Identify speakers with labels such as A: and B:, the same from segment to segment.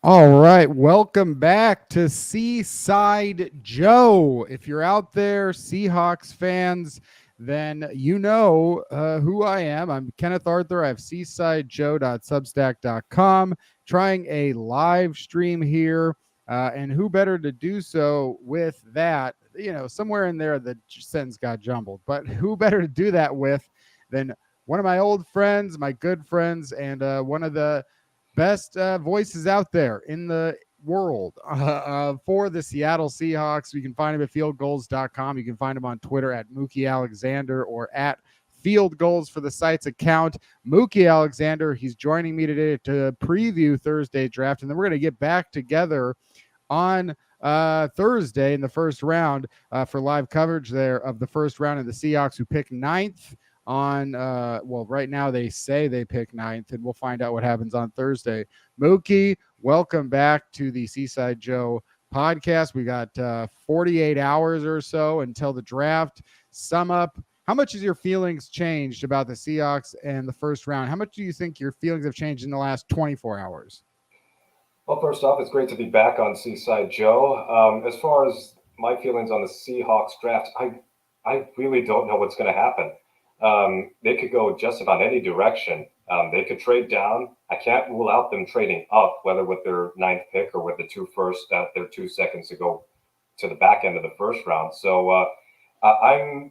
A: All right, welcome back to Seaside Joe. If you're out there, Seahawks fans, then you know who I am. I'm Kenneth Arthur. I have seasidejoe.substack.com, trying a live stream here. And who better to do so with that? Somewhere in there the sentence got jumbled, but who better to do that with than one of my old friends, my good friends, and one of the best voices out there in the world for the Seattle Seahawks. You can find him at fieldgoals.com. You can find him on Twitter at Mookie Alexander or at Field Goals for the site's account. Mookie Alexander, he's joining me today to preview Thursday draft, and then we're going to get back together on Thursday in the first round for live coverage there of the first round of the Seahawks, who pick ninth on right now they say they pick ninth, and we'll find out what happens on Thursday. Mookie, welcome back to the Seaside Joe podcast. We got 48 hours or so until the draft. Sum up, how much has your feelings changed about the Seahawks and the first round? How much do you think your feelings have changed in the last 24 hours?
B: Well, first off, it's great to be back on Seaside Joe. As far as my feelings on the Seahawks draft, I really don't know what's going to happen. They could go just about any direction. They could trade down. I can't rule out them trading up, whether with their ninth pick or with the their 2 seconds to go to the back end of the first round. So I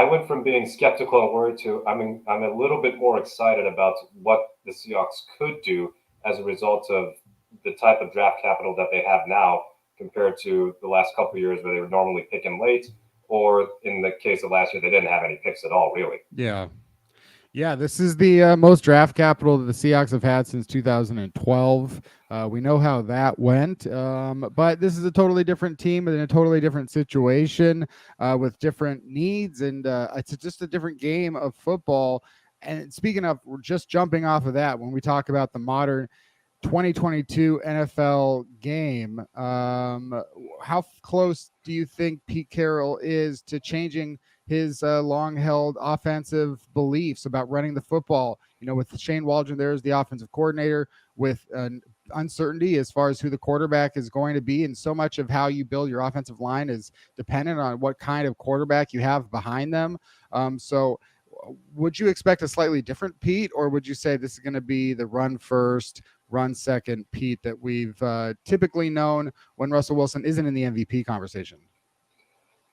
B: went from being skeptical and worried to I'm a little bit more excited about what the Seahawks could do as a result of the type of draft capital that they have now compared to the last couple of years where they were normally picking late, or in the case of last year, they didn't have any picks at all, really.
A: Yeah. Yeah, this is the most draft capital that the Seahawks have had since 2012. We know how that went, but this is a totally different team in a totally different situation with different needs, and it's just a different game of football. And speaking of, we're just jumping off of that when we talk about the modern 2022 NFL game. How close do you think Pete Carroll is to changing his long-held offensive beliefs about running the football? With Shane Waldron there as the offensive coordinator, with uncertainty as far as who the quarterback is going to be, and so much of how you build your offensive line is dependent on what kind of quarterback you have behind them. So would you expect a slightly different Pete, or would you say this is going to be the run first, run second Pete that we've typically known when Russell Wilson isn't in the MVP conversation?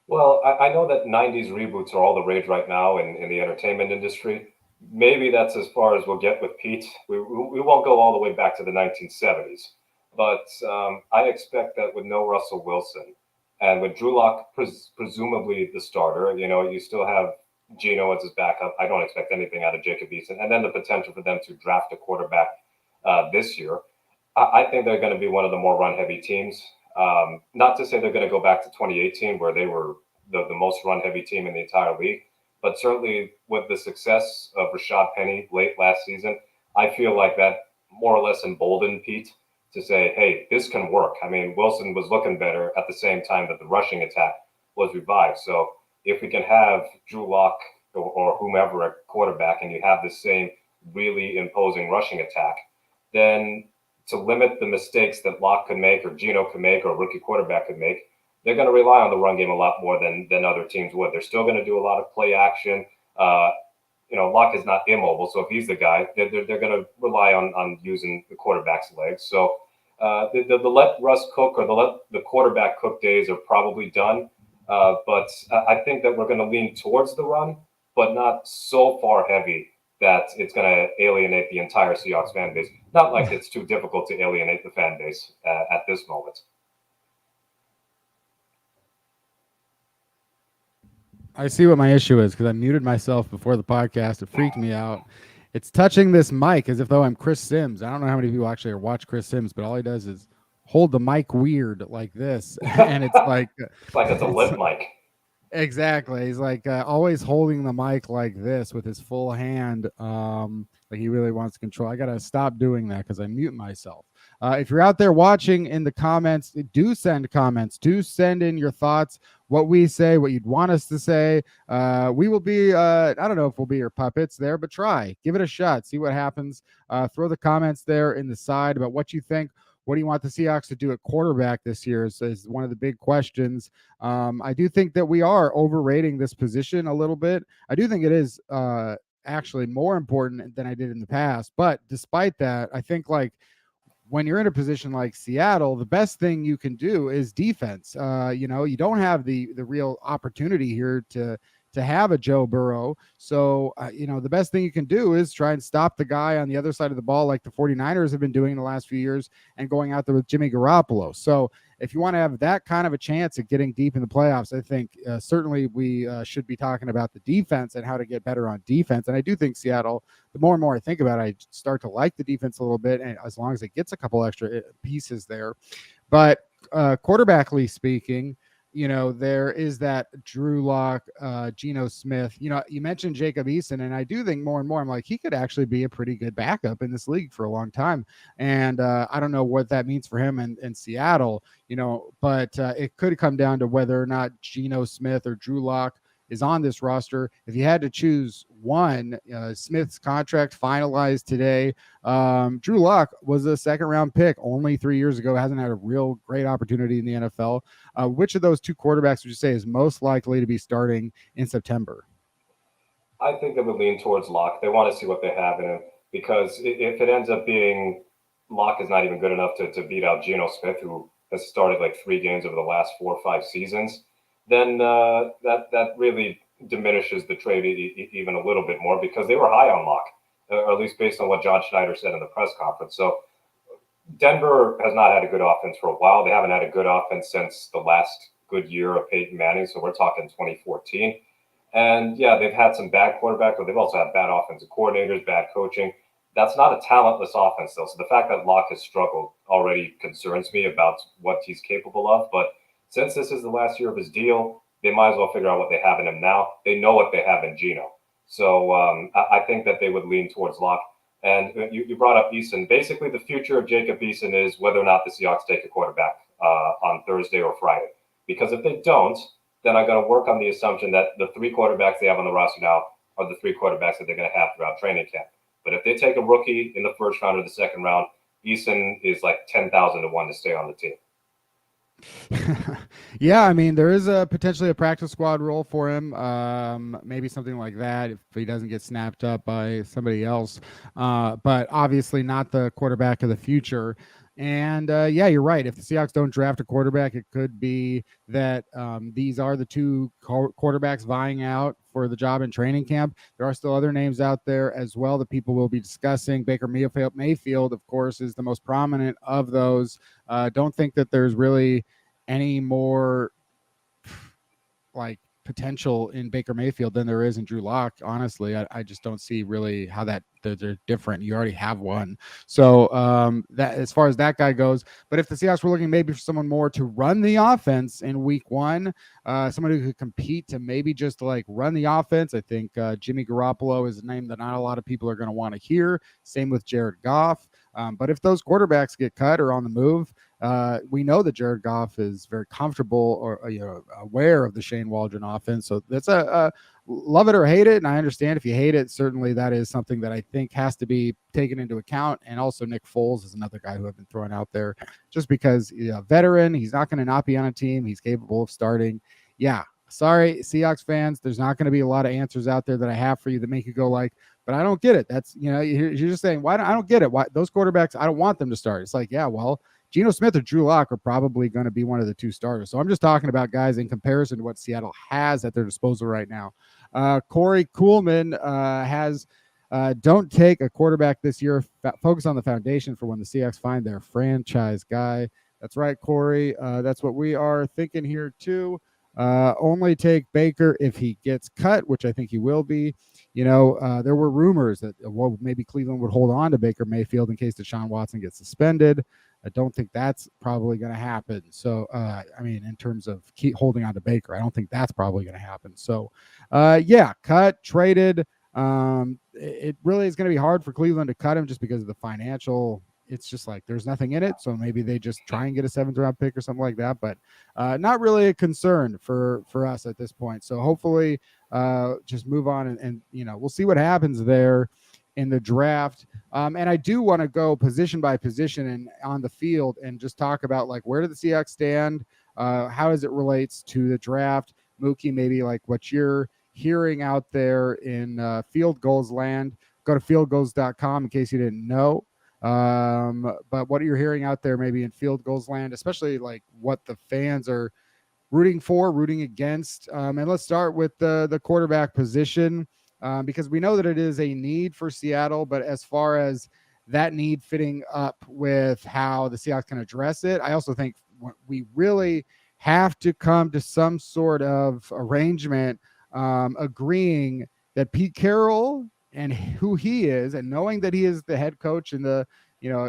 B: Well, I know that 90s reboots are all the rage right now in the entertainment industry. Maybe that's as far as we'll get with Pete. We won't go all the way back to the 1970s. But I expect that with no Russell Wilson and with Drew Lock presumably the starter, you still have Geno as his backup. I don't expect anything out of Jacob Eason. And then the potential for them to draft a quarterback this year. I think they're going to be one of the more run-heavy teams. Not to say they're going to go back to 2018 where they were the most run-heavy team in the entire league, but certainly with the success of Rashad Penny late last season, I feel like that more or less emboldened Pete to say, hey, this can work. I mean, Wilson was looking better at the same time that the rushing attack was revived. So if we can have Drew Lock or whomever at quarterback and you have the same really imposing rushing attack, then to limit the mistakes that Locke could make or Geno could make or a rookie quarterback could make, they're going to rely on the run game a lot more than other teams would. They're still going to do a lot of play action. Locke is not immobile, so if he's the guy, they're going to rely on using the quarterback's legs. So the let Russ cook or the let the quarterback cook days are probably done. But I think that we're going to lean towards the run, but not so far heavy that it's going to alienate the entire Seahawks fan base. Not like it's too difficult to alienate the fan base at this moment.
A: I see what my issue is because I muted myself before the podcast. It freaked me out. It's touching this mic as if though I'm Chris Sims. I don't know how many people actually watch Chris Sims, but all he does is hold the mic weird like this, and it's like
B: It's like it's a lip mic.
A: Exactly. He's like always holding the mic like this with his full hand. Like he really wants to control. I got to stop doing that because I mute myself. If you're out there watching in the comments, do send comments. Do send in your thoughts. what we say, what you'd want us to say. We will be, I don't know if we'll be your puppets there, but try. Give it a shot. See what happens. Throw the comments there in the side about what you think. What do you want the Seahawks to do at quarterback this year is one of the big questions. I do think that we are overrating this position a little bit. I do think it is actually more important than I did in the past. But despite that, I think like when you're in a position like Seattle, the best thing you can do is defense. You don't have the real opportunity here to have a Joe Burrow. So, the best thing you can do is try and stop the guy on the other side of the ball like the 49ers have been doing in the last few years and going out there with Jimmy Garoppolo. So if you want to have that kind of a chance at getting deep in the playoffs, I think certainly we should be talking about the defense and how to get better on defense. And I do think Seattle, the more and more I think about it, I start to like the defense a little bit, and as long as it gets a couple extra pieces there. But quarterbackly speaking, there is that Drew Lock, Geno Smith. You mentioned Jacob Eason, and I do think more and more I'm like, he could actually be a pretty good backup in this league for a long time. And I don't know what that means for him in Seattle, but it could come down to whether or not Geno Smith or Drew Lock is on this roster. If you had to choose one, Smith's contract finalized today. Drew Lock was a second-round pick only 3 years ago, hasn't had a real great opportunity in the NFL. Which of those two quarterbacks would you say is most likely to be starting in September?
B: I think they would lean towards Locke. They want to see what they have in him, because if it ends up being Locke is not even good enough to beat out Geno Smith, who has started like 3 games over the last 4 or 5 seasons, then that really diminishes the trade even a little bit more, because they were high on Locke, or at least based on what John Schneider said in the press conference. So Denver has not had a good offense for a while. They haven't had a good offense since the last good year of Peyton Manning. So we're talking 2014. And yeah, they've had some bad quarterbacks, but they've also had bad offensive coordinators, bad coaching. That's not a talentless offense, though. So the fact that Locke has struggled already concerns me about what he's capable of. But since this is the last year of his deal, they might as well figure out what they have in him now. They know what they have in Geno. So I think that they would lean towards Locke. And you brought up Eason. Basically, the future of Jacob Eason is whether or not the Seahawks take a quarterback on Thursday or Friday. Because if they don't, then I'm going to work on the assumption that the 3 quarterbacks they have on the roster now are the 3 quarterbacks that they're going to have throughout training camp. But if they take a rookie in the first round or the second round, Eason is like 10,000 to 1 to stay on the team.
A: Yeah, I mean, there is potentially a practice squad role for him. Maybe something like that if he doesn't get snapped up by somebody else. But obviously not the quarterback of the future. And yeah, you're right. If the Seahawks don't draft a quarterback, it could be that these are the 2 quarterbacks vying out for the job in training camp. There are still other names out there as well that people will be discussing. Baker Mayfield, of course, is the most prominent of those. Don't think that there's really any more like potential in Baker Mayfield than there is in Drew Lock. Honestly, I just don't see really how that they're different. You already have one. So that as far as that guy goes, but if the Seahawks were looking maybe for someone more to run the offense in week 1, someone who could compete to maybe just like run the offense, I think Jimmy Garoppolo is a name that not a lot of people are going to want to hear. Same with Jared Goff. But if those quarterbacks get cut or on the move, we know that Jared Goff is very comfortable or aware of the Shane Waldron offense. So that's a love it or hate it. And I understand if you hate it, certainly that is something that I think has to be taken into account. And also Nick Foles is another guy who I've been throwing out there just because veteran, he's not going to not be on a team. He's capable of starting. Yeah. Sorry, Seahawks fans, there's not going to be a lot of answers out there that I have for you that make you go like, but I don't get it. That's, you're just saying, I don't get it. Why those quarterbacks, I don't want them to start. It's like, yeah, well, Geno Smith or Drew Lock are probably going to be one of the 2 starters. So I'm just talking about guys in comparison to what Seattle has at their disposal right now. Corey Coolman has don't take a quarterback this year. Focus on the foundation for when the Seahawks find their franchise guy. That's right, Corey. That's what we are thinking here too. Only take Baker if he gets cut, which I think he will be. There were rumors that maybe Cleveland would hold on to Baker Mayfield in case Deshaun Watson gets suspended. I don't think that's probably going to happen. So, in terms of holding on to Baker, I don't think that's probably going to happen. So, cut, traded. It really is going to be hard for Cleveland to cut him just because of the financial it's just like there's nothing in it. So maybe they just try and get a 7th round pick or something like that. But not really a concern for us at this point. So hopefully just move on and we'll see what happens there in the draft. And I do want to go position by position and on the field and just talk about like where do the Seahawks stand? How does it relates to the draft? Mookie, maybe like what you're hearing out there in Field Goals land. Go to fieldgoals.com in case you didn't know. But what are you hearing out there maybe in Field Goals land, especially like what the fans are rooting for, rooting against. And let's start with the quarterback position because we know that it is a need for Seattle. But as far as that need fitting up with how the Seahawks can address it, I also think we really have to come to some sort of arrangement agreeing that Pete Carroll and who he is, and knowing that he is the head coach and the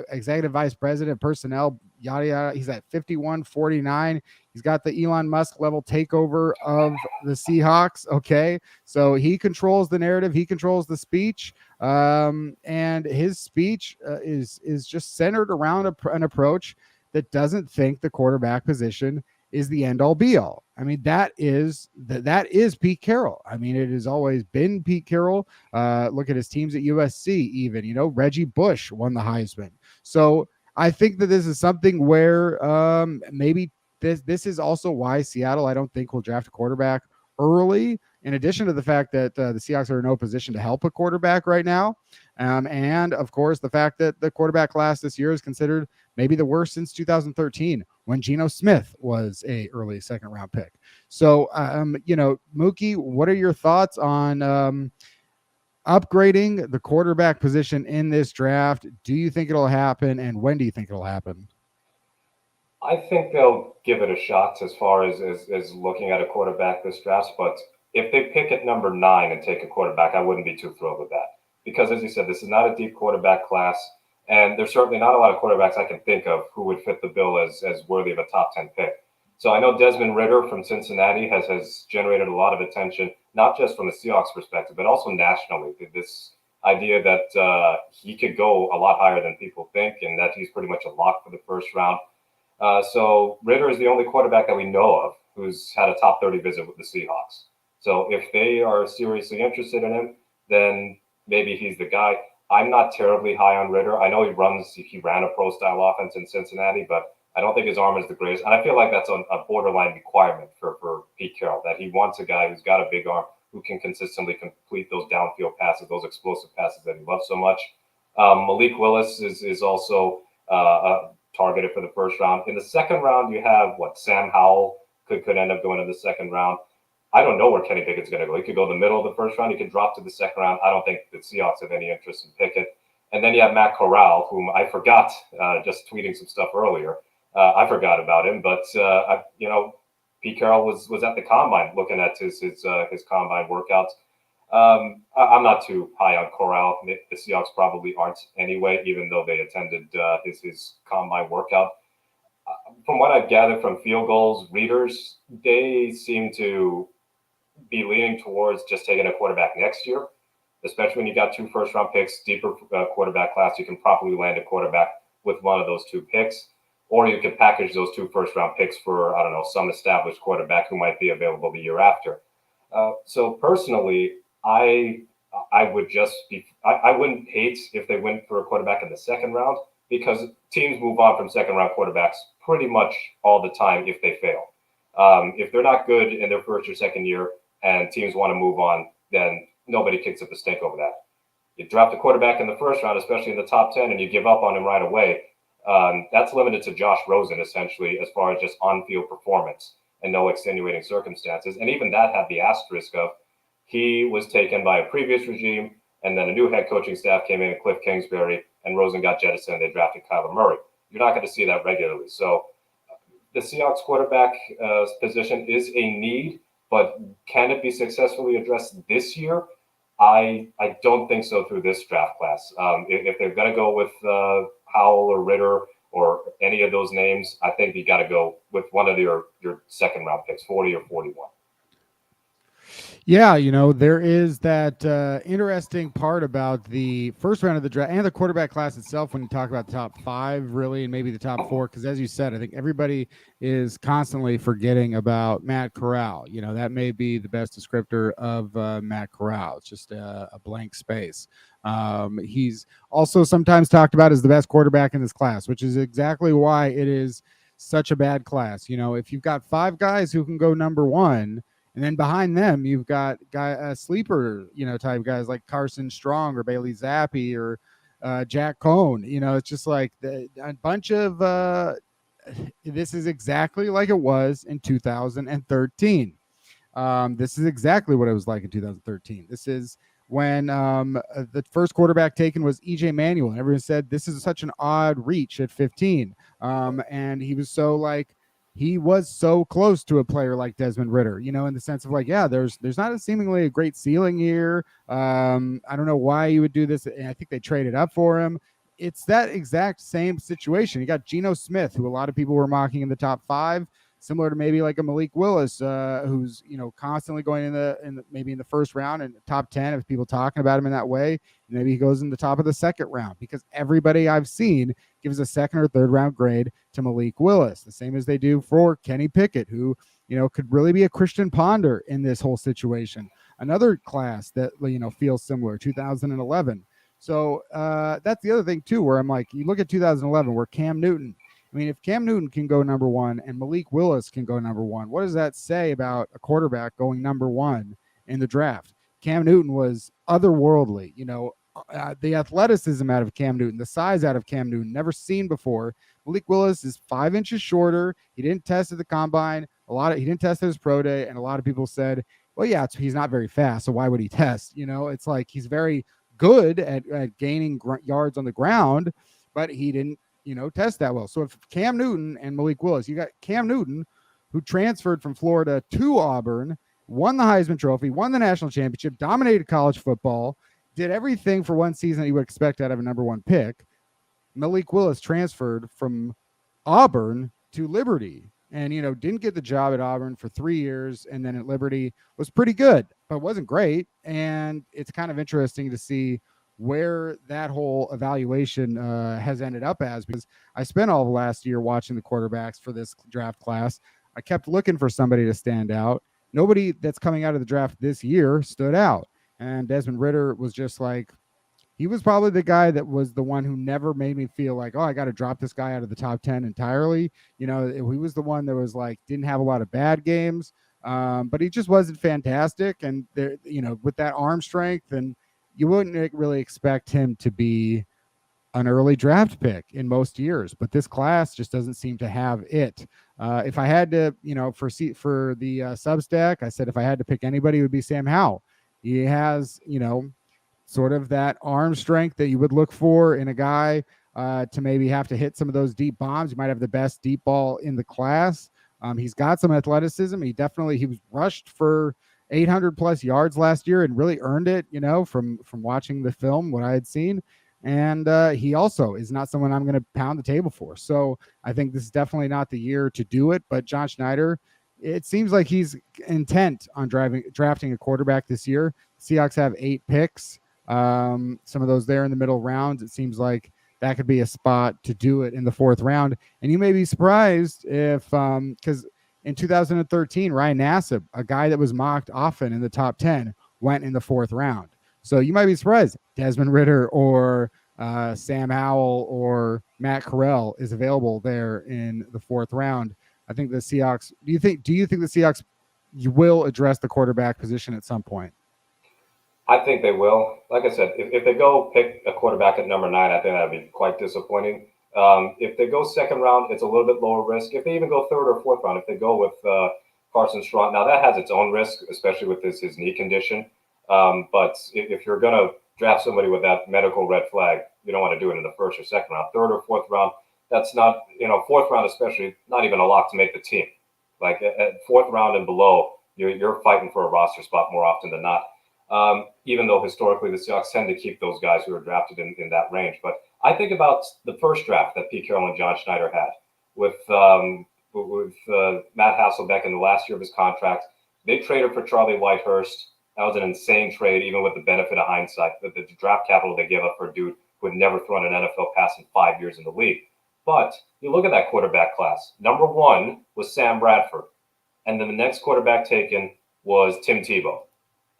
A: executive vice president, personnel, yada yada. He's at 51-49. He's got the Elon Musk level takeover of the Seahawks. Okay, so he controls the narrative, he controls the speech, and his speech is just centered around an approach that doesn't think the quarterback position is the end all be all. I mean, that is Pete Carroll. I mean, it has always been Pete Carroll. Look at his teams at USC, even, Reggie Bush won the Heisman. So I think that this is something where maybe this is also why Seattle, I don't think, will draft a quarterback early, in addition to the fact that the Seahawks are in no position to help a quarterback right now. And of course, the fact that the quarterback class this year is considered maybe the worst since 2013 when Geno Smith was a early 2nd round pick. So, Mookie, what are your thoughts on upgrading the quarterback position in this draft? Do you think it'll happen? And when do you think it'll happen?
B: I think they'll give it a shot as far as looking at a quarterback this draft. But if they pick at number 9 and take a quarterback, I wouldn't be too thrilled with that. Because as you said, this is not a deep quarterback class. And there's certainly not a lot of quarterbacks I can think of who would fit the bill as worthy of a top 10 pick. So I know Desmond Ridder from Cincinnati has generated a lot of attention, not just from the Seahawks perspective, but also nationally. This idea that he could go a lot higher than people think and that he's pretty much a lock for the first round. So Ridder is the only quarterback that we know of who's had a top 30 visit with the Seahawks. So if they are seriously interested in him, then maybe he's the guy. I'm not terribly high on Ridder. I know he ran a pro-style offense in Cincinnati, but I don't think his arm is the greatest. And I feel like that's a borderline requirement for Pete Carroll, that he wants a guy who's got a big arm, who can consistently complete those downfield passes, those explosive passes that he loves so much. Malik Willis is also targeted for the first round. In the second round, you have Sam Howell could end up going in the second round. I don't know where Kenny Pickett's going to go. He could go the middle of the first round. He could drop to the second round. I don't think the Seahawks have any interest in Pickett. And then you have Matt Corral, whom I forgot, just tweeting some stuff earlier. I forgot about him, but Pete Carroll was at the combine looking at his combine workouts. I'm not too high on Corral. The Seahawks probably aren't anyway, even though they attended his combine workout. From what I've gathered from Field Goals readers, they seem to be leaning towards just taking a quarterback next year, especially when you got 2 first-round picks, deeper quarterback class. You can probably land a quarterback with one of those 2 picks, or you could package those 2 first-round picks for, I don't know, some established quarterback who might be available the year after. So personally, I wouldn't hate if they went for a quarterback in the second round, because teams move on from second-round quarterbacks pretty much all the time if they fail. If they're not good in their first or second year and teams want to move on, then nobody kicks up a stink over that. You draft a quarterback in the first round, especially in the top 10, and you give up on him right away. That's limited to Josh Rosen, essentially, as far as just on-field performance and no extenuating circumstances. And even that had the asterisk of he was taken by a previous regime, and then a new head coaching staff came in, Cliff Kingsbury, and Rosen got jettisoned. They drafted Kyler Murray. You're not going to see that regularly. So the Seahawks quarterback position is a need, but can it be successfully addressed this year? I don't think so through this draft class. If they're going to go with Howell or Ridder or any of those names, I think you got to go with one of your second round picks, 40 or 41.
A: Yeah, there is that interesting part about the first round of the draft and the quarterback class itself when you talk about the top five, really, and maybe the top four. Because as you said, I think everybody is constantly forgetting about Matt Corral. That may be the best descriptor of Matt Corral. It's just a blank space. He's also sometimes talked about as the best quarterback in this class, which is exactly why it is such a bad class. If you've got five guys who can go number one, and then behind them, you've got sleeper, type guys like Carson Strong or Bailey Zappi or Jack Cohn. It's just like a bunch of. This is exactly like it was in 2013. This is exactly what it was like in 2013. This is when the first quarterback taken was EJ Manuel, and everyone said this is such an odd reach at 15. And he was so close to a player like Desmond Ridder, in the sense of like, yeah, there's not a seemingly a great ceiling here. I don't know why you would do this. And I think they traded up for him. It's that exact same situation. You got Geno Smith, who a lot of people were mocking in the top five, similar to maybe like a Malik Willis, who's constantly going maybe in the first round and top 10 of people talking about him in that way. Maybe he goes in the top of the second round because everybody I've seen gives a second or third round grade to Malik Willis, the same as they do for Kenny Pickett, who could really be a Christian Ponder in this whole situation. Another class that feels similar, 2011. So that's the other thing too, where I'm like, you look at 2011, where Cam Newton. I mean, if Cam Newton can go number one and Malik Willis can go number one, what does that say about a quarterback going number one in the draft? Cam Newton was otherworldly. The athleticism out of Cam Newton, the size out of Cam Newton, never seen before. Malik Willis is 5 inches shorter. He didn't test at the combine. He didn't test at his pro day, and a lot of people said, well, yeah, he's not very fast, so why would he test? It's like he's very good at gaining yards on the ground, but he didn't test that well. So if Cam Newton and Malik Willis, you got Cam Newton, who transferred from Florida to Auburn, won the Heisman Trophy, won the national championship, dominated college football, did everything for one season that you would expect out of a number one pick. Malik Willis transferred from Auburn to Liberty and, didn't get the job at Auburn for 3 years. And then at Liberty was pretty good, but wasn't great. And it's kind of interesting to see where that whole evaluation has ended up as, because I spent all of last year watching the quarterbacks for this draft class. I kept looking for somebody to stand out. Nobody that's coming out of the draft this year stood out. And Desmond Ridder was just like, he was probably the guy that was the one who never made me feel like, oh, I got to drop this guy out of the top 10 entirely. He was the one that was like, didn't have a lot of bad games, but he just wasn't fantastic. And there, with that arm strength, and you wouldn't really expect him to be an early draft pick in most years, but this class just doesn't seem to have it. If I had to, for the Substack, I said if I had to pick anybody, it would be Sam Howell. He has, sort of that arm strength that you would look for in a guy to maybe have to hit some of those deep bombs. You might have the best deep ball in the class. He's got some athleticism. He was rushed for 800 plus yards last year and really earned it, from watching the film, what I had seen. And he also is not someone I'm going to pound the table for. So I think this is definitely not the year to do it. But John Schneider, it seems like he's intent on drafting a quarterback this year. Seahawks have 8 picks. Some of those there in the middle rounds. It seems like that could be a spot to do it in the 4th round. And you may be surprised if, because in 2013, Ryan Nassib, a guy that was mocked often in the top 10, went in the 4th round. So you might be surprised Desmond Ridder or Sam Howell or Matt Corral is available there in the 4th round. I think the Seahawks. Do you think the Seahawks will address the quarterback position at some point?
B: I think they will. Like I said, if they go pick a quarterback at number 9, I think that'd be quite disappointing. If they go 2nd round, it's a little bit lower risk. If they even go 3rd or 4th round, if they go with Carson Strong, now that has its own risk, especially with his knee condition. But if you're going to draft somebody with that medical red flag, you don't want to do it in the 1st or 2nd round. 3rd or 4th round, that's not, 4th round especially, not even a lock to make the team. Like at 4th round and below, you're fighting for a roster spot more often than not. Even though historically the Seahawks tend to keep those guys who are drafted in that range. But I think about the first draft that Pete Carroll and John Schneider had with Matt Hasselbeck in the last year of his contract. They traded for Charlie Whitehurst. That was an insane trade, even with the benefit of hindsight. The draft capital they gave up for a dude who had never thrown an NFL pass in 5 years in the league. But you look at that quarterback class. Number one was Sam Bradford. And then the next quarterback taken was Tim Tebow.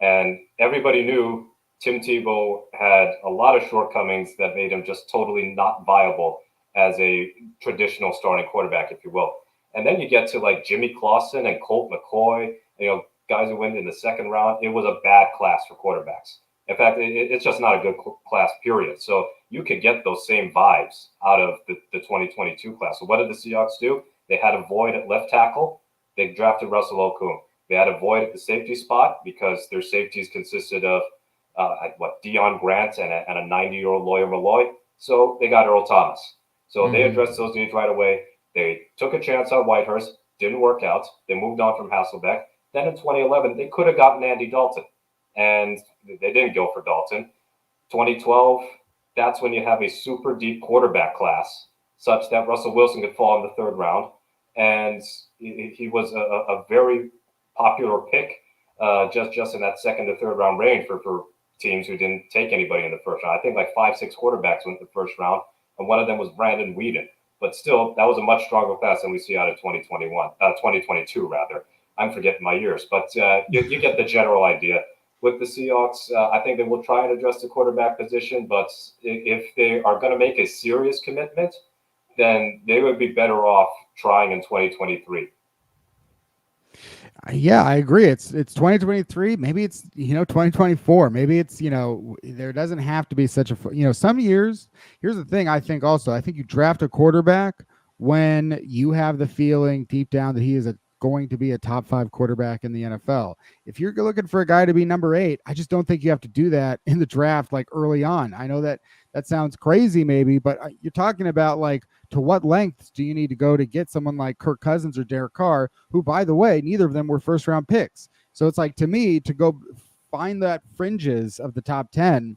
B: And everybody knew Tim Tebow had a lot of shortcomings that made him just totally not viable as a traditional starting quarterback, if you will. And then you get to like Jimmy Clausen and Colt McCoy, guys who went in the second round. It was a bad class for quarterbacks. In fact, it's just not a good class, period. So you could get those same vibes out of the 2022 class. So what did the Seahawks do? They had a void at left tackle. They drafted Russell Okung. They had a void at the safety spot because their safeties consisted of Deion Grant and a 90-year-old Lawyer Malloy. So they got Earl Thomas. So they addressed those needs right away. They took a chance on Whitehurst. Didn't work out. They moved on from Hasselbeck. Then in 2011, they could have gotten Andy Dalton. And they didn't go for Dalton. 2012, that's when you have a super deep quarterback class, such that Russell Wilson could fall in the third round. And he was a very popular pick just in that second to third round range for teams who didn't take anybody in the first round. I think like 5-6 quarterbacks went in the first round, and one of them was Brandon Weeden. But still, that was a much stronger class than we see out of 2022 rather. I'm forgetting my years, but you get the general idea. With the Seahawks, I think they will try and address the quarterback position, but if they are going to make a serious commitment, then they would be better off trying in 2023.
A: Yeah, I agree. It's 2023. Maybe it's 2024. Maybe it's there doesn't have to be such a some years. Here's the thing. I think you draft a quarterback when you have the feeling deep down that he is going to be a top 5 quarterback in the NFL. If you're looking for a guy to be number 8, I just don't think you have to do that in the draft like early on. I know that sounds crazy maybe, but you're talking about like, to what lengths do you need to go to get someone like Kirk Cousins or Derek Carr, who, by the way, neither of them were first round picks. So it's like, to me, to go find that fringes of the top 10,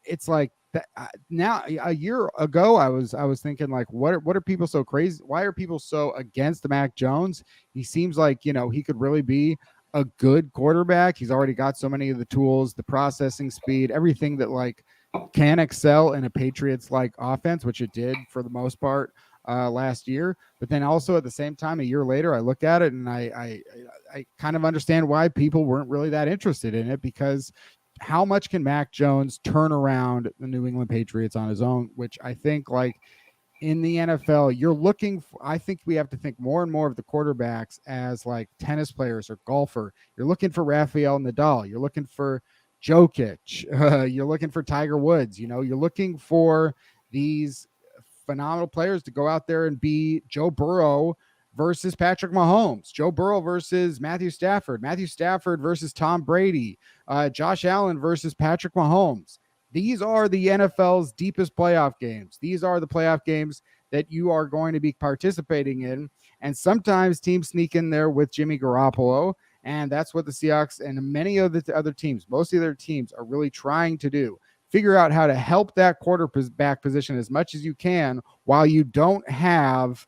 A: it's like that. Now, a year ago, I was thinking like, what are people so crazy? Why are people so against Mac Jones? He seems like, he could really be a good quarterback. He's already got so many of the tools, the processing speed, everything that like can excel in a Patriots like offense, which it did for the most part last year. But then also at the same time, a year later, I look at it and I kind of understand why people weren't really that interested in it, because how much can Mac Jones turn around the New England Patriots on his own, which I think like in the NFL, you're looking for, I think we have to think more and more of the quarterbacks as like tennis players or golfer. You're looking for Rafael Nadal. You're looking for Jokic. You're looking for Tiger Woods. You're looking for these phenomenal players to go out there and be Joe Burrow versus Patrick Mahomes, Joe Burrow versus Matthew Stafford versus Tom Brady, Josh Allen versus Patrick Mahomes. These are the NFL's deepest playoff games. These are the playoff games that you are going to be participating in. And sometimes teams sneak in there with Jimmy Garoppolo. And that's what the Seahawks and many of the other teams, most of their teams, are really trying to do. Figure out how to help that quarterback position as much as you can while you don't have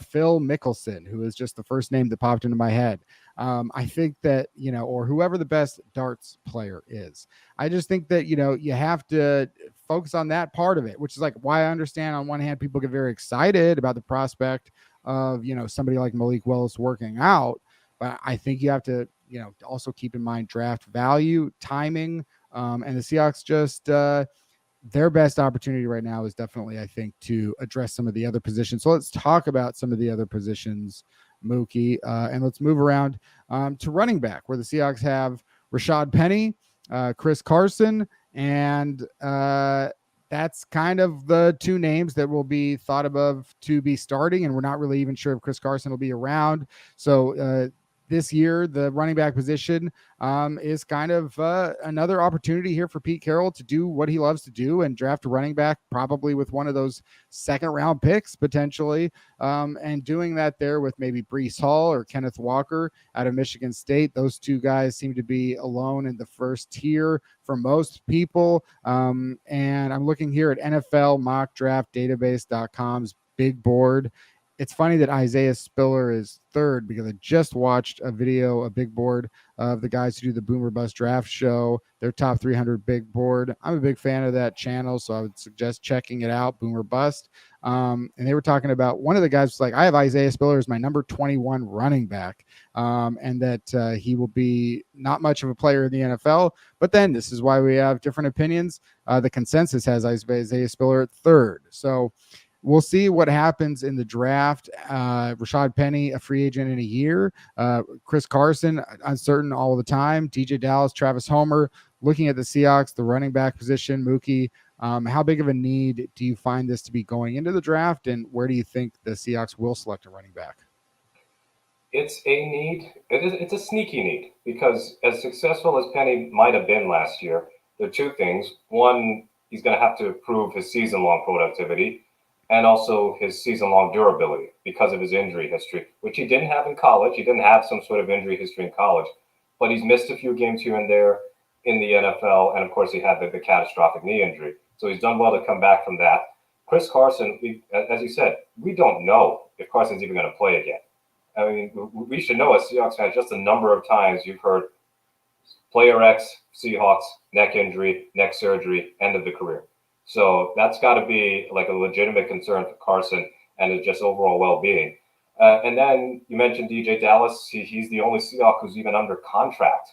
A: Phil Mickelson, who is just the first name that popped into my head. I think that, or whoever the best darts player is. I just think that, you have to focus on that part of it, which is like why I understand on one hand people get very excited about the prospect of, somebody like Malik Willis working out. But I think you have to, also keep in mind draft value, timing, and the Seahawks just their best opportunity right now is definitely, I think, to address some of the other positions. So let's talk about some of the other positions, Mookie, and let's move around to running back, where the Seahawks have Rashad Penny, Chris Carson, and that's kind of the two names that will be thought of to be starting, and we're not really even sure if Chris Carson will be around. So this year, the running back position is kind of another opportunity here for Pete Carroll to do what he loves to do and draft a running back, probably with one of those second-round picks potentially, and doing that there with maybe Breece Hall or Kenneth Walker out of Michigan State. Those two guys seem to be alone in the first tier for most people. And I'm looking here at NFL Mock Draft Database.com's big board. it's funny that Isaiah Spiller is third because I just watched a video, a big board of the guys who do the Boomer Bust Draft Show, their top 300 big board. I'm a big fan of that channel, so I would suggest checking it out, Boomer Bust. And they were talking about, one of the guys was like, I have Isaiah Spiller as my number 21 running back, and that he will be not much of a player in the NFL. But then this is why we have different opinions. The consensus has Isaiah Spiller at third. So we'll see what happens in the draft. Rashad Penny, a free agent in a year. Chris Carson, uncertain all the time. DJ Dallas, Travis Homer. Looking at the Seahawks, the running back position, Mookie, how big of a need do you find this to be going into the draft, and where do you think the Seahawks will select a running back?
B: It's a need. It's a sneaky need because as successful as Penny might have been last year, there are two things. One, he's going to have to prove his season-long productivity and also his season-long durability because of his injury history, which he didn't have in college. He didn't have some sort of injury history in college, but he's missed a few games here and there in the NFL, and of course he had the catastrophic knee injury. So he's done well to come back from that. Chris Carson, as you said, we don't know if Carson's even going to play again. I mean, we should know as Seahawks fans just the number of times you've heard player X, Seahawks, neck injury, neck surgery, end of the career. So that's got to be like a legitimate concern for Carson and his just overall well-being. And then you mentioned DJ Dallas. He's the only Seahawk who's even under contract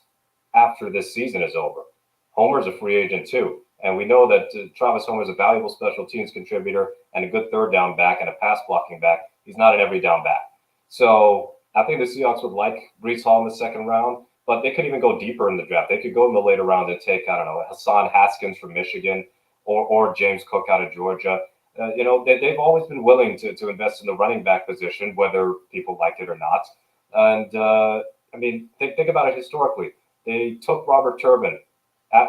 B: after this season is over. Homer's a free agent too. And we know that Travis Homer's a valuable special teams contributor and a good third down back and a pass blocking back. He's not an every down back. So I think the Seahawks would like Breece Hall in the second round, but they could even go deeper in the draft. They could go in the later round and take, I don't know, Hassan Haskins from Michigan or James Cook out of Georgia. They've always been willing to invest in the running back position, whether people like it or not. And think about it historically. They took Robert Turbin,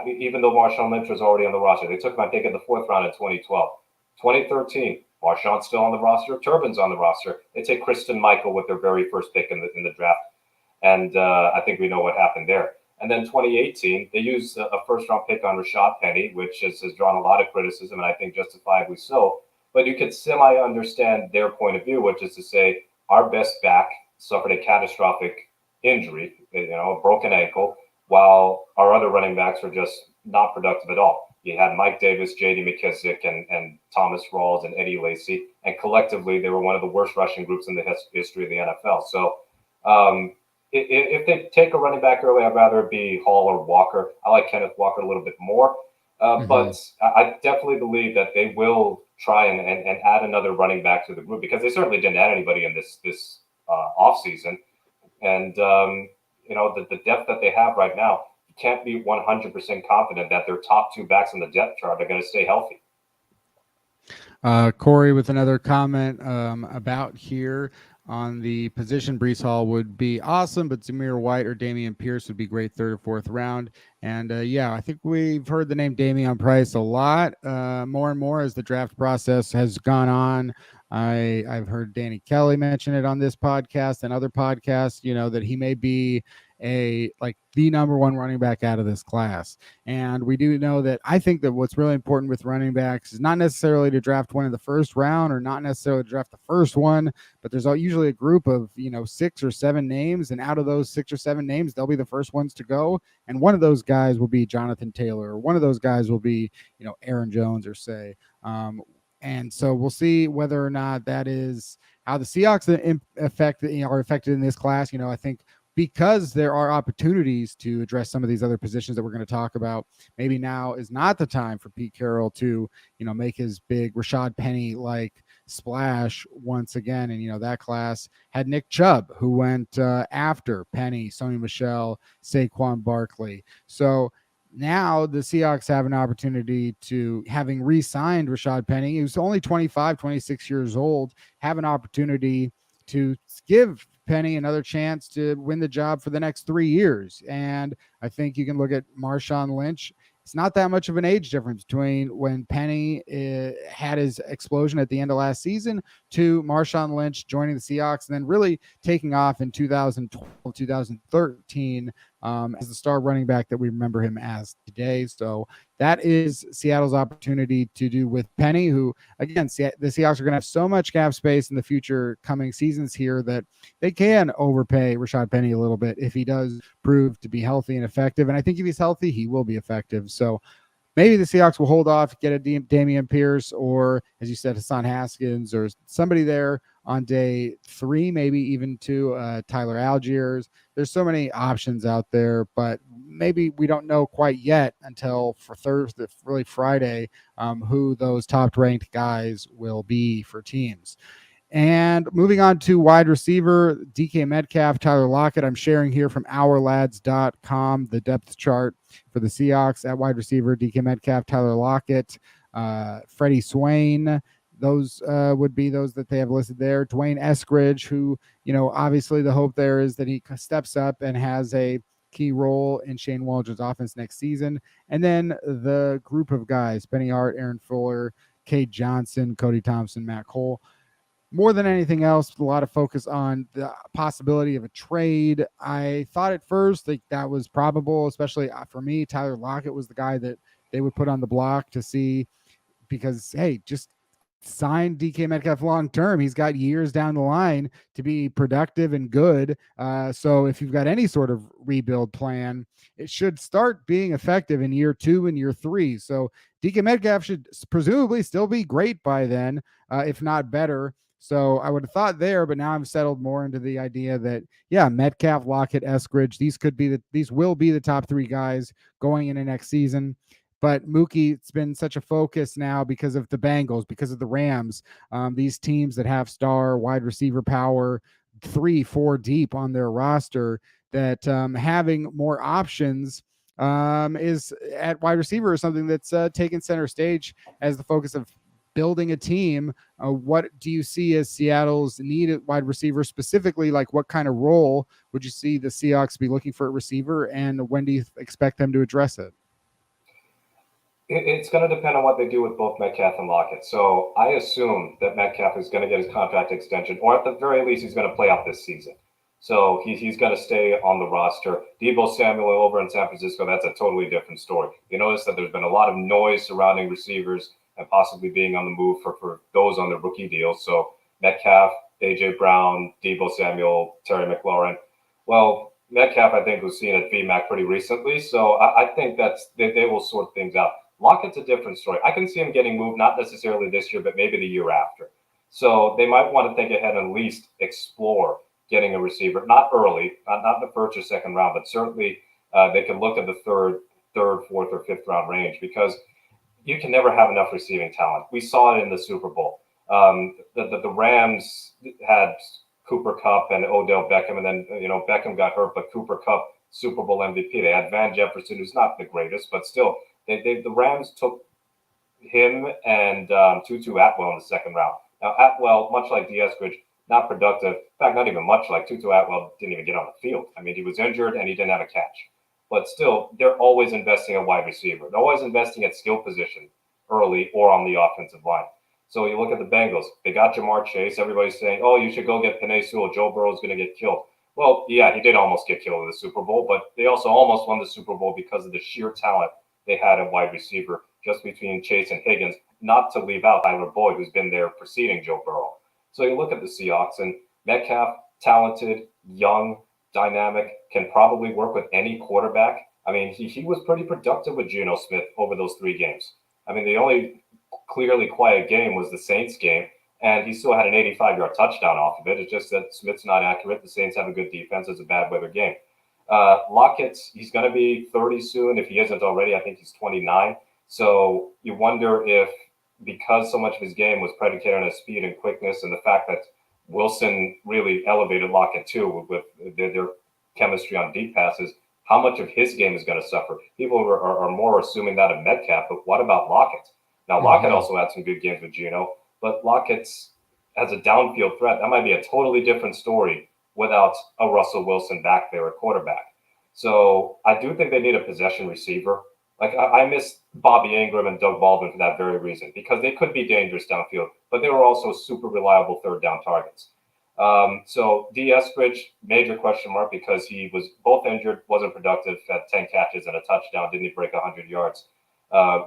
B: even though Marshawn Lynch was already on the roster. They took him, I think, in the fourth round in 2012. 2013, Marshawn's still on the roster. Turbin's on the roster. They take Kristen Michael with their very first pick in the draft. And I think we know what happened there. And then 2018, they used a first-round pick on Rashad Penny, which has drawn a lot of criticism, and I think justifiably so. But you could semi-understand their point of view, which is to say our best back suffered a catastrophic injury, a broken ankle, while our other running backs were just not productive at all. You had Mike Davis, J.D. McKissick, and Thomas Rawls and Eddie Lacy, and collectively they were one of the worst rushing groups in the history of the NFL. So if they take a running back early, I'd rather it be Hall or Walker. I like Kenneth Walker a little bit more, but I definitely believe that they will try and add another running back to the group because they certainly didn't add anybody in this offseason. And the depth that they have right now, you can't be 100% confident that their top two backs on the depth chart are going to stay healthy.
A: Corey with another comment about here on the position. Breece Hall would be awesome, but Zamir White or Dameon Pierce would be great third or fourth round. And I think we've heard the name Dameon Price a lot, more and more as the draft process has gone on. I've heard Danny Kelly mention it on this podcast and other podcasts, that he may be the number one running back out of this class. And we do know that I think that what's really important with running backs is not necessarily to draft one in the first round or not necessarily to draft the first one, but there's usually a group of, 6 or 7 names. And out of those 6 or 7 names, they'll be the first ones to go. And one of those guys will be Jonathan Taylor, or one of those guys will be, Aaron Jones or say, and so we'll see whether or not that is how the Seahawks are affected in this class. I think because there are opportunities to address some of these other positions that we're going to talk about, maybe now is not the time for Pete Carroll to, make his big Rashad Penny-like splash once again. And, that class had Nick Chubb, who went after Penny, Sony Michel, Saquon Barkley. So now the Seahawks have an opportunity to, having re-signed Rashad Penny, who's only 25, 26 years old, have an opportunity to give Penny another chance to win the job for the next 3 years. And I think you can look at Marshawn Lynch. It's not that much of an age difference between when Penny had his explosion at the end of last season to Marshawn Lynch joining the Seahawks and then really taking off in 2012, 2013 as the star running back that we remember him as today. So that is Seattle's opportunity to do with Penny, who, again, the Seahawks are going to have so much cap space in the future coming seasons here that they can overpay Rashad Penny a little bit if he does prove to be healthy and effective. And I think if he's healthy, he will be effective. So maybe the Seahawks will hold off, get a Damian Pierce, or, as you said, Hassan Haskins, or somebody there on day 3, maybe even to Tyler Algiers. There's so many options out there, but maybe we don't know quite yet until for Thursday, really Friday, who those top-ranked guys will be for teams. And moving on to wide receiver, DK Metcalf, Tyler Lockett. I'm sharing here from ourlads.com the depth chart for the Seahawks at wide receiver: DK Metcalf, Tyler Lockett, Freddie Swain. Those would be those that they have listed there. Dwayne Eskridge, who, obviously the hope there is that he steps up and has a key role in Shane Waldron's offense next season. And then the group of guys: Benny Hart, Aaron Fuller, Cade Johnson, Cody Thompson, Matt Cole. More than anything else, a lot of focus on the possibility of a trade. I thought at first that was probable, especially for me. Tyler Lockett was the guy that they would put on the block to see, because, hey, just sign DK Metcalf long term. He's got years down the line to be productive and good. So if you've got any sort of rebuild plan, it should start being effective in year 2 and year 3. So DK Metcalf should presumably still be great by then, if not better. So I would have thought there, but now I'm settled more into the idea that, yeah, Metcalf, Lockett, Eskridge, these will be the top 3 guys going into next season. But Mookie, it's been such a focus now because of the Bengals, because of the Rams, these teams that have star wide receiver power 3-4 deep on their roster, that having more options is at wide receiver is something that's taken center stage as the focus of building a team. What do you see as Seattle's need at wide receiver specifically? Like, what kind of role would you see the Seahawks be looking for at receiver, and when do you expect them to address it?
B: It's going to depend on what they do with both Metcalf and Lockett. So I assume that Metcalf is going to get his contract extension, or at the very least, he's going to play out this season. So he's going to stay on the roster. Deebo Samuel over in San Francisco, that's a totally different story. You notice that there's been a lot of noise surrounding receivers and possibly being on the move for those on the rookie deals. So Metcalf, A.J. Brown, Deebo Samuel, Terry McLaurin. Well, Metcalf, I think, was seen at VMAC pretty recently. So I think they will sort things out. Lockett's a different story. I can see him getting moved, not necessarily this year, but maybe the year after. So they might want to think ahead and at least explore getting a receiver, not early, not in the first or second round, but certainly they can look at the third, fourth, or fifth round range, because you can never have enough receiving talent. We saw it in the Super Bowl. The Rams had Cooper Kupp and Odell Beckham, and then Beckham got hurt, but Cooper Kupp, Super Bowl MVP. They had Van Jefferson, who's not the greatest, but still. The Rams took him and Tutu Atwell in the second round. Now, Atwell, much like Eskridge, not productive. In fact, not even much like Tutu Atwell, didn't even get on the field. I mean, he was injured and he didn't have a catch. But still, they're always investing in wide receiver. They're always investing at skill position early or on the offensive line. So you look at the Bengals. They got Jamar Chase. Everybody's saying, oh, you should go get Penei Sewell. Joe Burrow's going to get killed. Well, yeah, he did almost get killed in the Super Bowl, but they also almost won the Super Bowl because of the sheer talent they had a wide receiver just between Chase and Higgins, not to leave out Tyler Boyd, who's been there preceding Joe Burrow. So you look at the Seahawks, and Metcalf, talented, young, dynamic, can probably work with any quarterback. I mean, he was pretty productive with Geno Smith over those 3 games. I mean, the only clearly quiet game was the Saints game, and he still had an 85-yard touchdown off of it. It's just that Smith's not accurate. The Saints have a good defense. It's a bad weather game. Lockett, he's going to be 30 soon. If he isn't already, I think he's 29. So you wonder if, because so much of his game was predicated on his speed and quickness, and the fact that Wilson really elevated Lockett too with their chemistry on deep passes, how much of his game is going to suffer. People are more assuming that of Metcalf, but what about Lockett? Now, Lockett also had some good games with Geno, but Lockett as a downfield threat, that might be a totally different story without a Russell Wilson back there at quarterback. So I do think they need a possession receiver. Like, I miss Bobby Ingram and Doug Baldwin for that very reason, because they could be dangerous downfield, but they were also super reliable third down targets. So D. Eskridge, major question mark because he was both injured, wasn't productive, had 10 catches and a touchdown, didn't even break 100 yards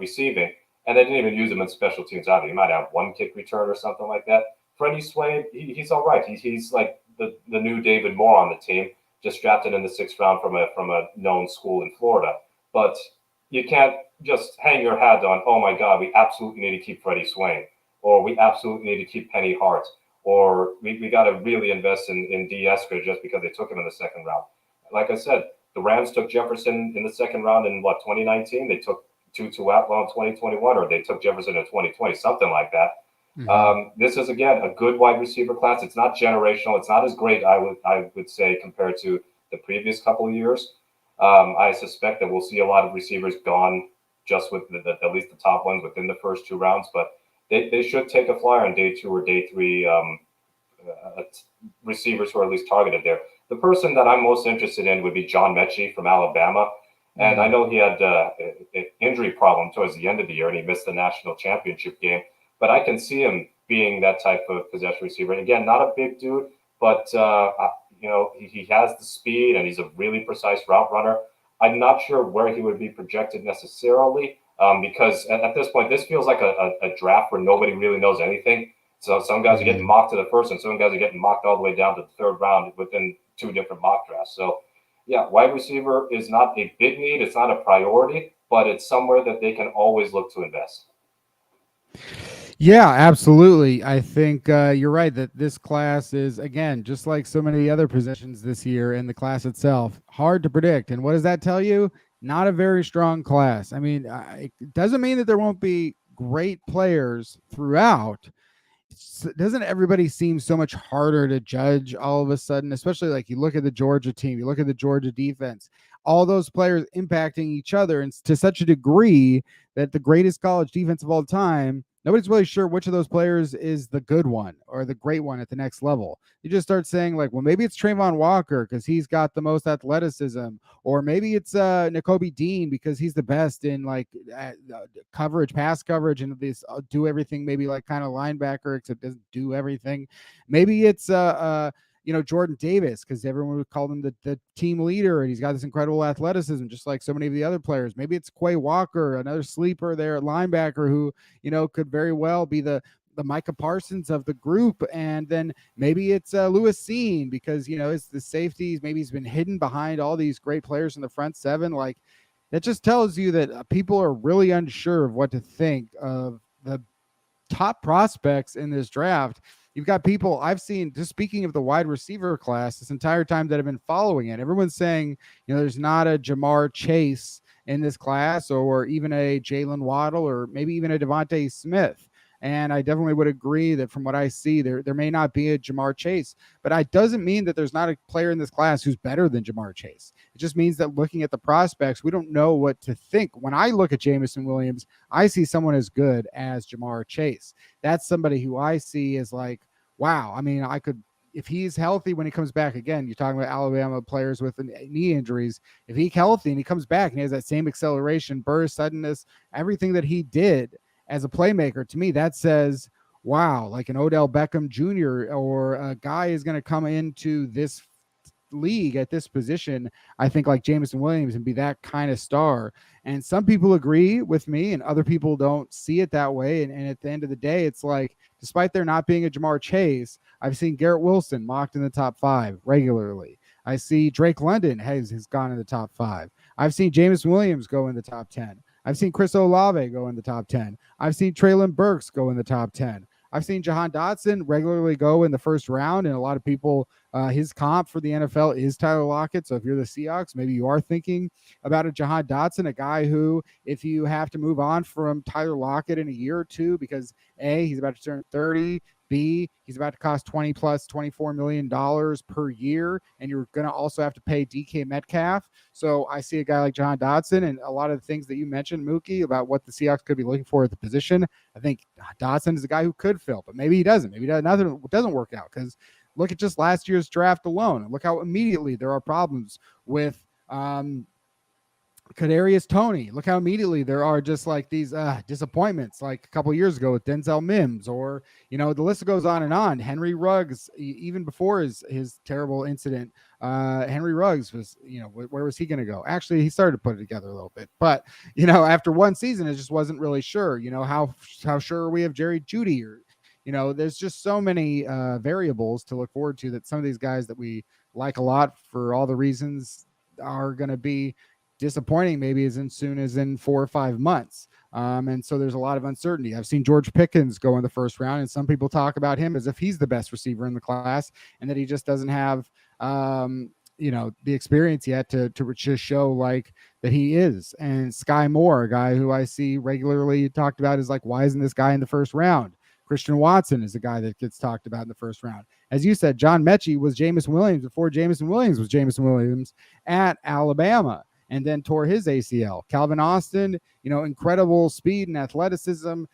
B: receiving. And they didn't even use him in special teams either. He might have one kick return or something like that. Freddie Swain, he's all right. He's like the new David Moore on the team, just drafted in the 6th round from a known school in Florida. But you can't just hang your hat on, oh my God, we absolutely need to keep Freddie Swain, or we absolutely need to keep Penny Hart, or we got to really invest in D. Eskridge just because they took him in the 2nd round. Like I said, the Rams took Jefferson in the 2nd round in 2019? They took Tutu Atwell in 2021, or they took Jefferson in 2020, something like that. This is again a good wide receiver class. It's not generational. It's not as great, I would say, compared to the previous couple of years. I suspect that we'll see a lot of receivers gone just with at least the top ones within the first 2 rounds, but they should take a flyer on day 2 or day 3 receivers who are at least targeted there. The person that I'm most interested in would be John Mechie from Alabama. And I know he had an injury problem towards the end of the year, and he missed the national championship game. But I can see him being that type of possession receiver. And again, not a big dude, but he has the speed, and he's a really precise route runner. I'm not sure where he would be projected necessarily, because at this point, this feels like a draft where nobody really knows anything. So some guys are getting mocked to the 1st, and some guys are getting mocked all the way down to the 3rd round within 2 different mock drafts. So, yeah, wide receiver is not a big need. It's not a priority, but it's somewhere that they can always look to invest.
A: Yeah, absolutely. I think you're right that this class is, again, just like so many other positions this year in the class itself, hard to predict. And what does that tell you? Not a very strong class. I mean, it doesn't mean that there won't be great players throughout. Doesn't everybody seem so much harder to judge all of a sudden, especially like you look at the Georgia team, you look at the Georgia defense, all those players impacting each other, and to such a degree that the greatest college defense of all time, nobody's really sure which of those players is the good one or the great one at the next level. You just start saying like, well, maybe it's Trayvon Walker because he's got the most athleticism, or maybe it's Nakobe Dean because he's the best in like coverage, pass coverage, and this do everything maybe like kind of linebacker except doesn't do everything. Maybe it's Jordan Davis because everyone would call him the team leader, and he's got this incredible athleticism just like so many of the other players. Maybe it's Quay Walker, another sleeper there at linebacker who could very well be the Micah Parsons of the group. And then maybe it's Lewis Seen because it's the safeties. Maybe he's been hidden behind all these great players in the front 7. Like that just tells you that people are really unsure of what to think of the top prospects in this draft. You've got people I've seen, just speaking of the wide receiver class, this entire time that have been following it. Everyone's saying, there's not a Jamar Chase in this class, or even a Jalen Waddle, or maybe even a Devontae Smith. And I definitely would agree that from what I see, there may not be a Jamar Chase, but that doesn't mean that there's not a player in this class who's better than Jamar Chase. It just means that looking at the prospects, we don't know what to think. When I look at Jameson Williams, I see someone as good as Jamar Chase. That's somebody who I see as like, wow. I mean, if he's healthy when he comes back, again, you're talking about Alabama players with knee injuries. If he's healthy and he comes back and he has that same acceleration, burst, suddenness, everything that he did as a playmaker, to me, that says, wow, like an Odell Beckham Jr. or a guy is going to come into this league at this position, I think, like Jameson Williams, and be that kind of star. And some people agree with me and other people don't see it that way. And at the end of the day, it's like, despite there not being a Jamar Chase, I've seen Garrett Wilson mocked in the top 5 regularly. I see Drake London has gone in the top 5. I've seen Jameson Williams go in the top 10. I've seen Chris Olave go in the top 10. I've seen Treylon Burks go in the top 10. I've seen Jahan Dotson regularly go in the first round, and a lot of people, his comp for the NFL is Tyler Lockett. So if you're the Seahawks, maybe you are thinking about a Jahan Dotson, a guy who, if you have to move on from Tyler Lockett in a year or two because A, he's about to turn 30, B, he's about to cost $24 million per year, and you're going to also have to pay DK Metcalf. So I see a guy like Jahan Dotson, and a lot of the things that you mentioned, Mookie, about what the Seahawks could be looking for at the position. I think Dotson is a guy who could fill, but maybe he doesn't. Maybe nothing doesn't work out, because look at just last year's draft alone. Look how immediately there are problems with Kadarius Toney. Look how immediately there are just like these disappointments, like a couple years ago with Denzel Mims, or the list goes on and on. Henry Ruggs, even before his terrible incident, Henry Ruggs was, where was he going to go? Actually, he started to put it together a little bit, but after one season, it just wasn't really sure. How sure are we of Jerry Jeudy? Or there's just so many variables to look forward to that some of these guys that we like a lot for all the reasons are going to be disappointing maybe as soon as in 4 or 5 months. And so there's a lot of uncertainty. I've seen George Pickens go in the first round, and some people talk about him as if he's the best receiver in the class and that he just doesn't have, the experience yet to just show like that he is. And Sky Moore, a guy who I see regularly talked about, is like, why isn't this guy in the first round? Christian Watson is a guy that gets talked about in the first round. As you said, John Mechie was Jameson Williams before Jameson Williams was Jameson Williams at Alabama, and then tore his ACL. Calvin Austin, incredible speed and athleticism.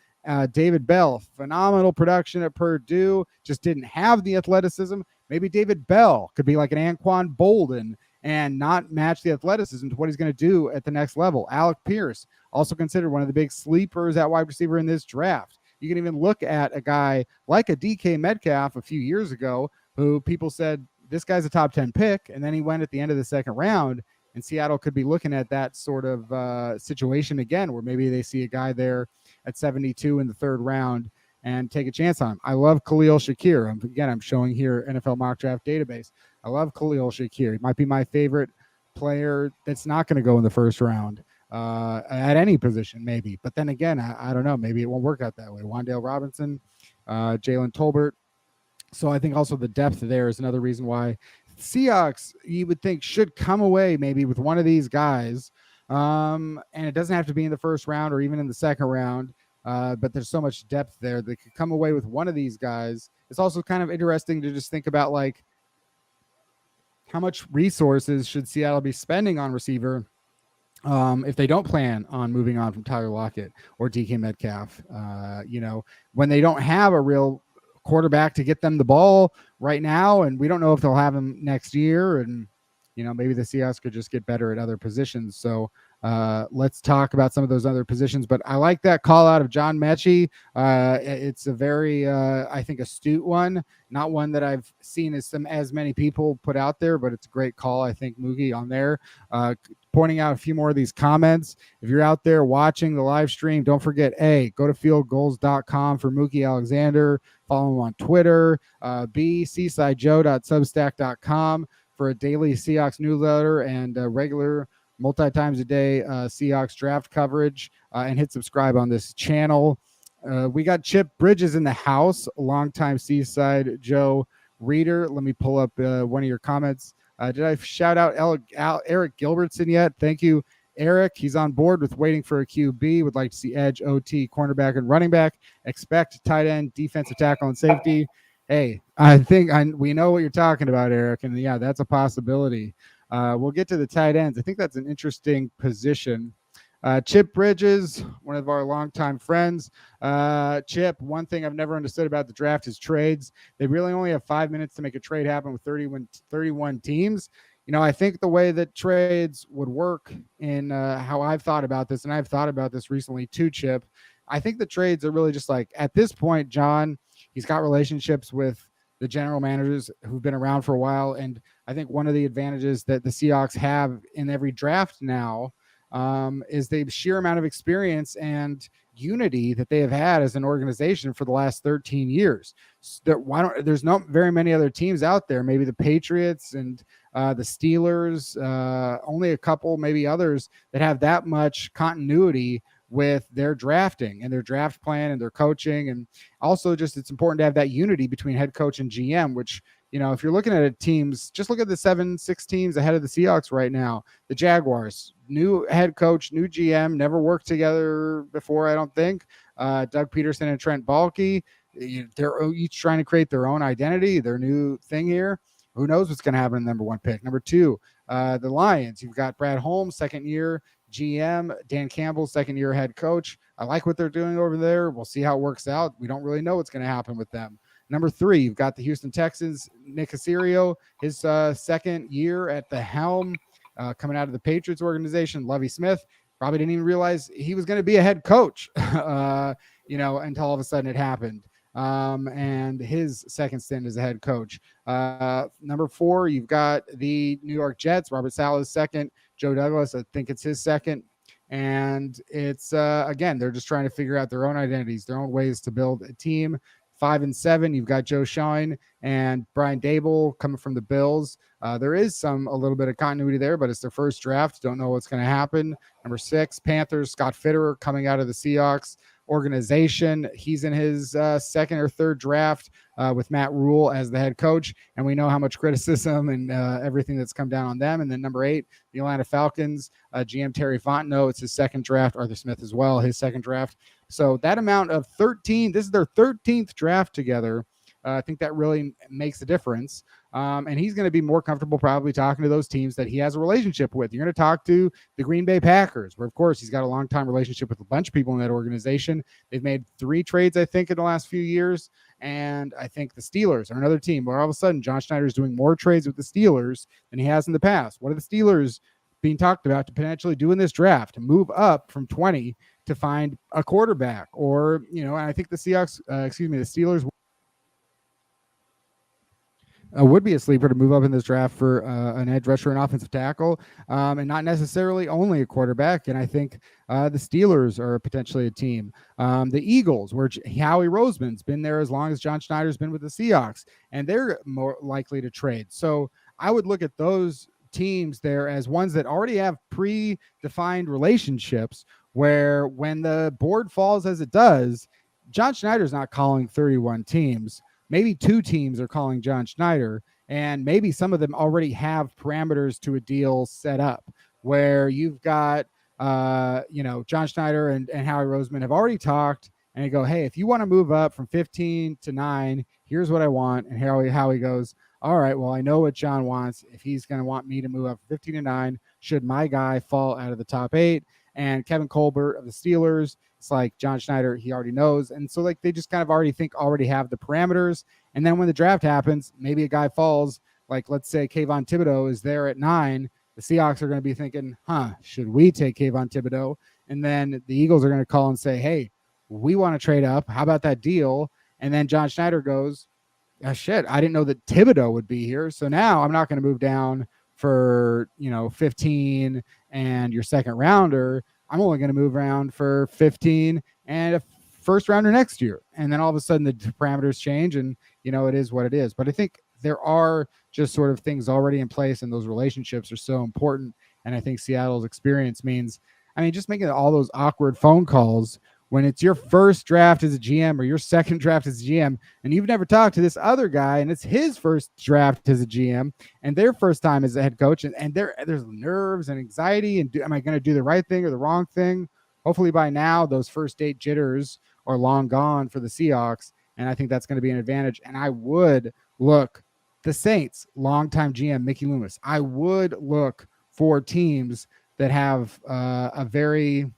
A: David Bell, phenomenal production at Purdue, just didn't have the athleticism. Maybe David Bell could be like an Anquan Bolden and not match the athleticism to what he's going to do at the next level. Alec Pierce, also considered one of the big sleepers at wide receiver in this draft. You can even look at a guy like a DK Metcalf a few years ago, who people said, this guy's a top 10 pick, and then he went at the end of the second round. And Seattle could be looking at that sort of situation again, where maybe they see a guy there at 72 in the third round and take a chance on him. I love Khalil Shakir. I'm showing here NFL Mock Draft Database. I love Khalil Shakir. He might be my favorite player that's not going to go in the first round at any position, maybe. But then again, I don't know. Maybe it won't work out that way. Wan'Dale Robinson, Jalen Tolbert. So I think also the depth there is another reason why Seahawks, you would think, should come away maybe with one of these guys. And it doesn't have to be in the first round or even in the second round. But there's so much depth there. They could come away with one of these guys. It's also kind of interesting to just think about, like, how much resources should Seattle be spending on receiver if they don't plan on moving on from Tyler Lockett or DK Metcalf, when they don't have a real quarterback to get them the ball right now, and we don't know if they'll have him next year, and maybe the Seahawks could just get better at other positions. So let's talk about some of those other positions. But I like that call out of John Mechie. It's a very I think astute one, not one that I've seen as many people put out there, but it's a great call. I think Mookie on there pointing out a few more of these comments. If you're out there watching the live stream, don't forget, go to fieldgoals.com for Mookie Alexander. Follow him on Twitter. seasidejoe.substack.com for a daily Seahawks newsletter and regular multi-times a day Seahawks draft coverage, and hit subscribe on this channel. We got Chip Bridges in the house, a longtime Seaside Joe reader. Let me pull up one of your comments. Did I shout out Eric Gilbertson yet? Thank you, Eric. He's on board with waiting for a QB. Would like to see edge, OT, cornerback, and running back. Expect tight end, defensive tackle, and safety. Hey, I think we know what you're talking about, Eric. And yeah, that's a possibility. We'll get to the tight ends. I think that's an interesting position. Chip Bridges, one of our longtime friends. Chip, one thing I've never understood about the draft is trades. They really only have 5 minutes to make a trade happen with 31 teams. I think the way that trades would work in how I've thought about this, and I've thought about this recently too, Chip, I think the trades are really just like, at this point, John, he's got relationships with the general managers who've been around for a while. And I think one of the advantages that the Seahawks have in every draft now is the sheer amount of experience and unity that they have had as an organization for the last 13 years. There's not very many other teams out there, maybe the Patriots and the Steelers, only a couple, maybe others, that have that much continuity with their drafting and their draft plan and their coaching. And also just, it's important to have that unity between head coach and GM, which, if you're looking at teams, just look at the 7-6 teams ahead of the Seahawks right now. The Jaguars, new head coach, new GM, never worked together before, I don't think. Doug Peterson and Trent Baalke, they're each trying to create their own identity, their new thing here. Who knows what's going to happen in number 1 pick. Number 2, the Lions. You've got Brad Holmes, second year GM, Dan Campbell, second year head coach. I like what they're doing over there. We'll see how it works out. We don't really know what's going to happen with them. Number 3, you've got the Houston Texans, Nick Caserio, his second year at the helm. coming out of the Patriots organization. Lovie Smith probably didn't even realize he was going to be a head coach, until all of a sudden it happened. And his second stint as a head coach. Number 4, you've got the New York Jets. Robert Saleh's second. Joe Douglas, I think it's his second. And it's, again, they're just trying to figure out their own identities, their own ways to build a team. 5 and 7, you've got Joe Schoen and Brian Dable coming from the Bills. There is a little bit of continuity there, but it's their first draft. Don't know what's going to happen. Number 6, Panthers, Scott Fitterer coming out of the Seahawks organization. He's in his second or third draft with Matt Rule as the head coach, and we know how much criticism and everything that's come down on them. And then number 8, the Atlanta Falcons, GM Terry Fontenot. It's his second draft. Arthur Smith as well, his second draft. So that amount of 13, this is their 13th draft together. I think that really makes a difference. And he's going to be more comfortable probably talking to those teams that he has a relationship with. You're going to talk to the Green Bay Packers, where, of course, he's got a long-time relationship with a bunch of people in that organization. They've made 3 trades, I think, in the last few years. And I think the Steelers are another team where all of a sudden John Schneider is doing more trades with the Steelers than he has in the past. What are the Steelers being talked about to potentially do in this draft? To move up from 20 to find a quarterback, or, and I think the Steelers would be a sleeper to move up in this draft for an edge rusher and offensive tackle, and not necessarily only a quarterback. And I think the Steelers are potentially a team. The Eagles, where Howie Roseman's been there as long as John Schneider's been with the Seahawks, and they're more likely to trade. So I would look at those teams there as ones that already have predefined relationships, where when the board falls as it does, John Schneider's not calling 31 teams. Maybe 2 teams are calling John Schneider, and maybe some of them already have parameters to a deal set up, where you've got, John Schneider and Howie Roseman have already talked, and they go, hey, if you want to move up from 15 to 9, here's what I want. And Howie goes, all right, well, I know what John wants. If he's going to want me to move up from 15 to 9, should my guy fall out of the top 8? And Kevin Colbert of the Steelers, it's like John Schneider, he already knows. And so they just kind of already have the parameters. And then when the draft happens, maybe a guy falls, like let's say Kayvon Thibodeau is there at 9. The Seahawks are going to be thinking, should we take Kayvon Thibodeau? And then the Eagles are going to call and say, hey, we want to trade up. How about that deal? And then John Schneider goes, shit, I didn't know that Thibodeau would be here. So now I'm not going to move down for 15 and your second rounder. I'm only going to move around for 15 and a first rounder next year. And then all of a sudden the parameters change, and it is what it is. But I think there are just sort of things already in place, and those relationships are so important. And I think Seattle's experience means, just making all those awkward phone calls when it's your first draft as a GM or your second draft as a GM, and you've never talked to this other guy, and it's his first draft as a GM and their first time as a head coach, and there's nerves and anxiety, and am I going to do the right thing or the wrong thing? Hopefully by now those first date jitters are long gone for the Seahawks, and I think that's going to be an advantage. And I would look, the Saints, longtime GM Mickey Loomis, I would look for teams that have a very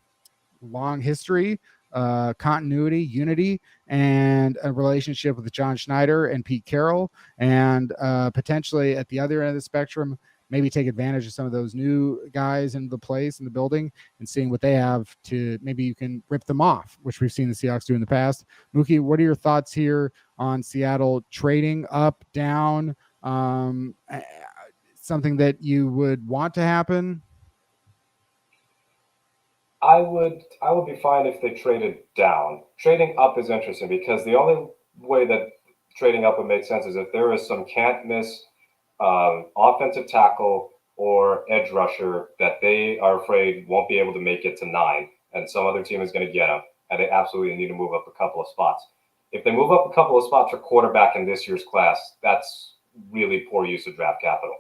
A: long history, continuity, unity, and a relationship with John Schneider and Pete Carroll, and potentially at the other end of the spectrum, maybe take advantage of some of those new guys in the place, in the building, and seeing what they have to, maybe you can rip them off, which we've seen the Seahawks do in the past. Mookie, what are your thoughts here on Seattle trading up, down, something that you would want to happen?
B: I would be fine if they traded down. Trading up is interesting because the only way that trading up would make sense is if there is some can't miss offensive tackle or edge rusher that they are afraid won't be able to make it to 9, and some other team is going to get them, and they absolutely need to move up a couple of spots. If they move up a couple of spots for quarterback in this year's class, that's really poor use of draft capital.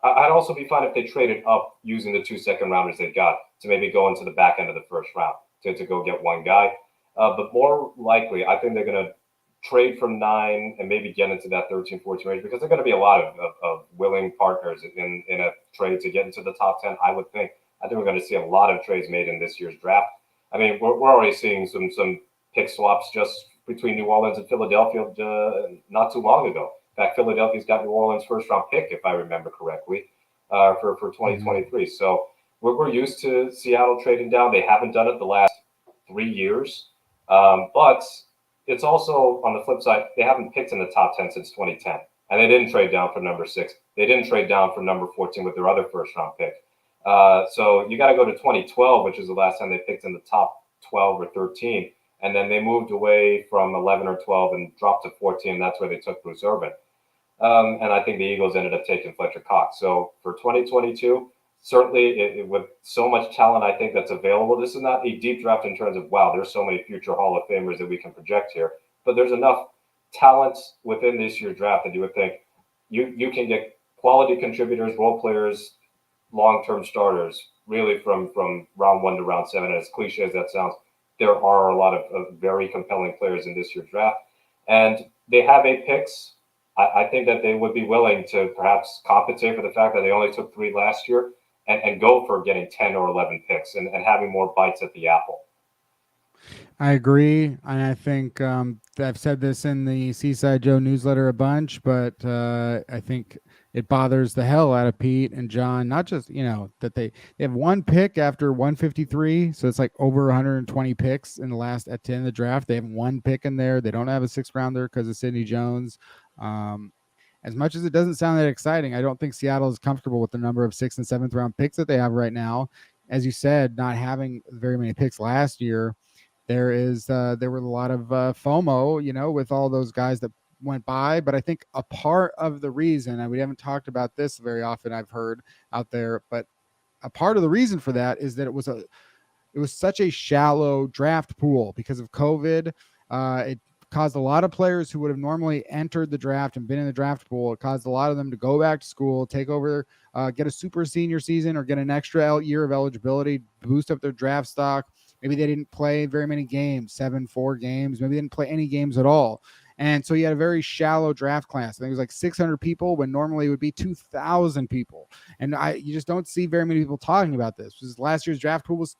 B: I'd also be fine if they traded up using the 2 second rounders they got to maybe go into the back end of the first round to go get one guy. But more likely, I think they're going to trade from 9 and maybe get into that 13, 14 range, because there are going to be a lot of willing partners in a trade to get into the top 10, I would think. I think we're going to see a lot of trades made in this year's draft. We're already seeing some pick swaps just between New Orleans and Philadelphia not too long ago. In fact, Philadelphia's got New Orleans' first-round pick, if I remember correctly. for 2023. So we're used to Seattle trading down. They haven't done it the last 3 years. But it's also on the flip side, they haven't picked in the top 10 since 2010. And they didn't trade down from number 6. They didn't trade down from number 14 with their other first round pick. So you got to go to 2012, which is the last time they picked in the top 12 or 13. And then they moved away from 11 or 12 and dropped to 14. That's where they took Bruce Irvin. And I think the Eagles ended up taking Fletcher Cox. So for 2022, certainly with so much talent, I think that's available. This is not a deep draft in terms of, wow, there's so many future Hall of Famers that we can project here. But there's enough talent within this year's draft that you would think you can get quality contributors, role players, long-term starters, really from round 1 to round 7. And as cliche as that sounds, there are a lot of very compelling players in this year's draft. And they have 8 picks. I think that they would be willing to perhaps compensate for the fact that they only took 3 last year and go for getting 10 or 11 picks and having more bites at the apple.
A: I agree. And I think I've said this in the Seaside Joe newsletter a bunch, but I think it bothers the hell out of Pete and John, not just, that they have 1 pick after 153. So it's like over 120 picks in the last at 10 of the draft. They have 1 pick in there. They don't have a 6th rounder because of Sidney Jones. As much as it doesn't sound that exciting, I don't think Seattle is comfortable with the number of 6th and 7th round picks that they have right now. As you said, not having very many picks last year, there were a lot of FOMO, with all those guys that went by. But I think a part of the reason, and we haven't talked about this very often, I've heard out there, but a part of the reason for that is that it was such a shallow draft pool because of COVID. It caused a lot of players who would have normally entered the draft and been in the draft pool. It caused a lot of them to go back to school, take over, get a super senior season or get an extra year of eligibility, boost up their draft stock. Maybe they didn't play very many games, 7-4 games. Maybe they didn't play any games at all. And so you had a very shallow draft class. I think it was like 600 people when normally it would be 2,000 people. And you just don't see very many people talking about this. Because last year's draft pool was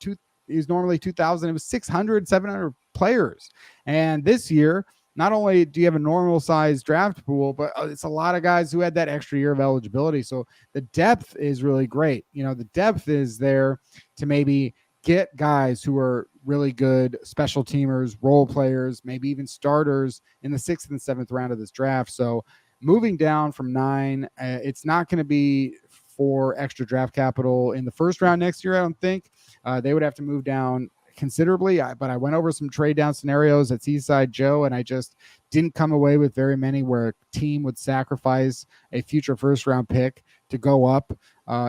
A: normally 2,000. It was 600, 700 players. And this year, not only do you have a normal size draft pool, but it's a lot of guys who had that extra year of eligibility. So the depth is really great. The depth is there to maybe get guys who are really good special teamers, role players, maybe even starters in the 6th and 7th round of this draft. So moving down from 9, it's not going to be for extra draft capital in the 1st round next year. I don't think they would have to move down considerably, but I went over some trade down scenarios at Seaside Joe, and I just didn't come away with very many where a team would sacrifice a future 1st round pick to go up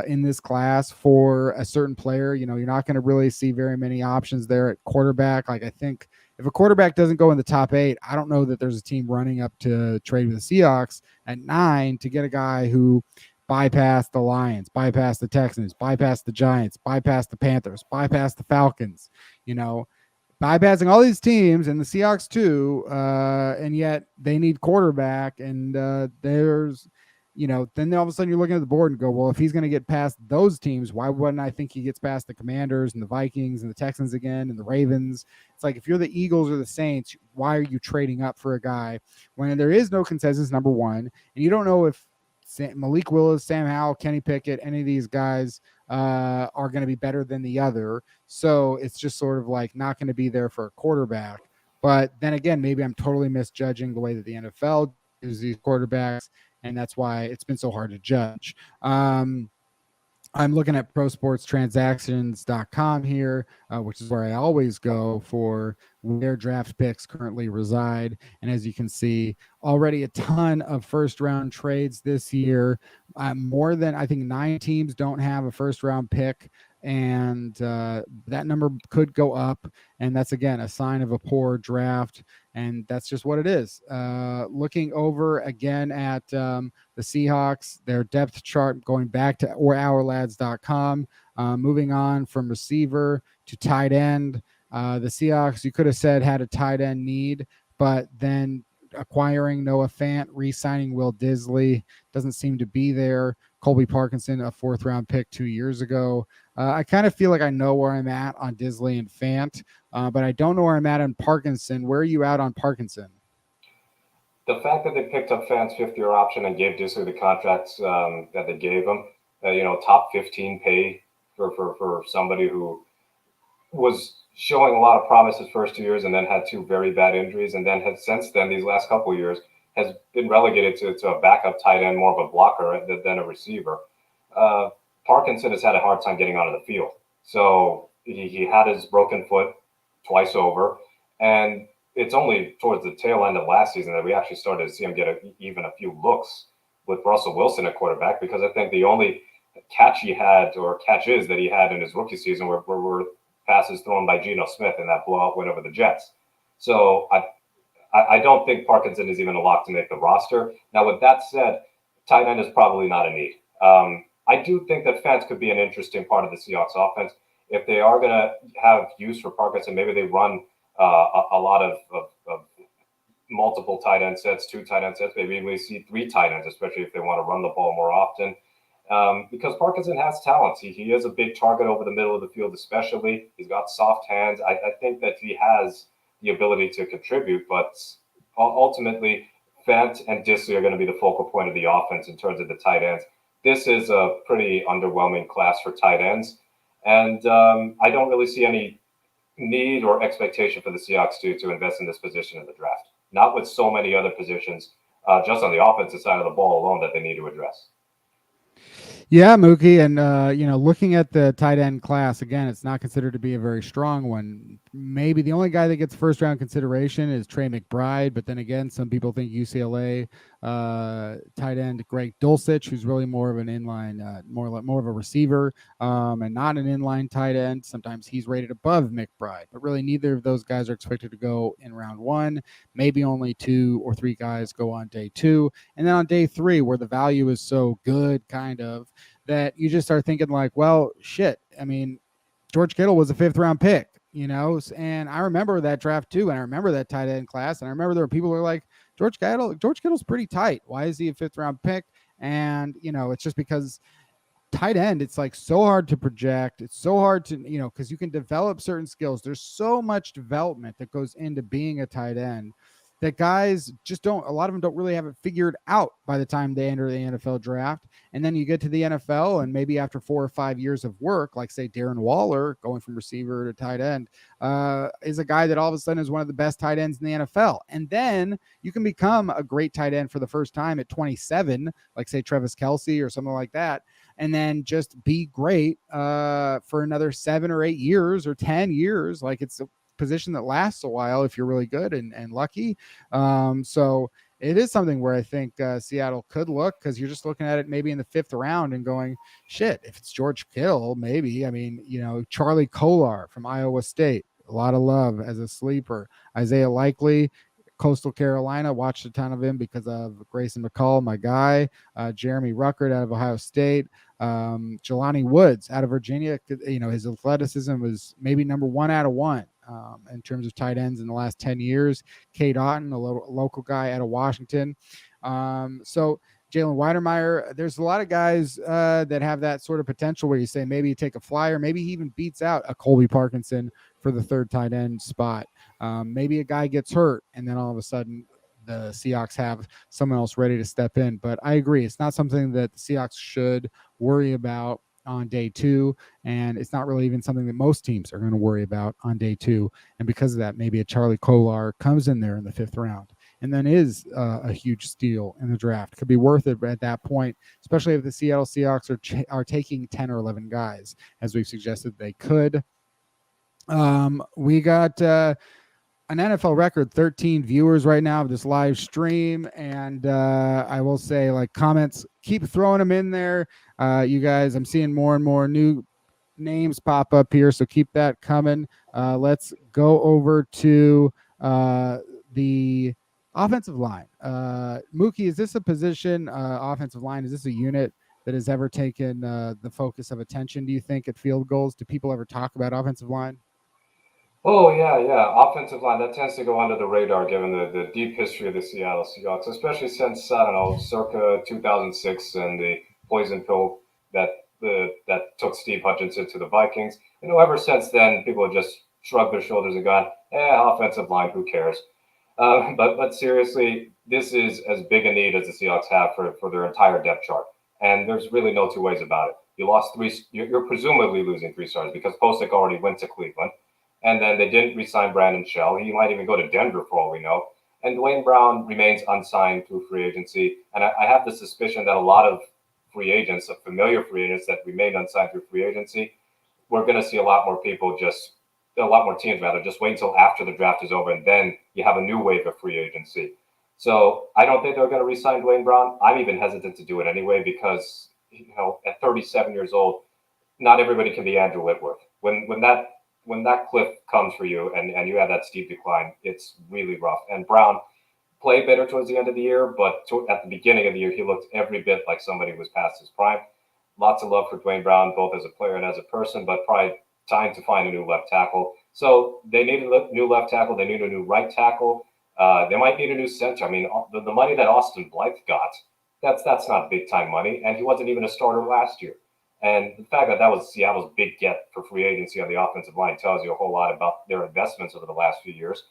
A: in this class for a certain player. You're not going to really see very many options there at quarterback. Like, I think if a quarterback doesn't go in the top 8, I don't know that there's a team running up to trade with the Seahawks at 9 to get a guy who bypassed the Lions, bypassed the Texans, bypassed the Giants, bypassed the Panthers, bypassed the Falcons, bypassing all these teams and the Seahawks too. And yet they need quarterback. And then all of a sudden you're looking at the board and go, well, if he's going to get past those teams, why wouldn't I think he gets past the Commanders and the Vikings and the Texans again and the Ravens? It's like, if you're the Eagles or the Saints, why are you trading up for a guy when there is no consensus, number one, and you don't know if Malik Willis, Sam Howell, Kenny Pickett, any of these guys are going to be better than the other. So it's just sort of like not going to be there for a quarterback. But then again, maybe I'm totally misjudging the way that the NFL uses these quarterbacks, and that's why it's been so hard to judge. I'm looking at prosportstransactions.com here, which is where I always go for where draft picks currently reside. And as you can see, already a ton of first-round trades this year. More than, I think, 9 teams don't have a first-round pick, and that number could go up. And that's, again, a sign of a poor draft. And that's just what it is. Looking over again at the Seahawks, their depth chart, going back to ourlads.com, moving on from receiver to tight end. The Seahawks, you could have said, had a tight end need, but then acquiring Noah Fant, re-signing Will Disley doesn't seem to be there. Colby Parkinson, a 4th-round pick 2 years ago. I kind of feel like I know where I'm at on Disley and Fant, but I don't know where I'm at on Parkinson. Where are you at on Parkinson?
B: The fact that they picked up Fant's 5th-year option and gave Disley the contracts that they gave him, top 15 pay for somebody who was showing a lot of promise his first 2 years and then had two very bad injuries, and then has since then, these last couple of years, has been relegated to a backup tight end, more of a blocker than a receiver. Uh, Parkinson has had a hard time getting onto the field. So he had his broken foot twice over, and it's only towards the tail end of last season that we actually started to see him get even a few looks with Russell Wilson at quarterback, because I think the only catches that he had in his rookie season were passes thrown by Geno Smith in that blowout win over the Jets. So I don't think Parkinson is even a lock to make the roster. Now, with that said, tight end is probably not a need. I do think that Fant could be an interesting part of the Seahawks offense. If they are going to have use for Parkinson, maybe they run a lot of multiple tight end sets, two tight end sets. Maybe we see three tight ends, especially if they want to run the ball more often. Because Parkinson has talents. He is a big target over the middle of the field, especially. He's got soft hands. I think that he has the ability to contribute, but ultimately, Fant and Disley are going to be the focal point of the offense in terms of the tight ends. This is a pretty underwhelming class for tight ends, and I don't really see any need or expectation for the Seahawks to invest in this position in the draft. Not with so many other positions, just on the offensive side of the ball alone, that they need to address.
A: Yeah, Mookie, and looking at the tight end class again, it's not considered to be a very strong one. Maybe the only guy that gets first round consideration is Trey McBride, but then again, some people think UCLA tight end Greg Dulcich, who's really more of an inline, more of a receiver, and not an inline tight end. Sometimes he's rated above McBride, but really neither of those guys are expected to go in round one. Maybe only 2 or 3 guys go on day 2, and then on day 3, where the value is so good, kind of, that you just start thinking like, well, shit. I mean, George Kittle was a 5th round pick, and I remember that draft too. And I remember that tight end class. And I remember there were people who were like, George Kittle's pretty tight. Why is he a 5th round pick? And, it's just because tight end, it's like so hard to project. It's so hard to, because you can develop certain skills. There's so much development that goes into being a tight end that guys just a lot of them don't really have it figured out by the time they enter the NFL draft. And then you get to the NFL, and maybe after 4 or 5 years of work, like say Darren Waller going from receiver to tight end, is a guy that all of a sudden is one of the best tight ends in the NFL. And then you can become a great tight end for the first time at 27, like say Travis Kelce or something like that, and then just be great for another 7 or 8 years or 10 years. Like, it's a position that lasts a while if you're really good and lucky. So it is something where I think Seattle could look, because you're just looking at it maybe in the 5th round and going, shit, if it's George Kittle, maybe. I mean, Charlie Kolar from Iowa State, a lot of love as a sleeper. Isaiah Likely, Coastal Carolina, watched a ton of him because of Grayson McCall, my guy. Jeremy Ruckert out of Ohio State. Jelani Woods out of Virginia. His athleticism was maybe number 1 out of 1 in terms of tight ends in the last 10 years. Cade Otton, a local guy out of Washington. So Jalen Weidermeyer, there's a lot of guys that have that sort of potential where you say maybe you take a flyer, maybe he even beats out a Colby Parkinson for the 3rd tight end spot. Maybe a guy gets hurt, and then all of a sudden the Seahawks have someone else ready to step in. But I agree, it's not something that the Seahawks should worry about on day 2, and it's not really even something that most teams are going to worry about on day 2. And because of that, maybe a Charlie Kolar comes in there in the 5th round and then is a huge steal in the draft. Could be worth it at that point, especially if the Seattle Seahawks are taking 10 or 11 guys, as we've suggested they could. We got an NFL record 13 viewers right now of this live stream, and I will say, like, comments, keep throwing them in there. You guys, I'm seeing more and more new names pop up here, so keep that coming. Let's go over to the offensive line. Mookie, is this a position, offensive line, is this a unit that has ever taken the focus of attention, do you think, at Field Gulls? Do people ever talk about offensive line?
B: Oh, yeah. Offensive line, that tends to go under the radar given the deep history of the Seattle Seahawks, especially since, I don't know, circa 2006 and the poison pill that took Steve Hutchinson to the Vikings. Ever since then, people have just shrugged their shoulders and gone, offensive line, who cares? But seriously, this is as big a need as the Seahawks have for their entire depth chart. And there's really no two ways about it. You lost three. You're presumably losing 3 stars because Posick already went to Cleveland, and then they didn't re-sign Brandon Shell. He might even go to Denver for all we know. And Dwayne Brown remains unsigned through free agency. And I have the suspicion that a lot of free agents, of familiar free agents that remained unsigned through free agency, we're going to see a lot more people a lot more teams rather, just wait until after the draft is over and then you have a new wave of free agency. So I don't think they're going to re-sign Dwayne Brown. I'm even hesitant to do it anyway because, at 37 years old, not everybody can be Andrew Whitworth. When that cliff comes for you and you have that steep decline, it's really rough. And Brown played better towards the end of the year, but at the beginning of the year, he looked every bit like somebody who was past his prime. Lots of love for Dwayne Brown, both as a player and as a person, but probably time to find a new left tackle. So they need a new left tackle. They need a new right tackle. They might need a new center. I mean, the money that Austin Blythe got, that's not big time money, and he wasn't even a starter last year. And the fact that was Seattle's big get for free agency on the offensive line tells you a whole lot about their investments over the last few years.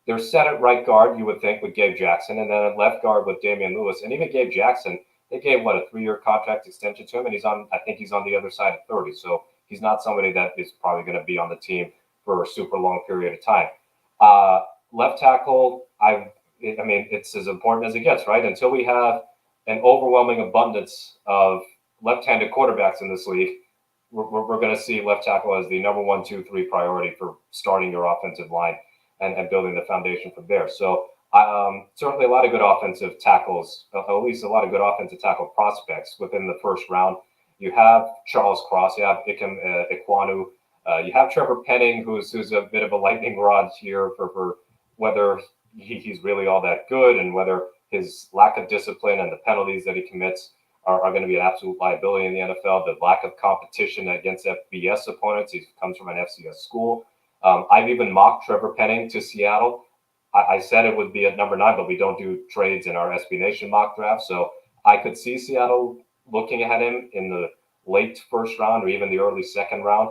B: They're set at right guard, you would think, with Gabe Jackson, and then at left guard with Damian Lewis. And even Gabe Jackson, they gave, a 3-year contract extension to him, and I think he's on the other side of 30. So he's not somebody that is probably going to be on the team for a super long period of time. Left tackle, it's as important as it gets, right? Until we have an overwhelming abundance of left-handed quarterbacks in this league, we're going to see left tackle as the number 1, 2, 3 priority for starting your offensive line and building the foundation from there. So certainly a lot of good offensive tackles, at least a lot of good offensive tackle prospects within the first round. You have Charles Cross, you have Ikem Ekwonu, you have Trevor Penning, who's a bit of a lightning rod here for whether he's really all that good and whether his lack of discipline and the penalties that he commits are going to be an absolute liability in the NFL. The lack of competition against FBS opponents. He comes from an FCS school. I've even mocked Trevor Penning to Seattle. I said it would be at number 9, but we don't do trades in our SB Nation mock draft. So I could see Seattle looking at him in the late first round or even the early second round,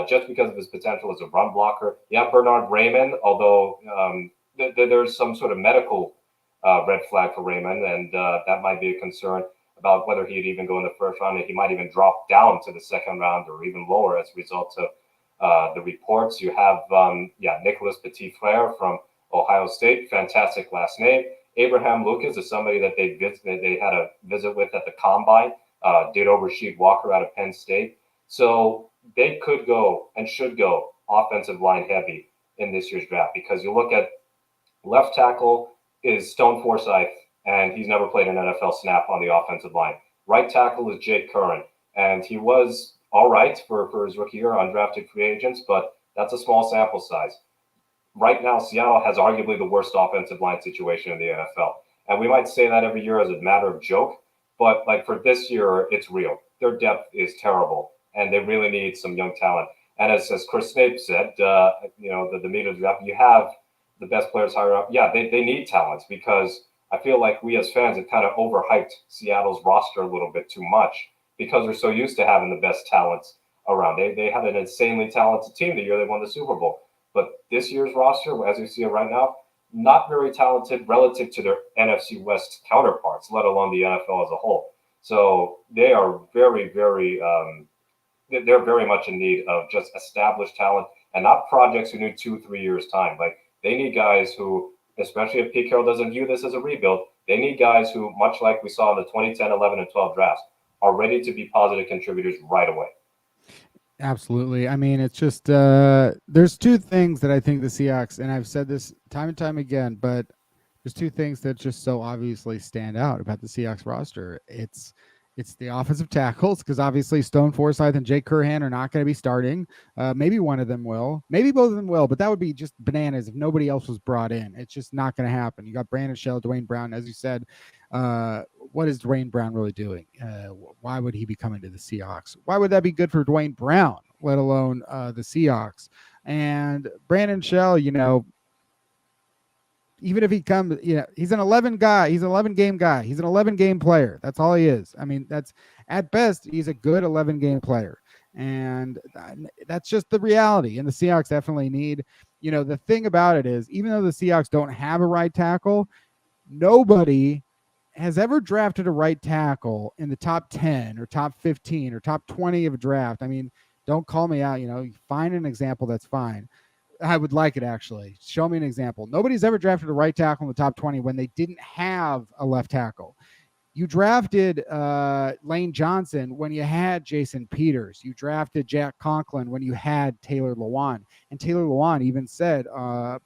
B: just because of his potential as a run blocker. Yeah, Bernard Raymond, although there's some sort of medical red flag for Raymond, and that might be a concern about whether he'd even go in the first round. He might even drop down to the second round or even lower as a result of the reports. You have, Nicholas Petit-Frere from Ohio State, fantastic last name. Abraham Lucas is somebody that they had a visit with at the Combine, did over Rasheed Walker out of Penn State. So they could go and should go offensive line heavy in this year's draft, because you look at left tackle is Stone Forsythe, and he's never played an NFL snap on the offensive line. Right tackle is Jake Curran, and he was all right for his rookie year, undrafted free agents, but that's a small sample size. Right now, Seattle has arguably the worst offensive line situation in the NFL. And we might say that every year as a matter of joke, but for this year, it's real. Their depth is terrible, and they really need some young talent. And as Chris Snape said, the meat of the draft, you have the best players higher up. Yeah, they need talents, because I feel like we as fans have kind of overhyped Seattle's roster a little bit too much because we're so used to having the best talents around. They had an insanely talented team the year they won the Super Bowl. But this year's roster, as we see it right now, not very talented relative to their NFC West counterparts, let alone the NFL as a whole. So they are very, very, they're very much in need of just established talent and not projects who need 2-3 years' time. They need guys who, especially if Pete Carroll doesn't view this as a rebuild, they need guys who, much like we saw in the 2010, 11, and 12 drafts, are ready to be positive contributors right away.
A: Absolutely. I mean, it's just there's two things that I think the Seahawks, and I've said this time and time again, but there's two things that just so obviously stand out about the Seahawks roster. It's the offensive tackles, because obviously Stone Forsythe and Jake Curhan are not going to be starting. Maybe one of them will. Maybe both of them will, but that would be just bananas if nobody else was brought in. It's just not going to happen. You got Brandon Shell, Dwayne Brown, as you said. What is Dwayne Brown really doing? Why would he be coming to the Seahawks? Why would that be good for Dwayne Brown, let alone the Seahawks? And Brandon Shell, even if he comes, he's an 11 guy. He's an 11-game guy. He's an 11-game player. That's all he is. I mean, that's at best, he's a good 11-game player. And that's just the reality. And the Seahawks definitely need, the thing about it is, even though the Seahawks don't have a right tackle, nobody has ever drafted a right tackle in the top 10 or top 15 or top 20 of a draft. I mean, don't call me out. Find an example. That's fine. I would like it, actually. Show me an example. Nobody's ever drafted a right tackle in the top 20 when they didn't have a left tackle. You drafted Lane Johnson when you had Jason Peters. You drafted Jack Conklin when you had Taylor Lewan. And Taylor Lewan even said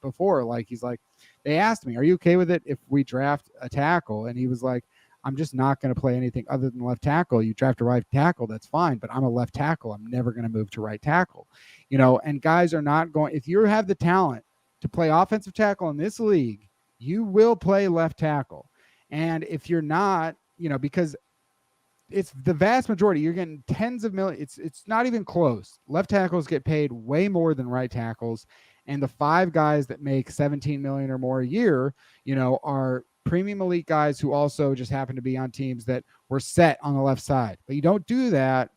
A: before, he's like, they asked me, are you okay with it if we draft a tackle? And he was like, I'm just not going to play anything other than left tackle. You draft a right tackle, that's fine, but I'm a left tackle. I'm never going to move to right tackle. And guys are not going, if you have the talent to play offensive tackle in this league, you will play left tackle. And if you're not, because it's the vast majority, you're getting tens of millions. It's not even close. Left tackles get paid way more than right tackles. And the 5 guys that make 17 million or more a year, are premium elite guys who also just happen to be on teams that were set on the left side. But you don't do that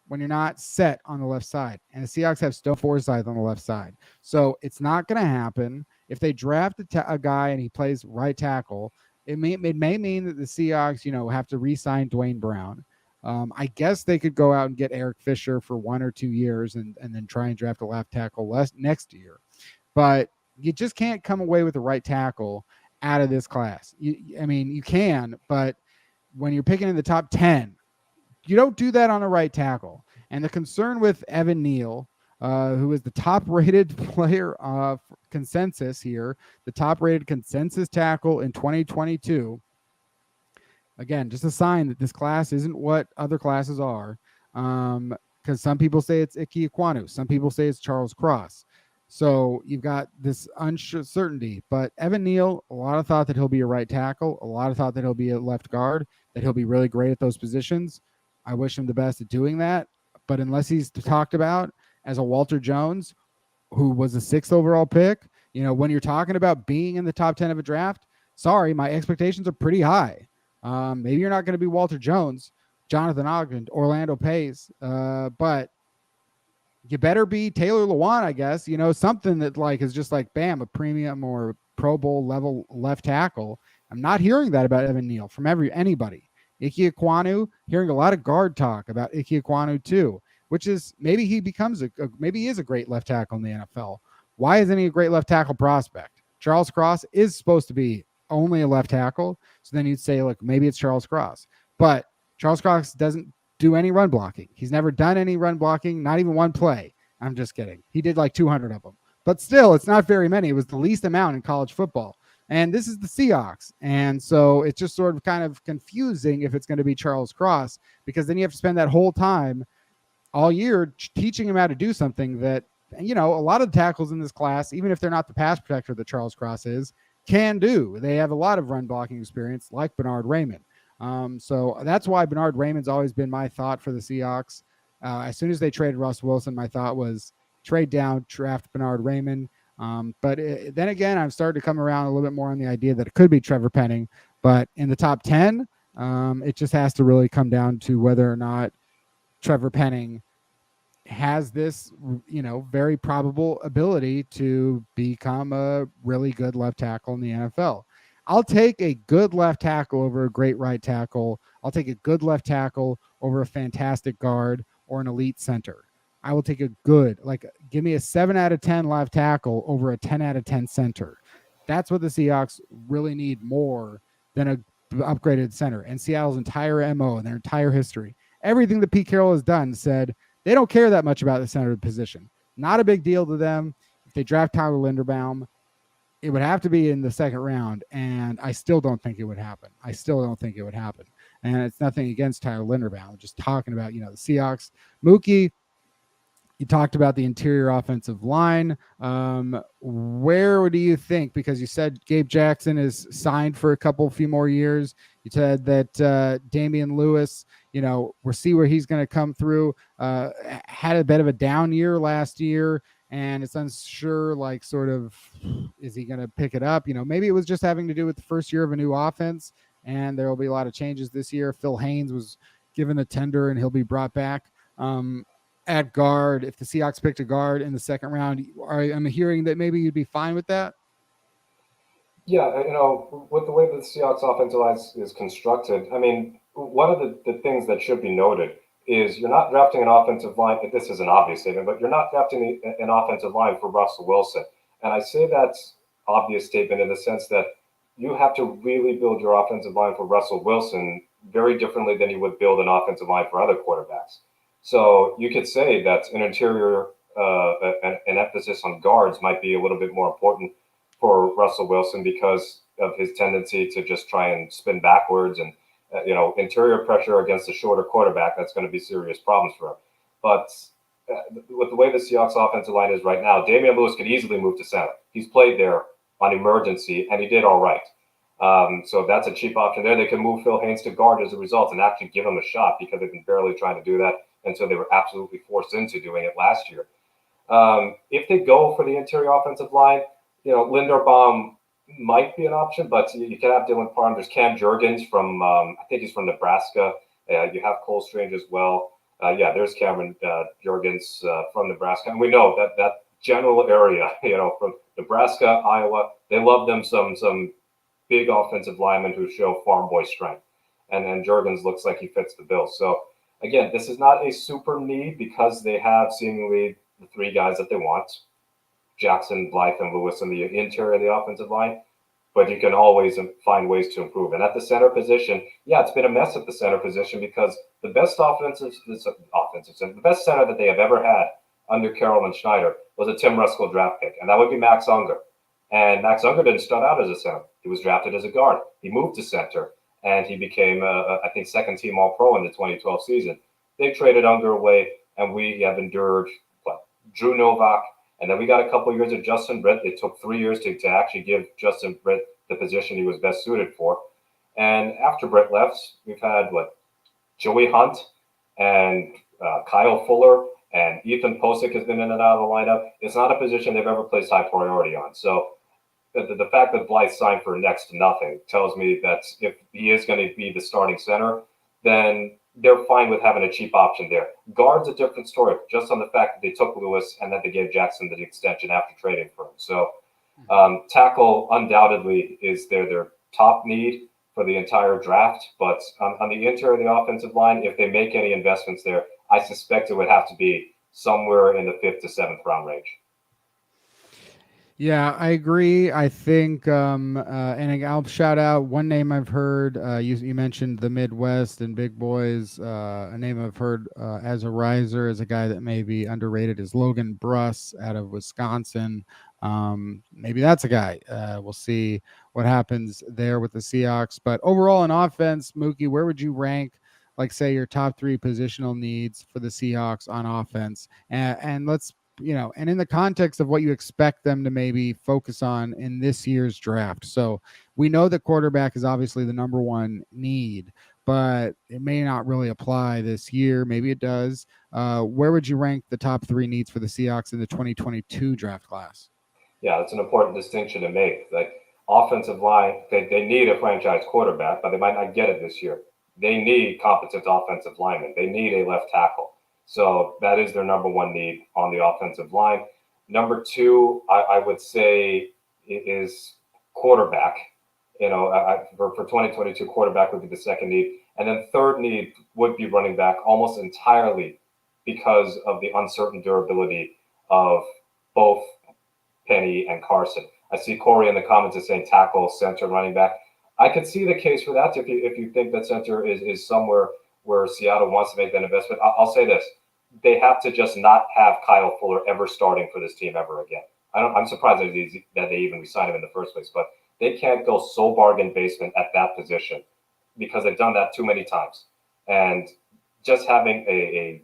A: when you're not set on the left side. And the Seahawks have Stone Forsythe on the left side. So it's not going to happen. If they draft a guy and he plays right tackle, it may mean that the Seahawks, have to re-sign Dwayne Brown. I guess they could go out and get Eric Fisher for 1 or 2 years and then try and draft a left tackle next year. But you just can't come away with a right tackle out of this class. You can, but when you're picking in the top 10, you don't do that on a right tackle. And the concern with Evan Neal, who is the top-rated player consensus here, the top-rated consensus tackle in 2022. Again, just a sign that this class isn't what other classes are, because some people say it's Ike Ekwonu. Some people say it's Charles Cross. So you've got this uncertainty. But Evan Neal, a lot of thought that he'll be a right tackle, a lot of thought that he'll be a left guard, that he'll be really great at those positions. I wish him the best at doing that. But unless he's talked about as a Walter Jones, who was a 6th overall pick, when you're talking about being in the top 10 of a draft, sorry, my expectations are pretty high. Maybe you're not going to be Walter Jones, Jonathan Ogden, Orlando Pace, but you better be Taylor Lewan, I guess, something that is just bam, a premium or Pro Bowl level left tackle. I'm not hearing that about Evan Neal from anybody. Ike Ekwonu, hearing a lot of guard talk about Ike Ekwonu too, which is maybe he becomes maybe he is a great left tackle in the NFL. Why isn't he a great left tackle prospect? Charles Cross is supposed to be only a left tackle. So then you'd say, look, maybe it's Charles Cross. But Charles Cross doesn't do any run blocking. He's never done any run blocking, not even one play. I'm just kidding. He did 200 of them. But still, it's not very many. It was the least amount in college football. And this is the Seahawks. And so it's just sort of kind of confusing if it's going to be Charles Cross, because then you have to spend that whole time all year teaching him how to do something that, a lot of the tackles in this class, even if they're not the pass protector that Charles Cross is, can do. They have a lot of run blocking experience, like Bernard Raymond. So that's why Bernard Raymond's always been my thought for the Seahawks. As soon as they traded Russ Wilson, my thought was trade down, draft Bernard Raymond. But then again, I'm starting to come around a little bit more on the idea that it could be Trevor Penning. But in the top 10, it just has to really come down to whether or not Trevor Penning has this, very probable ability to become a really good left tackle in the NFL. I'll take a good left tackle over a great right tackle. I'll take a good left tackle over a fantastic guard or an elite center. I will take a good, give me a 7 out of 10 left tackle over a 10 out of 10 center. That's what the Seahawks really need more than a upgraded center. And Seattle's entire MO and their entire history, everything that Pete Carroll has done, said they don't care that much about the center position. Not a big deal to them. If they draft Tyler Linderbaum, it would have to be in the 2nd round, and I still don't think it would happen. And it's nothing against Tyler Linderbaum. I'm just talking about, the Seahawks. Mookie, you talked about the interior offensive line. Where do you think, because you said Gabe Jackson is signed for a few more years. You said that Damian Lewis, we'll see where he's going to come through. Had a bit of a down year last year, and it's unsure, is he going to pick it up? Maybe it was just having to do with the first year of a new offense, and there will be a lot of changes this year. Phil Haynes was given a tender, and he'll be brought back. At guard, if the Seahawks picked a guard in the 2nd round, I'm hearing that maybe you'd be fine with that.
B: Yeah, with the way that the Seahawks offensive line is constructed, I mean, one of the things that should be noted is you're not drafting an offensive line. This is an obvious statement, but you're not drafting an offensive line for Russell Wilson. And I say that's obvious statement in the sense that you have to really build your offensive line for Russell Wilson very differently than you would build an offensive line for other quarterbacks. So you could say that an interior, an emphasis on guards might be a little bit more important for Russell Wilson because of his tendency to just try and spin backwards and interior pressure against a shorter quarterback. That's going to be serious problems for him. But with the way the Seahawks offensive line is right now, Damian Lewis could easily move to center. He's played there on emergency and he did all right. So that's a cheap option there. They can move Phil Haynes to guard as a result and actually give him a shot because they've been barely trying to do that until they were absolutely forced into doing it last year. If they go for the interior offensive line, Linderbaum might be an option, but you can have Dylan Parham. There's Cam Jurgens from, I think he's from Nebraska. You have Cole Strange as well. Yeah, there's Cameron Jurgens from Nebraska. And we know that general area, from Nebraska, Iowa, they love them some big offensive linemen who show farm boy strength. And Jurgens looks like he fits the bill. So, again, this is not a super need because they have seemingly the three guys that they want. Jackson, Blythe, and Lewis in the interior of the offensive line, but you can always find ways to improve. And at the center position, yeah, it's been a mess at the center position because the best the best center that they have ever had under Carroll and Schneider was a Tim Ruskell draft pick, and that would be Max Unger. And Max Unger didn't start out as a center; he was drafted as a guard. He moved to center, and he became, I think, second team All Pro in the 2012 season. They traded Unger away, and we have endured Drew Novak. And then we got a couple of years of Justin Britt. It took 3 years to actually give Justin Britt the position he was best suited for. And after Britt left, we've had Joey Hunt and Kyle Fuller and Ethan Posick has been in and out of the lineup. It's not a position they've ever placed high priority on. So the fact that Blythe signed for next to nothing tells me that if he is going to be the starting center, then they're fine with having a cheap option there. Guard's a different story, just on the fact that they took Lewis and that they gave Jackson the extension after trading for him. So tackle undoubtedly is their top need for the entire draft. But on the interior of the offensive line, if they make any investments there, I suspect it would have to be somewhere in the 5th to 7th round range.
A: Yeah, I agree. I think, and I'll shout out one name I've heard. You mentioned the Midwest and big boys. A name I've heard as a riser, as a guy that may be underrated, is Logan Bruss out of Wisconsin. Maybe that's a guy. We'll see what happens there with the Seahawks. But overall in offense, Mookie, where would you rank, like, say, your top 3 positional needs for the Seahawks on offense? And let's, and in the context of what you expect them to maybe focus on in this year's draft. So we know that quarterback is obviously the number one need, but it may not really apply this year. Maybe it does. Where would you rank the top 3 needs for the Seahawks in the 2022 draft class?
B: Yeah, it's an important distinction to make. Like, offensive line, they need a franchise quarterback, but they might not get it this year. They need competent offensive linemen. They need a left tackle. So that is their number one need on the offensive line. Number 2, I would say, is quarterback. For 2022, quarterback would be the second need. And then third need would be running back almost entirely because of the uncertain durability of both Penny and Carson. I see Corey in the comments is saying tackle, center, running back. I could see the case for that if you think that center is somewhere where Seattle wants to make that investment. I'll say this: they have to just not have Kyle Fuller ever starting for this team ever again. I'm surprised that they even re-signed him in the first place, but they can't go so bargain basement at that position because they've done that too many times. And just having a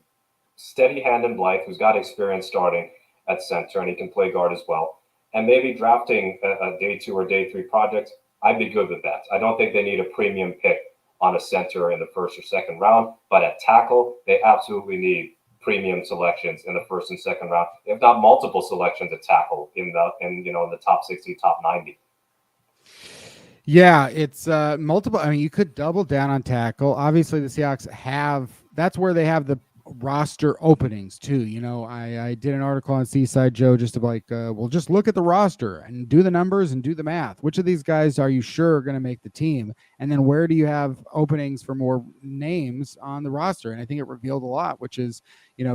B: steady hand in Blythe, who's got experience starting at center and he can play guard as well, and maybe drafting a day 2 or day 3 project, I'd be good with that. I don't think they need a premium pick on a center in the first or second round, but at tackle, they absolutely need premium selections in the first and second round, if not multiple selections at tackle in the top 60, top 90.
A: Yeah, it's multiple. I mean, you could double down on tackle. Obviously, the Seahawks that's where they have the roster openings too. I did an article on Seaside Joe just to well, just look at the roster and do the numbers and do the math. Which of these guys are you sure are going to make the team? And then where do you have openings for more names on the roster? And I think it revealed a lot, which is,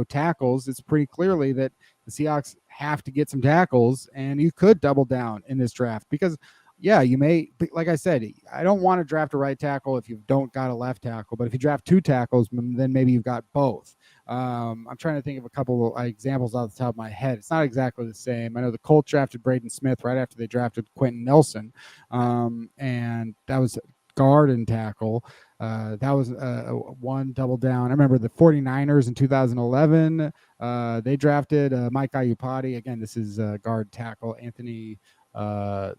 A: tackles. It's pretty clearly that the Seahawks have to get some tackles, and you could double down in this draft because yeah, you may, like I said, I don't want to draft a right tackle if you don't got a left tackle, but if you draft two tackles, then maybe you've got both. I'm trying to think of a couple of examples off the top of my head. It's not exactly the same. I know the Colts drafted Braden Smith right after they drafted Quentin Nelson, and that was guard and tackle. That was one double down. I remember the 49ers in 2011. They drafted Mike Iupati. Again, this is guard tackle. Anthony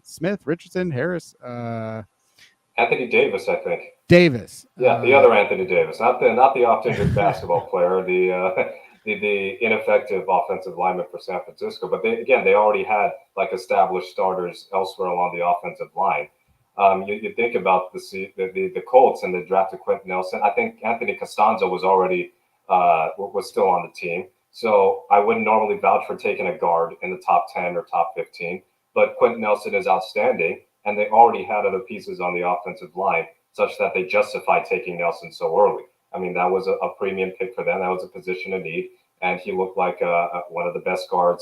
A: Smith, Richardson, Harris,
B: Anthony Davis, I think.
A: Davis.
B: Yeah, the other Anthony Davis, not the oft-injured basketball player, the ineffective offensive lineman for San Francisco. But they already had like established starters elsewhere along the offensive line. You think about the Colts and the draft of Quentin Nelson. I think Anthony Costanzo was already was still on the team. So I wouldn't normally vouch for taking a guard in the top 10 or top 15. But Quentin Nelson is outstanding, and they already had other pieces on the offensive line such that they justified taking Nelson so early. I mean, that was a premium pick for them. That was a position of need, and he looked like one of the best guard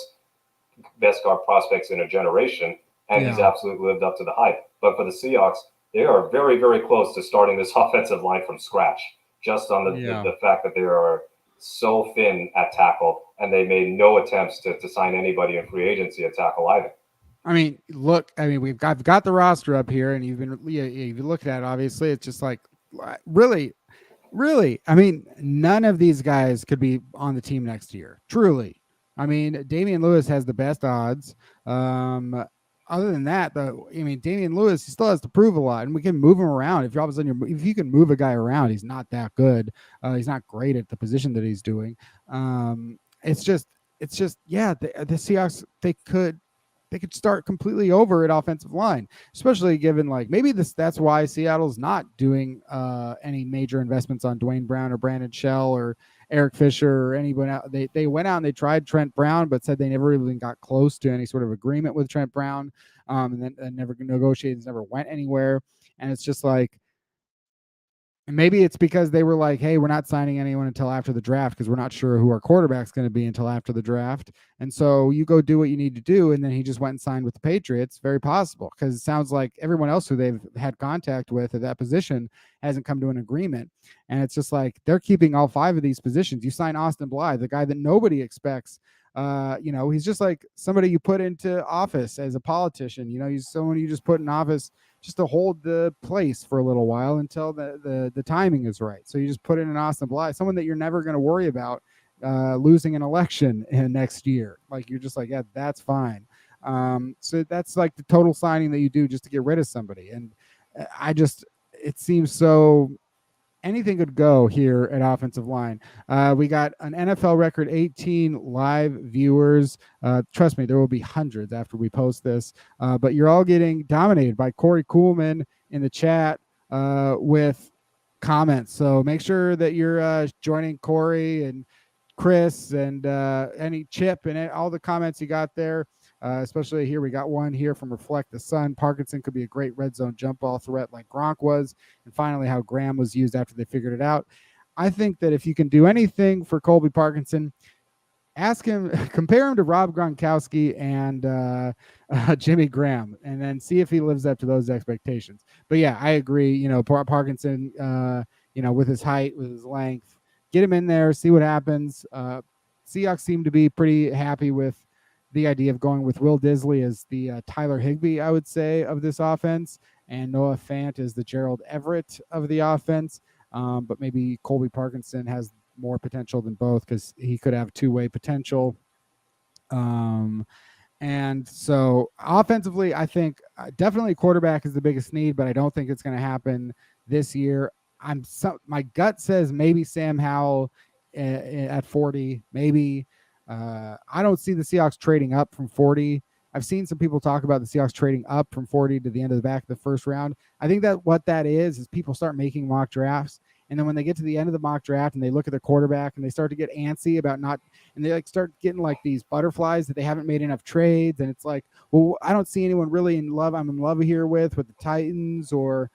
B: prospects in a generation, and he's absolutely lived up to the hype. But for the Seahawks, they are very, very close to starting this offensive line from scratch, just on the fact that they are so thin at tackle, and they made no attempts to sign anybody in free agency at tackle either.
A: I mean, look. I mean, we've got the roster up here, and you've looked at it. Obviously, it's just like really. I mean, none of these guys could be on the team next year. Truly, I mean, Damian Lewis has the best odds. Other than that, though, I mean, Damian Lewis, he still has to prove a lot, and we can move him around. If you can move a guy around, he's not that good. He's not great at the position that he's doing. It's just, yeah. The Seahawks, they could start completely over at offensive line, especially given maybe that's why Seattle's not doing any major investments on Dwayne Brown or Brandon Shell or Eric Fisher or anyone else. They went out and they tried Trent Brown, but said they never even got close to any sort of agreement with Trent Brown. And then negotiations never went anywhere. And it's just and maybe it's because they were like, hey, we're not signing anyone until after the draft because we're not sure who our quarterback's going to be until after the draft. And so you go do what you need to do. And then he just went and signed with the Patriots. Very possible, because it sounds like everyone else who they've had contact with at that position hasn't come to an agreement. And it's just like they're keeping all five of these positions. You sign Austin Blythe, the guy that nobody expects. He's just like somebody you put into office as a politician. He's someone you just put in office just to hold the place for a little while until the timing is right. So you just put in an Austin Blythe, someone that you're never going to worry about losing an election next year. You're just like, yeah, that's fine. So that's like the total signing that you do just to get rid of somebody. And it seems so anything could go here at offensive line. We got an NFL record 18 live viewers. Trust me, there will be hundreds after we post this. But you're all getting dominated by Corey Kuhlman in the chat with comments. So make sure that you're joining Corey and Chris and any Chip and all the comments you got there. Especially here, we got one here from Reflect the Sun. Parkinson could be a great red zone jump ball threat like Gronk was. And finally, how Graham was used after they figured it out. I think that if you can do anything for Colby Parkinson, ask him, compare him to Rob Gronkowski and Jimmy Graham, and then see if he lives up to those expectations. But yeah, I agree. Parkinson, with his height, with his length, get him in there, see what happens. Seahawks seem to be pretty happy with the idea of going with Will Disley as the Tyler Higbee, I would say, of this offense, and Noah Fant as the Gerald Everett of the offense. But maybe Colby Parkinson has more potential than both because he could have two-way potential. And so offensively, I think definitely quarterback is the biggest need, but I don't think it's going to happen this year. My gut says maybe Sam Howell at 40, maybe. I don't see the Seahawks trading up from 40. I've seen some people talk about the Seahawks trading up from 40 to the end of the back of the first round. I think that what that is people start making mock drafts And then when they get to the end of the mock draft and they look at their quarterback and they start to get antsy about not, and they like start getting like these butterflies that they haven't made enough trades. And it's like, well, I don't see anyone really in love. I'm in love here with the Titans or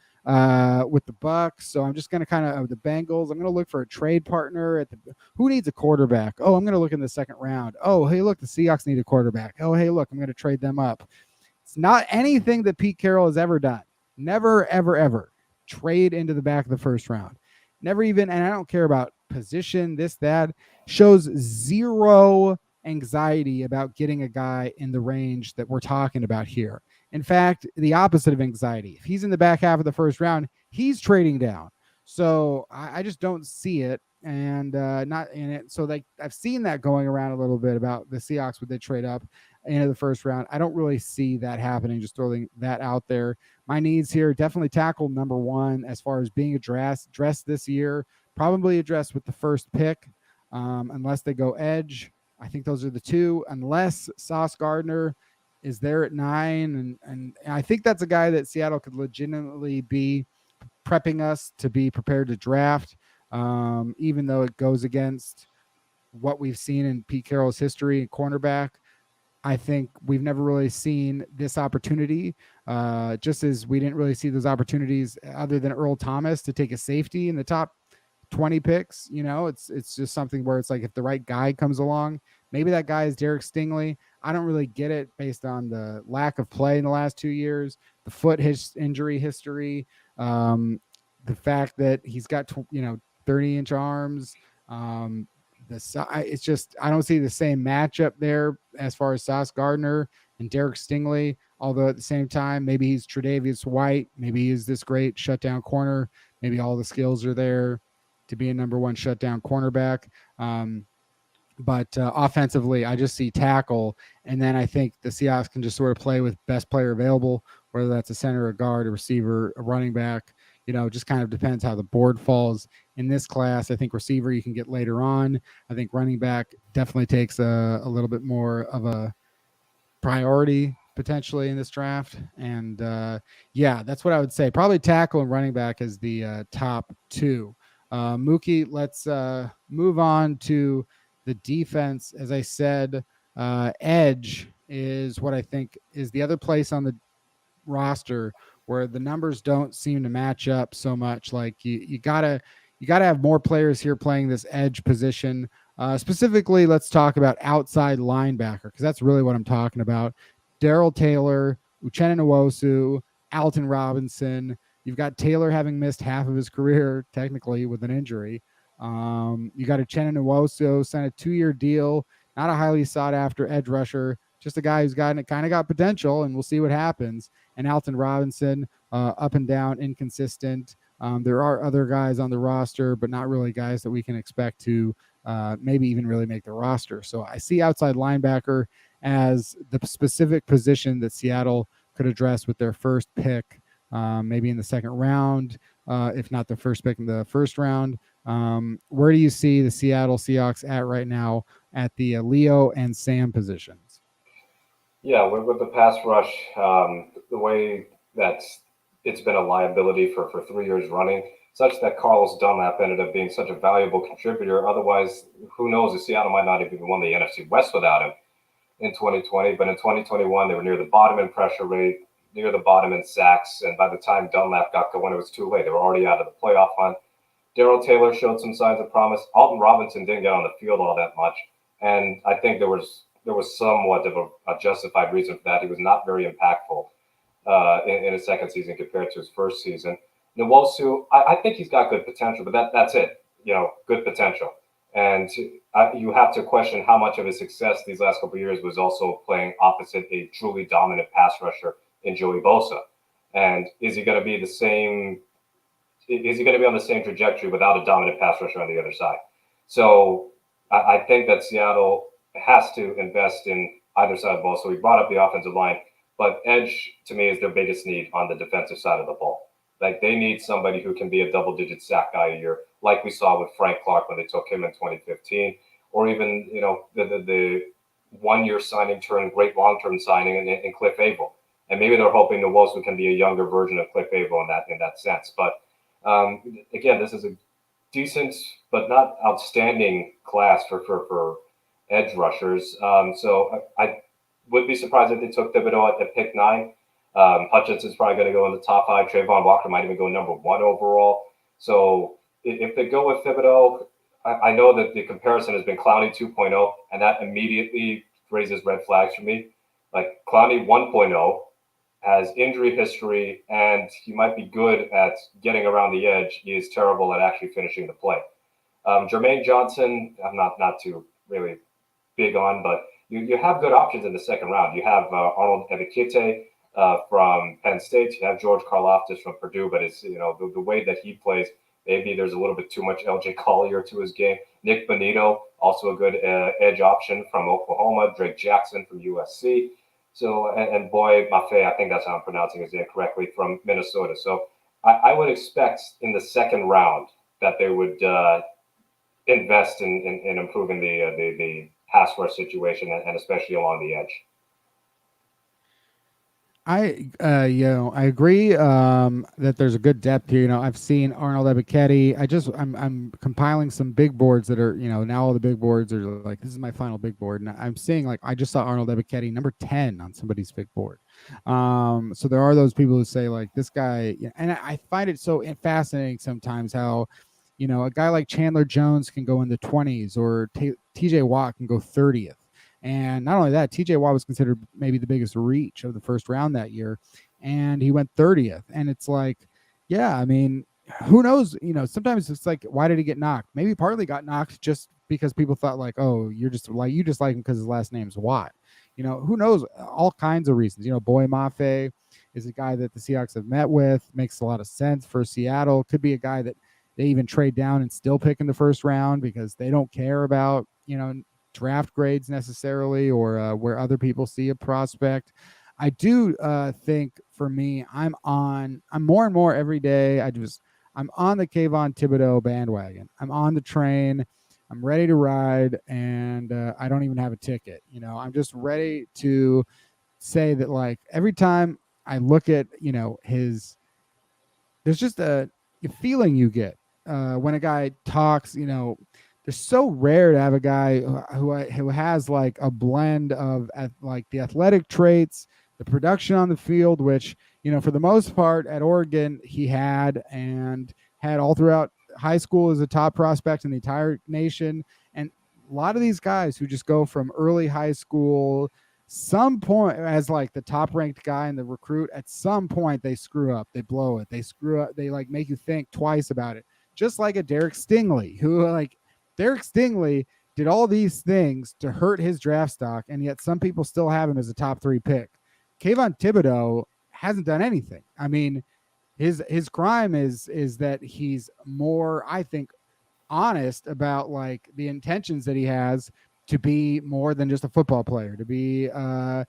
A: with the Bucks. So I'm just going to kind of the Bengals. I'm going to look for a trade partner at the, who needs a quarterback? Oh, I'm going to look in the second round. Oh, hey, look, the Seahawks need a quarterback. Oh, hey, look, I'm going to trade them up. It's not anything that Pete Carroll has ever done. Never, ever, ever trade into the back of the first round. Never even, and I don't care about position, this, that, shows zero anxiety about getting a guy in the range that we're talking about here. In fact, the opposite of anxiety. If he's in the back half of the first round, he's trading down. So I just don't see it. And not in it. So like I've seen that going around a little bit about the Seahawks would they trade up into the first round. I don't really see that happening. Just throwing that out there. My needs here definitely tackle number one as far as being addressed this year. Probably addressed with the first pick, unless they go edge. I think those are the two. Unless Sauce Gardner is there at 9, and I think that's a guy that Seattle could legitimately be prepping us to be prepared to draft. Even though it goes against what we've seen in Pete Carroll's history in cornerback. I think we've never really seen this opportunity, just as we didn't really see those opportunities other than Earl Thomas to take a safety in the top 20 picks. You know, it's just something where it's like if the right guy comes along, maybe that guy is Derek Stingley. I don't really get it based on the lack of play in the last 2 years, the foot injury history, the fact that he's got 30-inch arms. It's just I don't see the same matchup there as far as Sauce Gardner and Derek Stingley. Although at the same time, maybe he's Tre'Davious White, maybe he's this great shutdown corner. Maybe all the skills are there to be a number one shutdown cornerback. But offensively, I just see tackle, and then I think the Seahawks can just sort of play with best player available, whether that's a center, a guard, a receiver, a running back. Just kind of depends how the board falls in this class. I think receiver you can get later on. I think running back definitely takes a little bit more of a priority potentially in this draft. And yeah, that's what I would say. Probably tackle and running back as the top two. Mookie, let's move on to the defense. As I said, edge is what I think is the other place on the roster where the numbers don't seem to match up so much. Like you gotta have more players here playing this edge position. Specifically, let's talk about outside linebacker because that's really what I'm talking about. Darrell Taylor, Uchenna Nwosu, Alton Robinson. You've got Taylor having missed half of his career technically with an injury. You got Uchenna Nwosu, signed a 2-year deal. Not a highly sought after edge rusher. Just a guy who's kind of got potential, and we'll see what happens. And Alton Robinson, up and down, inconsistent. There are other guys on the roster, but not really guys that we can expect to maybe even really make the roster. So I see outside linebacker as the specific position that Seattle could address with their first pick, maybe in the second round, if not the first pick in the first round. Where do you see the Seattle Seahawks at right now at the Leo and Sam positions?
B: Yeah, with the pass rush, the way that it's been a liability for 3 years running, such that Carlos Dunlap ended up being such a valuable contributor. Otherwise, who knows if Seattle might not have even won the NFC West without him in 2020. But in 2021, they were near the bottom in pressure rate, near the bottom in sacks. And by the time Dunlap got going, it was too late. They were already out of the playoff hunt. Darrell Taylor showed some signs of promise. Alton Robinson didn't get on the field all that much. And I think there was somewhat of a justified reason for that. He was not very impactful in his second season compared to his first season. Nwosu, I think he's got good potential, but that's it. Good potential. And you have to question how much of his success these last couple of years was also playing opposite a truly dominant pass rusher in Joey Bosa. And is he going to be the same? Is he going to be on the same trajectory without a dominant pass rusher on the other side? So I think that Seattle has to invest in either side of the ball. So we brought up the offensive line, but edge to me is their biggest need on the defensive side of the ball. Like they need somebody who can be a double-digit sack guy a year, like we saw with Frank Clark when they took him in 2015, or even the 1-year signing turned great long-term signing in Cliff Averill. And maybe they're hoping Nwosu can be a younger version of Cliff Averill in that sense. But again, this is decent but not outstanding class for edge rushers. So I would be surprised if they took Thibodeau at pick 9. Hutchinson's probably going to go in the top 5. Trayvon Walker might even go number 1 overall. So if they go with Thibodeau, I know that the comparison has been Clowney 2.0, and that immediately raises red flags for me. Like Clowney 1.0 has injury history, and he might be good at getting around the edge. He is terrible at actually finishing the play. Jermaine Johnson, I'm not too really big on, but you have good options in the second round. You have Arnold Ebikite from Penn State. You have George Karlaftis from Purdue, but it's the way that he plays. Maybe there's a little bit too much LJ Collier to his game. Nick Bonito, also a good edge option from Oklahoma. Drake Jackson from USC. So and Boy Mafe, I think that's how I'm pronouncing his name correctly, from Minnesota. So I would expect in the second round that they would invest in improving the pass rush situation, and especially along the edge.
A: I agree that there's a good depth here. I've seen Arnold Ebiketie. I'm compiling some big boards that are, now all the big boards are like, this is my final big board. And I'm seeing, like, I just saw Arnold Ebiketie number 10 on somebody's big board. So there are those people who say, like, this guy, and I find it so fascinating sometimes how, a guy like Chandler Jones can go in the 20s, or TJ Watt can go 30th. And not only that, TJ Watt was considered maybe the biggest reach of the first round that year, and he went 30th. And it's like, yeah, I mean, who knows? Sometimes it's like, why did he get knocked? Maybe partly got knocked just because people thought, like, oh, you just like him because his last name's Watt. Who knows? All kinds of reasons. Boy Mafe is a guy that the Seahawks have met with. Makes a lot of sense for Seattle. Could be a guy that they even trade down and still pick in the first round because they don't care about, draft grades necessarily, or where other people see a prospect. I do think, for me, I'm more and more every day. I'm on the Kayvon Thibodeau bandwagon. I'm on the train. I'm ready to ride, and I don't even have a ticket. I'm just ready to say that, like, every time I look at there's just a feeling you get when a guy talks. It's so rare to have a guy who has, like, a blend of like the athletic traits, the production on the field, which, for the most part at Oregon he had, and had all throughout high school as a top prospect in the entire nation. And a lot of these guys who just go from early high school, some point as like the top ranked guy in the recruit, at some point they screw up, they blow it, they screw up, they like make you think twice about it. Just like a Derek Stingley, who, like, Derek Stingley did all these things to hurt his draft stock, and yet some people still have him as a top 3 pick. Kayvon Thibodeau hasn't done anything. I mean, his crime is that he's more, I think, honest about, like, the intentions that he has to be more than just a football player, to be a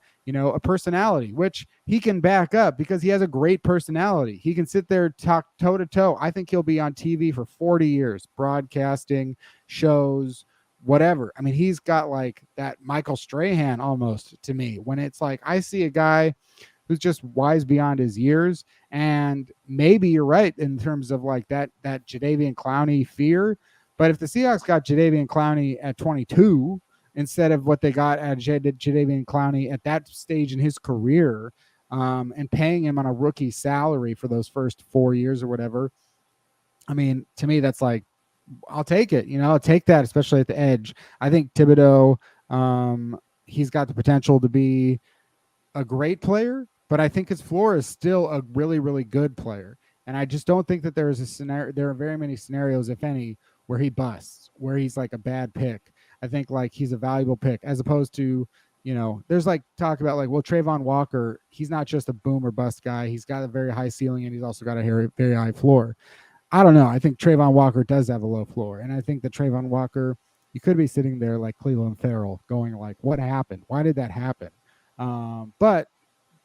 A: personality, which he can back up because he has a great personality. He can sit there, talk toe to toe. I think he'll be on TV for 40 years, broadcasting shows, whatever. I mean, he's got, like, that Michael Strahan almost, to me, when it's like, I see a guy who's just wise beyond his years. And maybe you're right in terms of, like, that Jadeveon Clowney fear. But if the Seahawks got Jadeveon Clowney at 22 instead of what they got at Jadeveon Clowney at that stage in his career, and paying him on a rookie salary for those first 4 years or whatever, I mean, to me, that's like, I'll take it. I'll take that, especially at the edge. I think Thibodeau, he's got the potential to be a great player, but I think his floor is still a really, really good player. And I just don't think that there is a scenario. There are very many scenarios, if any, where he busts, where he's like a bad pick. I think, like, he's a valuable pick, as opposed to, there's, like, talk about, like, well, Trayvon Walker, he's not just a boom or bust guy. He's got a very high ceiling, and he's also got a very high floor. I don't know. I think Trayvon Walker does have a low floor. And I think that Trayvon Walker, you could be sitting there like Cleveland Farrell going, like, what happened? Why did that happen? But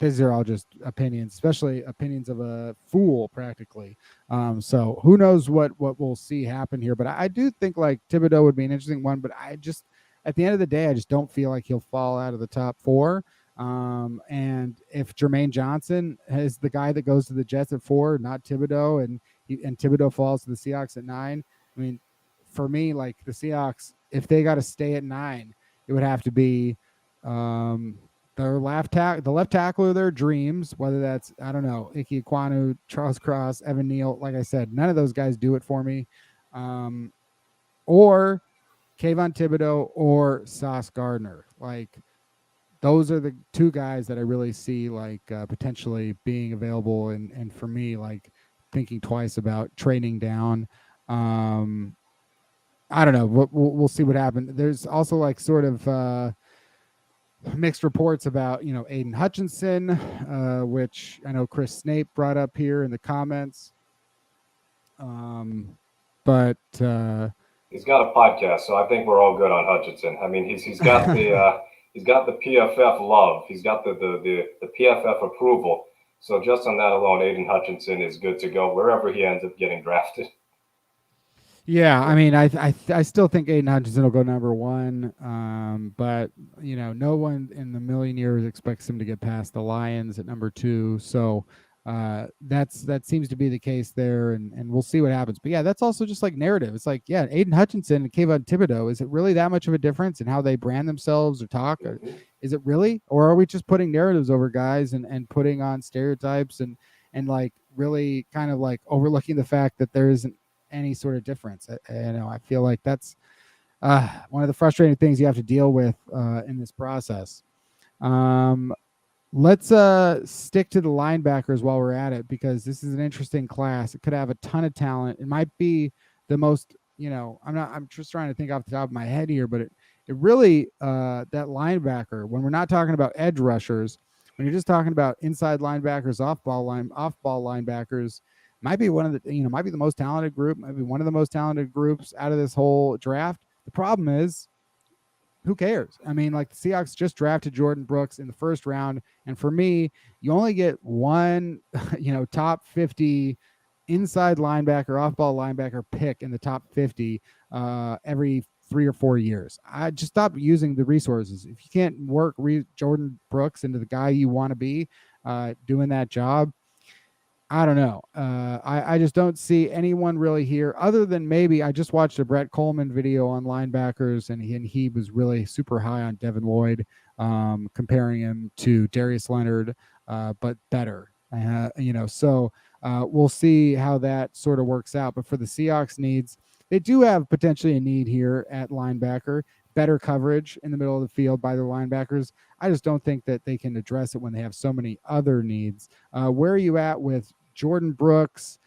A: these are all just opinions, especially opinions of a fool, practically. So who knows what we'll see happen here. But I do think, like, Thibodeau would be an interesting one. But I just, at the end of the day, I just don't feel like he'll fall out of the top 4. And if Jermaine Johnson is the guy that goes to the Jets at 4, not Thibodeau, and Thibodeau falls to the Seahawks at 9, I mean, for me, like the Seahawks, if they got to stay at 9, it would have to be um, the left tackle of their dreams, whether that's, I don't know, Ike Ekwonu, Charles Cross, Evan Neal. Like I said, none of those guys do it for me. Or Kayvon Thibodeau or Sauce Gardner. Like those are the two guys that I really see like potentially being available, and for me, like thinking twice about trading down. Um, I don't know. We'll see what happens. There's also like sort of mixed reports about Aiden Hutchinson, which I know Chris Snape brought up here in the comments. But
B: He's got a podcast, so I think we're all good on Hutchinson. I mean, he's got the he's got the PFF love. He's got the PFF approval. So just on that alone, Aiden Hutchinson is good to go wherever he ends up getting drafted.
A: Yeah, I mean, I still think Aiden Hutchinson will go number 1, but no one in the million years expects him to get past the Lions at number 2. So that seems to be the case there, and we'll see what happens. But yeah, that's also just like narrative. It's like, yeah, Aiden Hutchinson and Kayvon Thibodeau. Is it really that much of a difference in how they brand themselves or talk? Or is it really, or are we just putting narratives over guys and putting on stereotypes and like really kind of like overlooking the fact that there isn't any sort of difference? I feel like that's one of the frustrating things you have to deal with in this process. Let's stick to the linebackers while we're at it, because this is an interesting class. It could have a ton of talent. It might be the most, I'm just trying to think off the top of my head here, but it really that linebacker, when we're not talking about edge rushers, when you're just talking about inside linebackers, off ball linebackers, might be one of the, might be the most talented group, might be one of the most talented groups out of this whole draft. The problem is, who cares? I mean, like the Seahawks just drafted Jordan Brooks in the first round, and for me, you only get one, top 50 inside linebacker, off-ball linebacker pick in the top 50 every 3 or 4 years. I just stop using the resources. If you can't work Jordan Brooks into the guy you want to be doing that job, I don't know. I just don't see anyone really here, other than maybe I just watched a Brett Coleman video on linebackers, and he was really super high on Devin Lloyd, comparing him to Darius Leonard, but better. So we'll see how that sort of works out. But for the Seahawks needs, they do have potentially a need here at linebacker, better coverage in the middle of the field by the linebackers. I just don't think that they can address it when they have so many other needs. Where are you at with Jordan Brooks,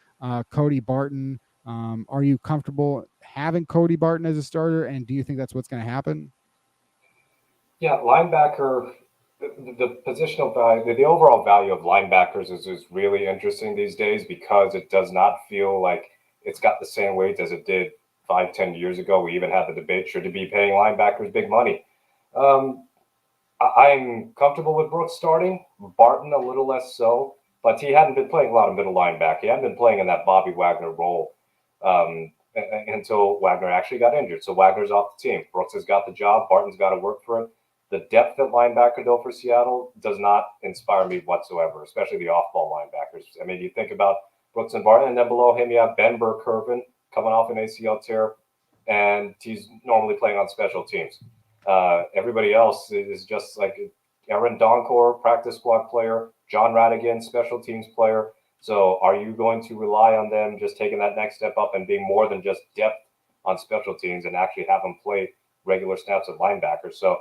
A: Cody Barton? Are you comfortable having Cody Barton as a starter, and do you think that's what's going to happen?
B: Yeah, linebacker, the positional value, the overall value of linebackers is really interesting these days, because it does not feel like it's got the same weight as it did 5, 10 years ago. We even had the debate, should it be paying linebackers big money? I'm comfortable with Brooks starting, Barton a little less so, but he hadn't been playing a lot of middle linebacker. He hadn't been playing in that Bobby Wagner role until Wagner actually got injured. So Wagner's off the team. Brooks has got the job. Barton's got to work for it. The depth at linebacker, though, for Seattle does not inspire me whatsoever, especially the off-ball linebackers. I mean, you think about Brooks and Barton, and then below him you have Ben Burke-Kirven coming off an ACL tear, and he's normally playing on special teams. Everybody else is just like Aaron Donkor, practice squad player, John Radigan, special teams player. So are you going to rely on them just taking that next step up and being more than just depth on special teams and actually have them play regular snaps at linebackers? So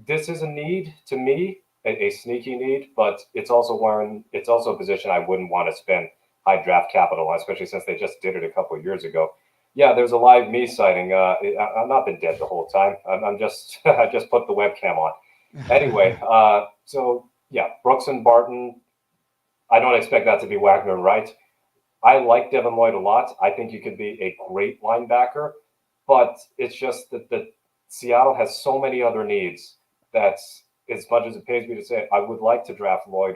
B: this is a need to me, a sneaky need, but it's also a position I wouldn't want to spend high draft capital on, especially since they just did it a couple of years ago. Yeah, there's a live me sighting. I've not been dead the whole time. I'm just I just put the webcam on. Anyway, so yeah, Brooks and Barton. I don't expect that to be Wagner and Wright. I like Devin Lloyd a lot. I think you could be a great linebacker, but it's just that Seattle has so many other needs that, as much as it pains me to say it, I would like to draft Lloyd,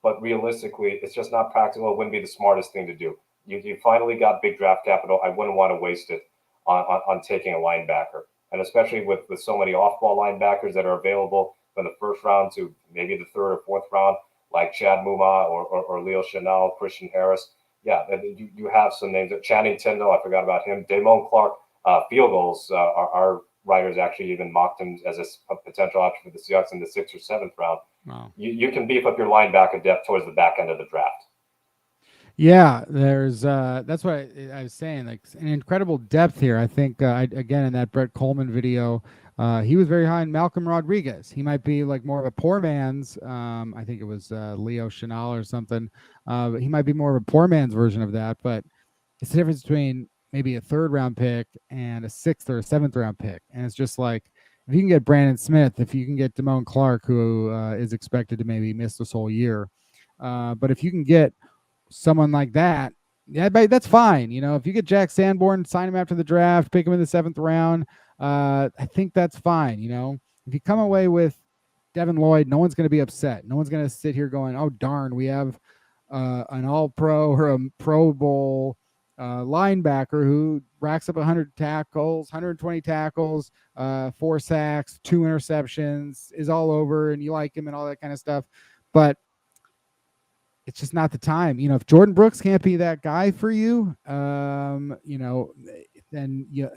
B: but realistically, it's just not practical. It wouldn't be the smartest thing to do. You finally got big draft capital. I wouldn't want to waste it on taking a linebacker, and especially with so many off-ball linebackers that are available from the first round to maybe the third or fourth round, like Chad Muma or Leo Chenal, Christian Harris. yeah, you have some names. Channing Tindall, I forgot about him. Damone Clark, field goals. Our writers actually even mocked him as a potential option for the Seahawks in the 6th or 7th round.
A: Wow.
B: You can beef up your linebacker depth towards the back end of the draft.
A: Yeah, there's that's what I was saying, like an incredible depth here. I think again in that Brett Coleman video, he was very high in Malcolm Rodriguez. He might be like more of a poor man's. I think it was Leo Chenal or something. But he might be more of a poor man's version of that. But it's the difference between maybe a 3rd round pick and a 6th or a 7th round pick. And it's just like if you can get Brandon Smith, if you can get Damone Clark, who is expected to maybe miss this whole year, but if you can get someone like that, yeah, that's fine. You know, if you get Jack Sanborn, sign him after the draft, pick him in the 7th round, I think that's fine. You know, if you come away with Devin Lloyd, no one's going to be upset. No one's going to sit here going, oh, darn, we have an all-pro or a Pro Bowl linebacker who racks up 100 tackles, 120 tackles, 4 sacks, 2 interceptions, is all over, and you like him and all that kind of stuff. But it's just not the time. You know, if Jordan Brooks can't be that guy for you, you know, then you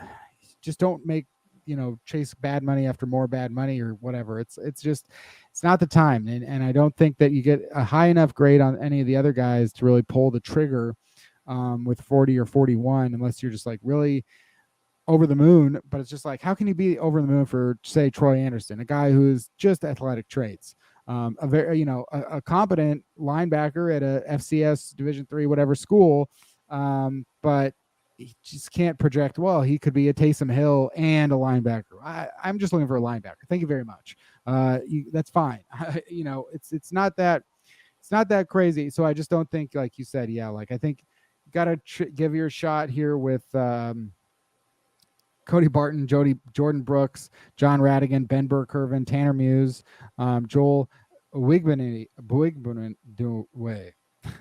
A: just don't make, you know, chase bad money after more bad money or whatever. It's not the time. And I don't think that you get a high enough grade on any of the other guys to really pull the trigger with 40 or 41, unless you're just like really over the moon. But it's just like, how can you be over the moon for, say, Troy Anderson, a guy who's just athletic traits? A very, you know, a competent linebacker at a FCS Division III, whatever school, but he just can't project. Well, he could be a Taysom Hill and a linebacker. I'm just looking for a linebacker. Thank you very much. That's fine. You know, it's not that crazy. So I just don't think, like you said, yeah, like I think you got to give your shot here with Cody Barton, Jordan Brooks, John Radigan, Ben Burkervin, Tanner Muse, Joel Wigbenway.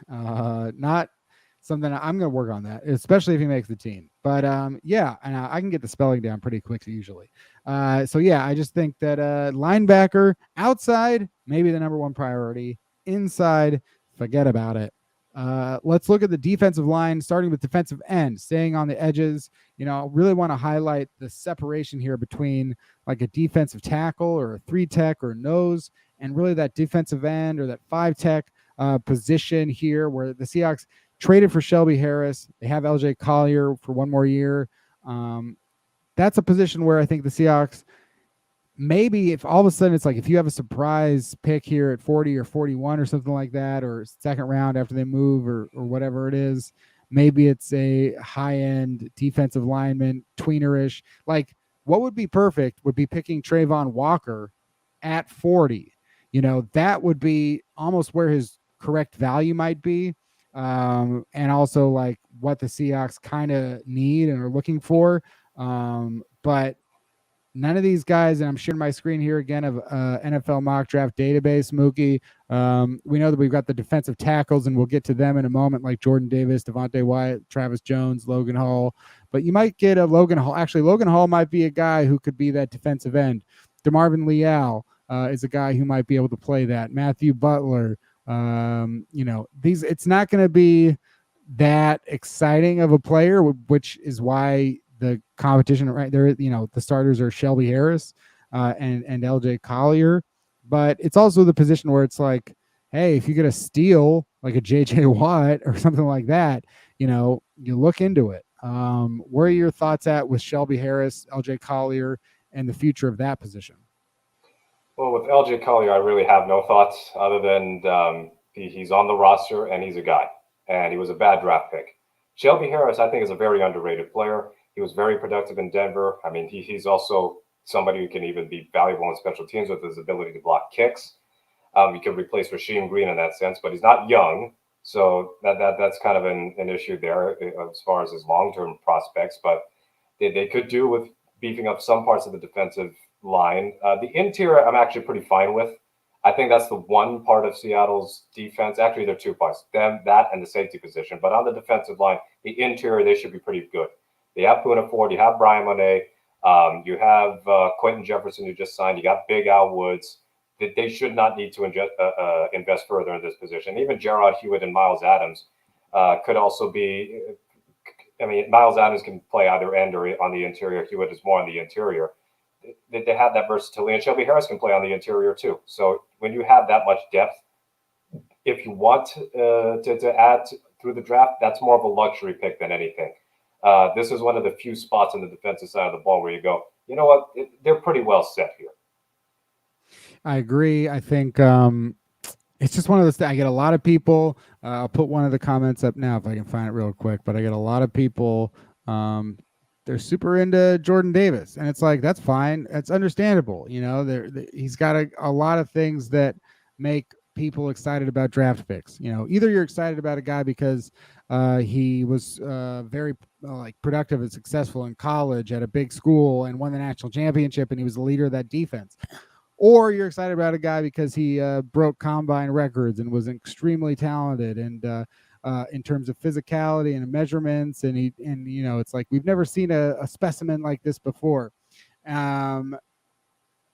A: Not something I'm going to work on that, especially if he makes the team. But yeah, and I can get the spelling down pretty quick usually. So yeah, I just think that linebacker outside, maybe the number 1 priority. Inside, forget about it. Let's look at the defensive line, starting with defensive end, staying on the edges. You know, I really want to highlight the separation here between like a defensive tackle or a 3 tech or nose, and really that defensive end or that 5 tech position here, where the Seahawks traded for Shelby Harris. They have LJ Collier for 1 more year. That's a position where I think the Seahawks, maybe if all of a sudden it's like if you have a surprise pick here at 40 or 41 or something like that, or 2nd round after they move or whatever it is, maybe it's a high-end defensive lineman, tweenerish. Like what would be perfect would be picking Trayvon Walker at 40. You know, that would be almost where his correct value might be. And also like what the Seahawks kind of need and are looking for. But none of these guys, and I'm sharing my screen here again of NFL mock draft database, Mookie. We know that we've got the defensive tackles, and we'll get to them in a moment, like Jordan Davis, Devontae Wyatt, Travis Jones, Logan Hall. But you might get a Logan Hall. Actually, Logan Hall might be a guy who could be that defensive end. DeMarvin Leal is a guy who might be able to play that. Matthew Butler. You know, it's not going to be that exciting of a player, which is why the competition right there, you know, the starters are Shelby Harris and LJ Collier, but it's also the position where it's like, hey, if you get a steal like a JJ Watt or something like that, you know, you look into it. Where are your thoughts at with Shelby Harris, LJ Collier, and the future of that position?
B: Well, with LJ Collier, I really have no thoughts other than he's on the roster and he's a guy, and he was a bad draft pick. Shelby Harris, I think, is a very underrated player. He was very productive in Denver. I mean, he's also somebody who can even be valuable in special teams with his ability to block kicks. He could replace Rasheem Green in that sense, but he's not young, so that's kind of an issue there as far as his long-term prospects. But they could do with beefing up some parts of the defensive line. The interior, I'm actually pretty fine with. I think that's the one part of Seattle's defense. Actually, there are 2 parts: that and the safety position. But on the defensive line, the interior, they should be pretty good. They have Poona Ford, you have Brian Monet, you have Quentin Jefferson, who just signed. You got Big Al Woods. They should not need to invest further in this position. Even Gerard Hewitt and Miles Adams, Could also be, I mean, Miles Adams can play either end or on the interior. Hewitt is more on the interior. They have that versatility, and Shelby Harris can play on the interior too. So when you have that much depth, if you want to add through the draft, that's more of a luxury pick than anything. This is one of the few spots on the defensive side of the ball where you go, you know what, they're pretty well set here.
A: I agree. I think it's just one of those things. I get a lot of people. I'll put one of the comments up now if I can find it real quick. But I get a lot of people. They're super into Jordan Davis, and it's like that's fine. That's understandable. You know, he's got a lot of things that make people excited about draft picks. You know, either you're excited about a guy because he was very like productive and successful in college at a big school and won the national championship, and he was the leader of that defense. Or you're excited about a guy because he broke combine records and was extremely talented and in terms of physicality and measurements, and you know, it's like we've never seen a specimen like this before.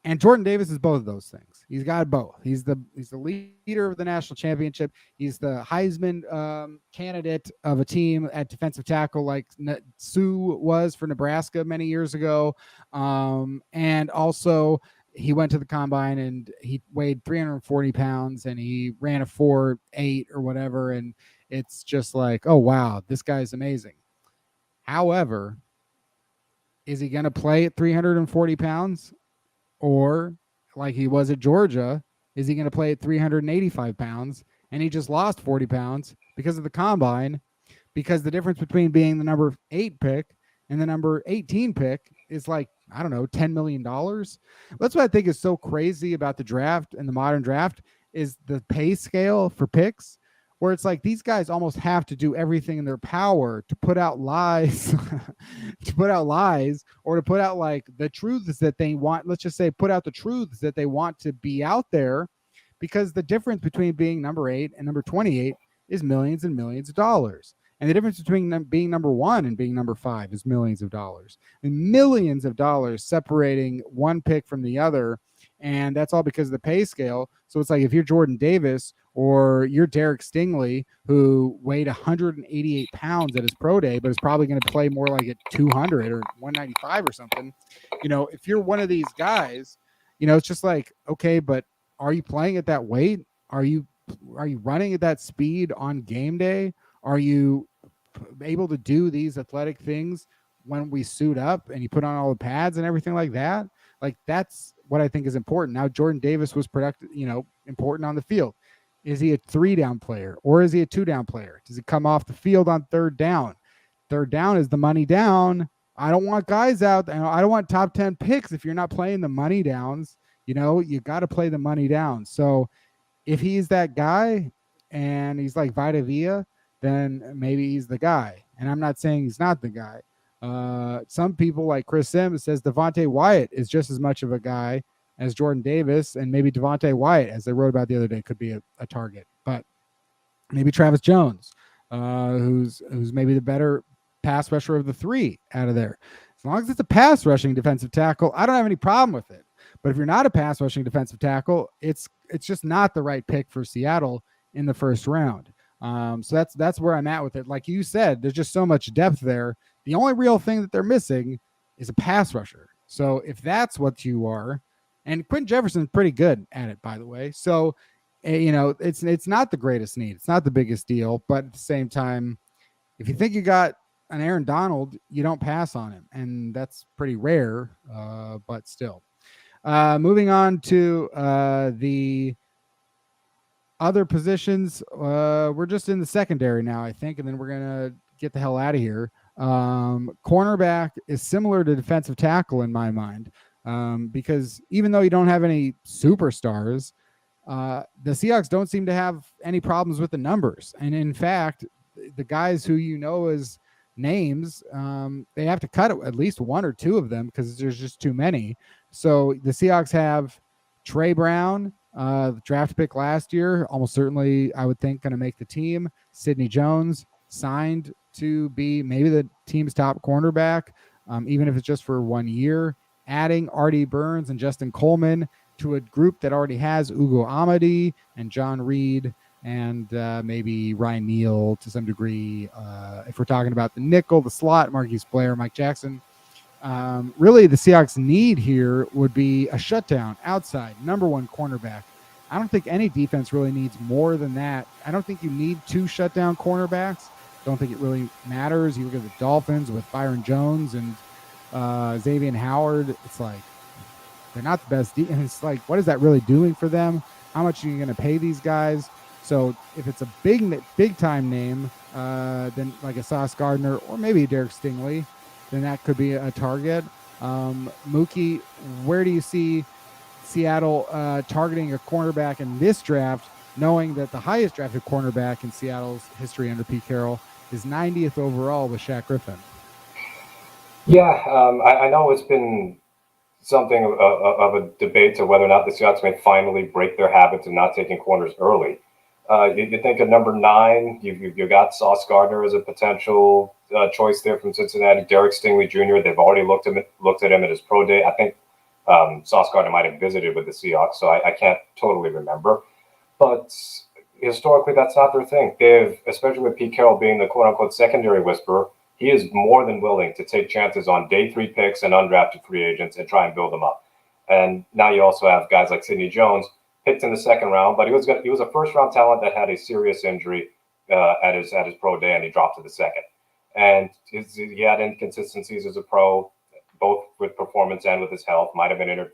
A: And Jordan Davis is both of those things. He's got both. He's the leader of the national championship. He's the Heisman candidate of a team at defensive tackle like Sue was for Nebraska many years ago. And also he went to the combine and he weighed 340 pounds and he ran a 4.8 or whatever. And it's just like, oh, wow, this guy's amazing. However, is he going to play at 340 pounds? Or like he was at Georgia, is he going to play at 385 pounds? And he just lost 40 pounds because of the combine, because the difference between being the number 8 pick and the number 18 pick is like, I don't know, $10 million. That's what I think is so crazy about the draft and the modern draft is the pay scale for picks, where it's like these guys almost have to do everything in their power to put out lies, or to put out like the truths that they want. Let's just say put out the truths that they want to be out there, because the difference between being number 8 and number 28 is millions and millions of dollars. And the difference between being number 1 and being number 5 is millions of dollars, and millions of dollars separating one pick from the other. And that's all because of the pay scale. So it's like if you're Jordan Davis or you're Derek Stingley, who weighed 188 pounds at his pro day, but is probably going to play more like at 200 or 195 or something. You know, if you're one of these guys, you know, it's just like, okay, but are you playing at that weight? Are you running at that speed on game day? Are you able to do these athletic things when we suit up and you put on all the pads and everything like that? Like, that's what I think is important. Now, Jordan Davis was productive, you know, important on the field. Is he a 3-down player or is he a 2-down player? Does he come off the field on 3rd down? 3rd down is the money down. I don't want guys out. I don't want top 10 picks if you're not playing the money downs. You know, you got to play the money down. So if he's that guy and he's like Vita Vea, then maybe he's the guy. And I'm not saying he's not the guy. Some people like Chris Sims says Devontae Wyatt is just as much of a guy as Jordan Davis, and maybe Devontae Wyatt, as they wrote about the other day, could be a target. But maybe Travis Jones, who's maybe the better pass rusher of the 3 out of there. As long as it's a pass rushing defensive tackle, I don't have any problem with it. But if you're not a pass rushing defensive tackle, it's just not the right pick for Seattle in the 1st round. So that's where I'm at with it. Like you said, there's just so much depth there. The only real thing that they're missing is a pass rusher. So if that's what you are, and Quentin Jefferson's pretty good at it, by the way. So, you know, it's not the greatest need. It's not the biggest deal. But at the same time, if you think you got an Aaron Donald, you don't pass on him. And that's pretty rare, but still. Moving on to the other positions, we're just in the secondary now, I think, and then we're going to get the hell out of here. Cornerback is similar to defensive tackle in my mind, because even though you don't have any superstars, the Seahawks don't seem to have any problems with the numbers. And in fact, the guys who you know as names, they have to cut at least 1 or 2 of them because there's just too many. So the Seahawks have Trey Brown, the draft pick last year, almost certainly, I would think, going to make the team. Sidney Jones signed to be maybe the team's top cornerback, even if it's just for 1 year. Adding Artie Burns and Justin Coleman to a group that already has Ugo Amadi and John Reed. and maybe Ryan Neal to some degree. If we're talking about the nickel, the slot, Marquise Blair, Mike Jackson. Really, the Seahawks need here would be a shutdown outside, number one cornerback. I don't think any defense really needs more than that. I don't think you need two shutdown cornerbacks. Don't think it really matters. You look at the Dolphins with Byron Jones and Xavier Howard. It's like they're not the best. And it's like, what is that really doing for them? How much are you going to pay these guys? So if it's a big time name, then like a Sauce Gardner or maybe Derek Stingley, then that could be a target. Mookie, where do you see Seattle targeting a cornerback in this draft, knowing that the highest drafted cornerback in Seattle's history under Pete Carroll is 90th overall with Shaq Griffin?
B: Yeah, I know it's been something of a debate to whether or not the Seahawks may finally break their habits of not taking corners early. You think of number 9, you got Sauce Gardner as a potential choice there from Cincinnati. Derek Stingley Jr. They've already looked at him at his pro day. I think Sauce Gardner might have visited with the Seahawks, so I can't totally remember. But historically, that's not their thing. They've, especially with Pete Carroll being the quote unquote secondary whisperer, he is more than willing to take chances on day 3 picks and undrafted free agents and try and build them up. And now you also have guys like Sidney Jones, picked in the second round, but he was a first round talent that had a serious injury at his pro day, and he dropped to the second. And he had inconsistencies as a pro, both with performance and with his health. Might have been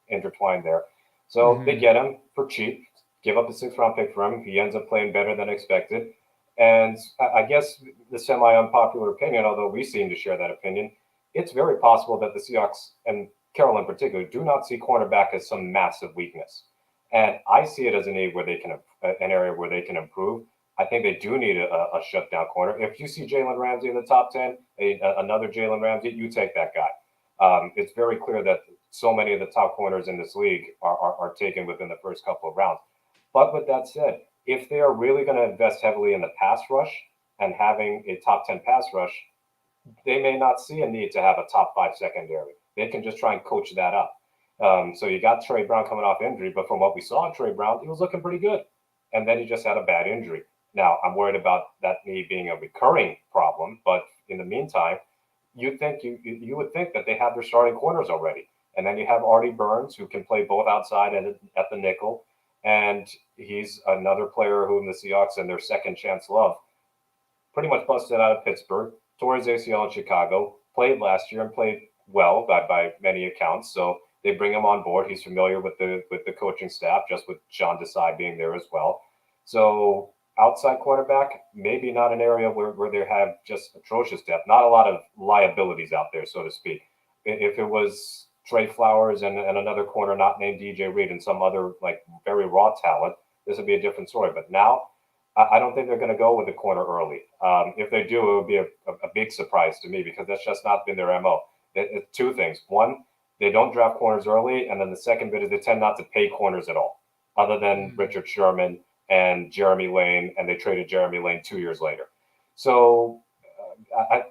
B: intertwined there. So they get him for cheap, give up a 6th round pick for him. He ends up playing better than expected. And I guess the semi-unpopular opinion, although we seem to share that opinion, it's very possible that the Seahawks, and Carroll in particular, do not see cornerback as some massive weakness. And I see it as an area where they can improve. I think they do need a shutdown corner. If you see Jalen Ramsey in the top 10, another Jalen Ramsey, you take that guy. It's very clear that so many of the top corners in this league are taken within the first couple of rounds. But with that said, if they are really going to invest heavily in the pass rush and having a top 10 pass rush, they may not see a need to have a top 5 secondary. They can just try and coach that up. So you got Trey Brown coming off injury, but from what we saw in Trey Brown, he was looking pretty good. And then he just had a bad injury. Now, I'm worried about that knee being a recurring problem, but in the meantime, you would think that they have their starting corners already. And then you have Artie Burns, who can play both outside and at the nickel. And he's another player who in the Seahawks and their second chance love pretty much busted out of Pittsburgh, tore his ACL in Chicago, played last year and played well by many accounts. So they bring him on board. He's familiar with the coaching staff, just with Sean Desai being there as well. So outside quarterback, maybe not an area where they have just atrocious depth. Not a lot of liabilities out there, so to speak. If it was Trey Flowers and another corner not named DJ Reed and some other like very raw talent, this would be a different story. But now, I don't think they're going to go with the corner early. If they do, it would be a big surprise to me because that's just not been their MO. Two things. One, they don't draft corners early. And then the second bit is they tend not to pay corners at all, other than Richard Sherman and Jeremy Lane. And they traded Jeremy Lane 2 years later. So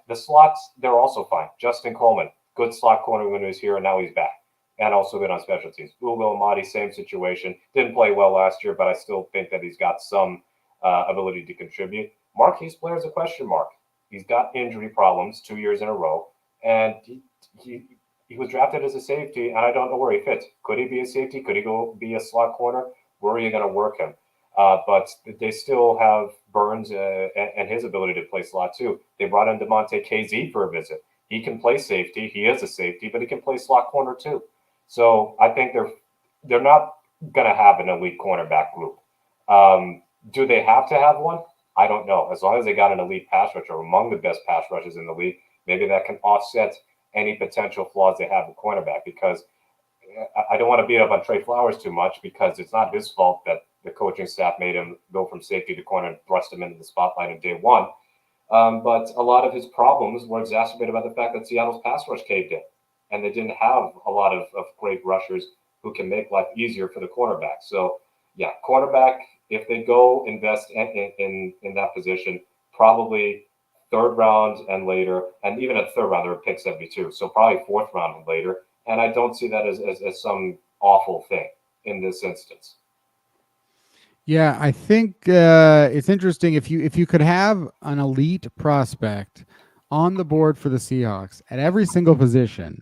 B: the slots, they're also fine. Justin Coleman, good slot corner when he was here, and now he's back. And also good on special teams. Ugo Amadi, same situation. Didn't play well last year, but I still think that he's got some ability to contribute. Marquise Blair is a question mark. He's got injury problems 2 years in a row, and he was drafted as a safety, and I don't know where he fits. Could he be a safety? Could he go be a slot corner? Where are you going to work him? But they still have Burns and his ability to play slot too. They brought in DeMonte KZ for a visit. He can play safety. He is a safety, but he can play slot corner too. So I think they're not going to have an elite cornerback group. Do they have to have one? I don't know. As long as they got an elite pass rusher, among the best pass rushes in the league, maybe that can offset any potential flaws they have with cornerback. Because I don't want to beat up on Trey Flowers too much because it's not his fault that the coaching staff made him go from safety to corner and thrust him into the spotlight in day one. But a lot of his problems were exacerbated by the fact that Seattle's pass rush caved in. And they didn't have a lot of great rushers who can make life easier for the cornerback. So, yeah, cornerback, if they go invest in that position, probably 3rd round and later, and even at 3rd round, there are pick 72. So probably 4th round and later. And I don't see that as some awful thing in this instance.
A: Yeah, I think it's interesting if you could have an elite prospect on the board for the Seahawks at every single position,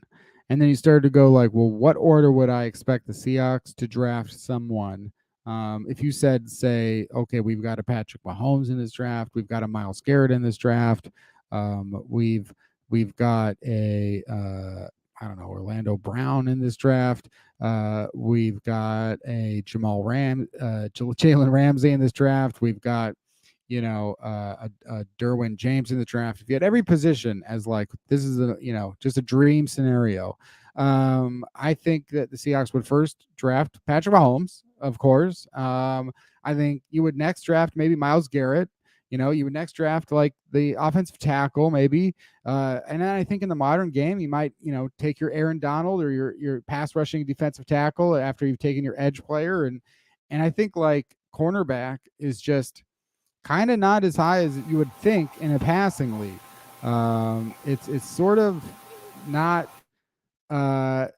A: and then you started to go like, well, what order would I expect the Seahawks to draft someone? If you said, say, okay, we've got a Patrick Mahomes in this draft, we've got a Myles Garrett in this draft, we've got a I don't know, Orlando Brown in this draft. We've got a Jalen Ramsey in this draft. We've got, a Derwin James in the draft. If you had every position as like this is just a dream scenario, I think that the Seahawks would first draft Patrick Mahomes, of course. I think you would next draft maybe Myles Garrett. You would next draft like the offensive tackle, maybe. And then I think in the modern game, you might, take your Aaron Donald or your pass rushing defensive tackle after you've taken your edge player. And I think like cornerback is just kind of not as high as you would think in a passing league. It's sort of not uh,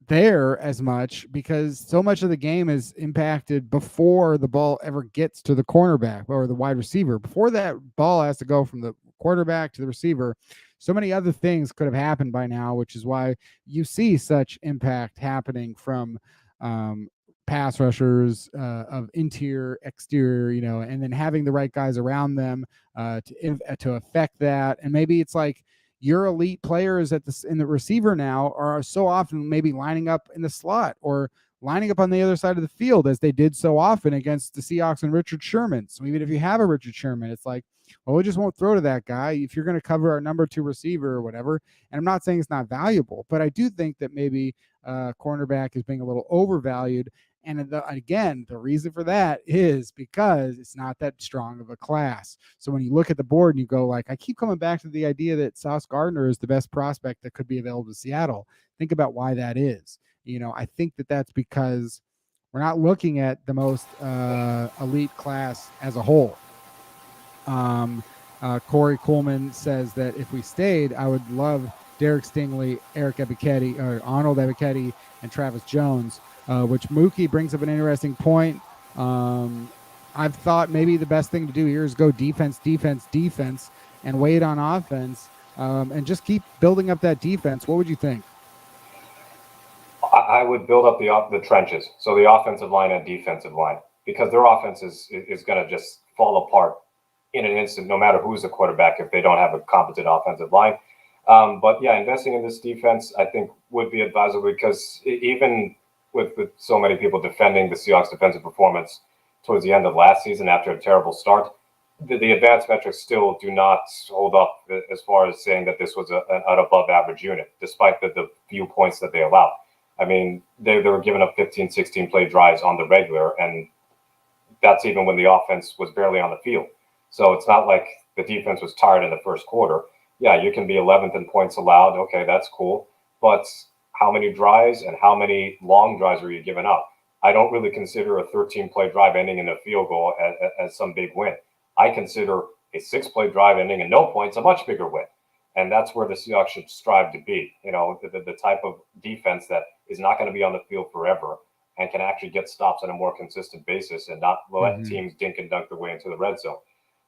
A: there as much because so much of the game is impacted before the ball ever gets to the cornerback or the wide receiver. Before that ball has to go from the quarterback to the receiver, so many other things could have happened by now, which is why you see such impact happening from pass rushers of interior, exterior, and then having the right guys around them to affect that. And maybe it's like your elite players in the receiver now are so often maybe lining up in the slot or lining up on the other side of the field as they did so often against the Seahawks and Richard Sherman. So even if you have a Richard Sherman, it's like, well, we just won't throw to that guy if you're going to cover our number 2 receiver or whatever. And I'm not saying it's not valuable, but I do think that maybe cornerback is being a little overvalued. And again, the reason for that is because it's not that strong of a class. So when you look at the board and you go like, I keep coming back to the idea that Sauce Gardner is the best prospect that could be available to Seattle. Think about why that is. I think that that's because we're not looking at the most elite class as a whole. Corey Coleman says that if we stayed, I would love Derek Stingley, Eric Ebiketie, or Arnold Ebiketie, and Travis Jones, which Mookie brings up an interesting point. I've thought maybe the best thing to do here is go defense, defense, defense, and wait on offense, and just keep building up that defense. What would you think?
B: I would build up the trenches, so the offensive line and defensive line, because their offense is going to just fall apart in an instant, no matter who's the quarterback, if they don't have a competent offensive line. But yeah, investing in this defense, I think, would be advisable because even with so many people defending the Seahawks' defensive performance towards the end of last season after a terrible start, the advanced metrics still do not hold up as far as saying that this was an above average unit, despite the few points that they allowed. I mean, they were giving up 15, 16 play drives on the regular, and that's even when the offense was barely on the field. So it's not like the defense was tired in the first quarter. Yeah, you can be 11th in points allowed. Okay, that's cool. But how many drives and how many long drives were you giving up? I don't really consider a 13-play drive ending in a field goal as some big win. I consider a 6-play drive ending in no points a much bigger win. And that's where the Seahawks should strive to be. The type of defense that is not going to be on the field forever and can actually get stops on a more consistent basis and not let teams dink and dunk their way into the red zone.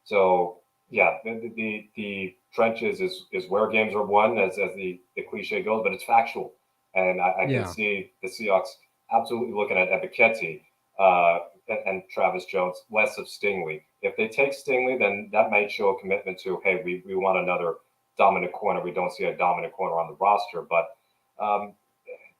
B: So yeah, the trenches is where games are won, as the cliche goes, but it's factual. And I can see the Seahawks absolutely looking at Ebiketie and Travis Jones, less of Stingley. If they take Stingley, then that might show a commitment to, hey, we want another dominant corner. We don't see a dominant corner on the roster. But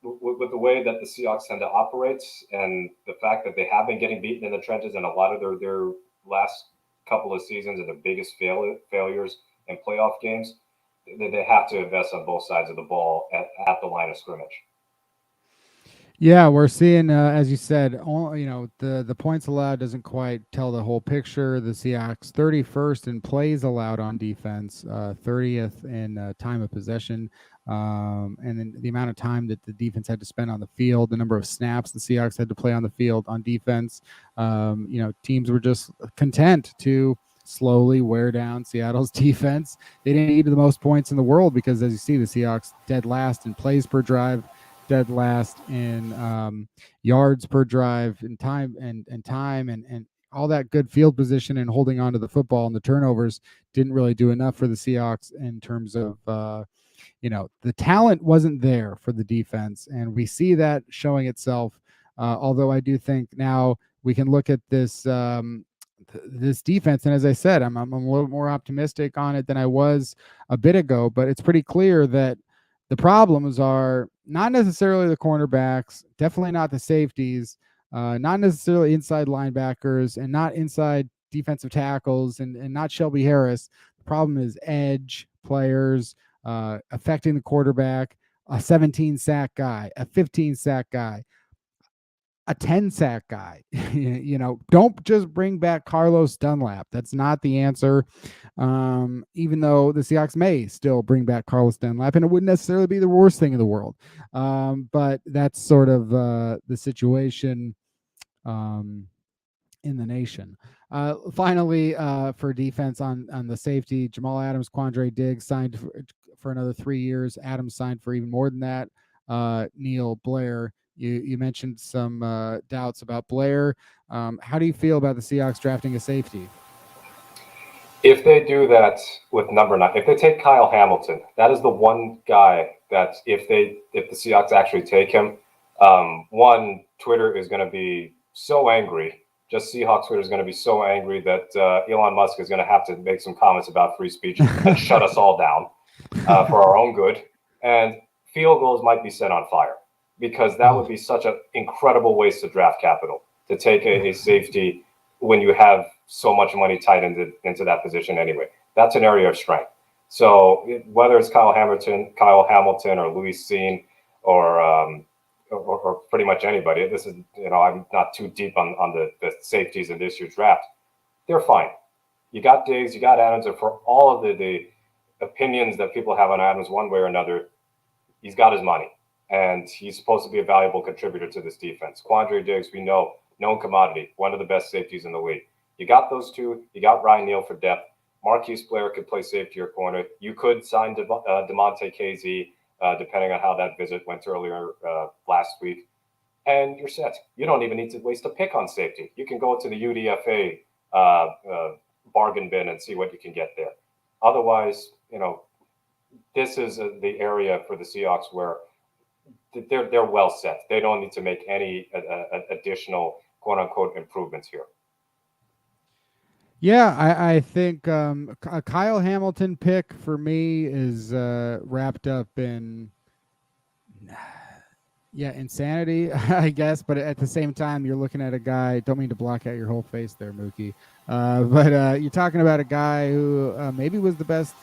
B: with the way that the Seahawks tend to operate and the fact that they have been getting beaten in the trenches and a lot of their last couple of seasons are the biggest failures in playoff games, they have to invest on both sides of the ball at the line of scrimmage.
A: Yeah, we're seeing, as you said, the points allowed doesn't quite tell the whole picture. The Seahawks 31st in plays allowed on defense, 30th in time of possession, and then the amount of time that the defense had to spend on the field, the number of snaps the Seahawks had to play on the field on defense. Teams were just content to slowly wear down Seattle's defense. They didn't need the most points in the world because, as you see, the Seahawks dead last in plays per drive. dead last in yards per drive and time and all that good field position and holding on to the football, and the turnovers didn't really do enough for the Seahawks in terms of the talent wasn't there for the defense, and we see that showing itself. Although I do think now we can look at this defense, and as I said, I'm a little more optimistic on it than I was a bit ago. But it's pretty clear that the problems are not necessarily the cornerbacks, definitely not the safeties, not necessarily inside linebackers, and not inside defensive tackles, and not Shelby Harris. The problem is edge players affecting the quarterback, a 17 sack guy, a 15 sack guy, a 10 sack guy. Don't just bring back Carlos Dunlap. That's not the answer. Even though the Seahawks may still bring back Carlos Dunlap, and it wouldn't necessarily be the worst thing in the world. But that's sort of the situation in the nation. Finally, for defense on the safety, Jamal Adams, Quandre Diggs signed for another 3 years. Adams signed for even more than that. Neil Blair, you mentioned some doubts about Blair. How do you feel about the Seahawks drafting a safety?
B: If they do that with number 9, if they take Kyle Hamilton, that is the one guy that if the Seahawks actually take him, Twitter is going to be so angry. Just Seahawks Twitter is going to be so angry that Elon Musk is going to have to make some comments about free speech and shut us all down for our own good. And field goals might be set on fire, because that would be such an incredible waste of draft capital to take a safety when you have so much money tied into that position anyway. That's an area of strength. So whether it's Kyle Hamilton or Louis Cine or pretty much anybody, this is, I'm not too deep on the safeties in this year's draft. They're fine. You got Diggs, you got Adams, and for all of the opinions that people have on Adams one way or another, he's got his money, and he's supposed to be a valuable contributor to this defense. Quandre Diggs, we know, known commodity, one of the best safeties in the league. You got those two. You got Ryan Neal for depth. Marquise Blair could play safety or corner. You could sign DeMonte KZ, depending on how that visit went earlier last week, and you're set. You don't even need to waste a pick on safety. You can go to the UDFA bargain bin and see what you can get there. Otherwise, this is the area for the Seahawks where they're well set. They don't need to make any additional quote unquote improvements here.
A: Yeah, I think a Kyle Hamilton pick for me is wrapped up in insanity, I guess. But at the same time, you're looking at a guy. Don't mean to block out your whole face there, Mookie. But you're talking about a guy who maybe was the best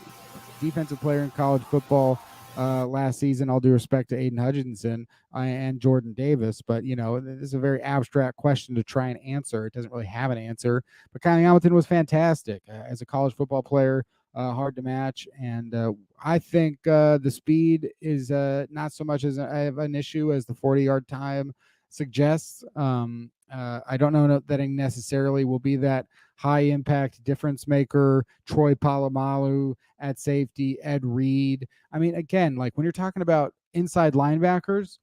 A: defensive player in college football last season. All due respect to Aiden Hutchinson and Jordan Davis, but this is a very abstract question to try and answer. It doesn't really have an answer. But Kyle Hamilton was fantastic as a college football player, hard to match, and I think the speed is not so much as an issue as the 40-yard time suggests. I don't know that it necessarily will be that high impact difference maker. Troy Polamalu at safety, Ed Reed. I mean, again, like when you're talking about inside linebackers,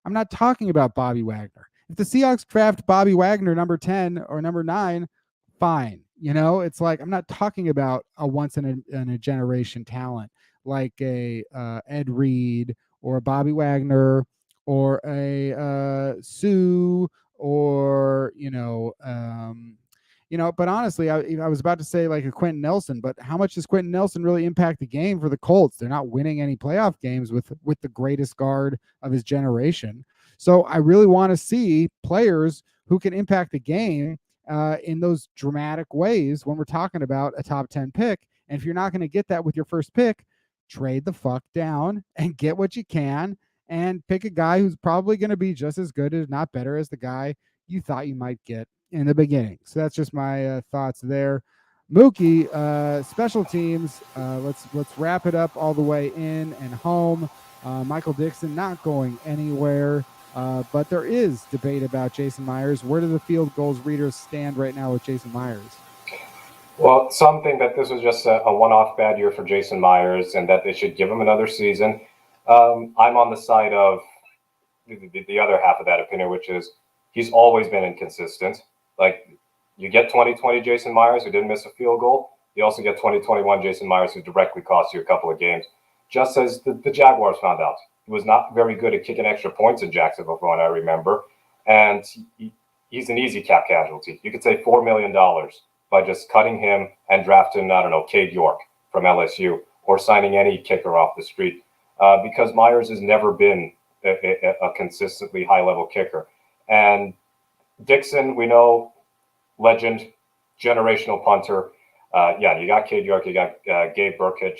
A: I'm not talking about Bobby Wagner. If the Seahawks draft Bobby Wagner number 10 or number 9, fine. It's like I'm not talking about a once in a generation talent like a Ed Reed or a Bobby Wagner or a Sue or but honestly, I was about to say like a Quentin Nelson, but how much does Quentin Nelson really impact the game for the Colts? They're not winning any playoff games with the greatest guard of his generation. So I really want to see players who can impact the game in those dramatic ways when we're talking about a top 10 pick. And if you're not going to get that with your first pick, trade the fuck down and get what you can and pick a guy who's probably going to be just as good, if not better, as the guy you thought you might get in the beginning. So that's just my thoughts there. Mookie, special teams. Let's wrap it up all the way in and home. Michael Dixon not going anywhere, but there is debate about Jason Myers. Where do the field goals readers stand right now with Jason Myers?
B: Well, some think that this was just a one-off bad year for Jason Myers and that they should give him another season. I'm on the side of the other half of that opinion, which is he's always been inconsistent. Like, you get 2020 Jason Myers, who didn't miss a field goal. You also get 2021 Jason Myers, who directly cost you a couple of games, just as the Jaguars found out. He was not very good at kicking extra points in Jacksonville, from what I remember. And he's an easy cap casualty. You could say $4 million by just cutting him and drafting, I don't know, Cade York from LSU, or signing any kicker off the street, because Myers has never been a consistently high-level kicker. And Dixon, we know, legend, generational punter. You got Cade York, you got Gabe Burkich.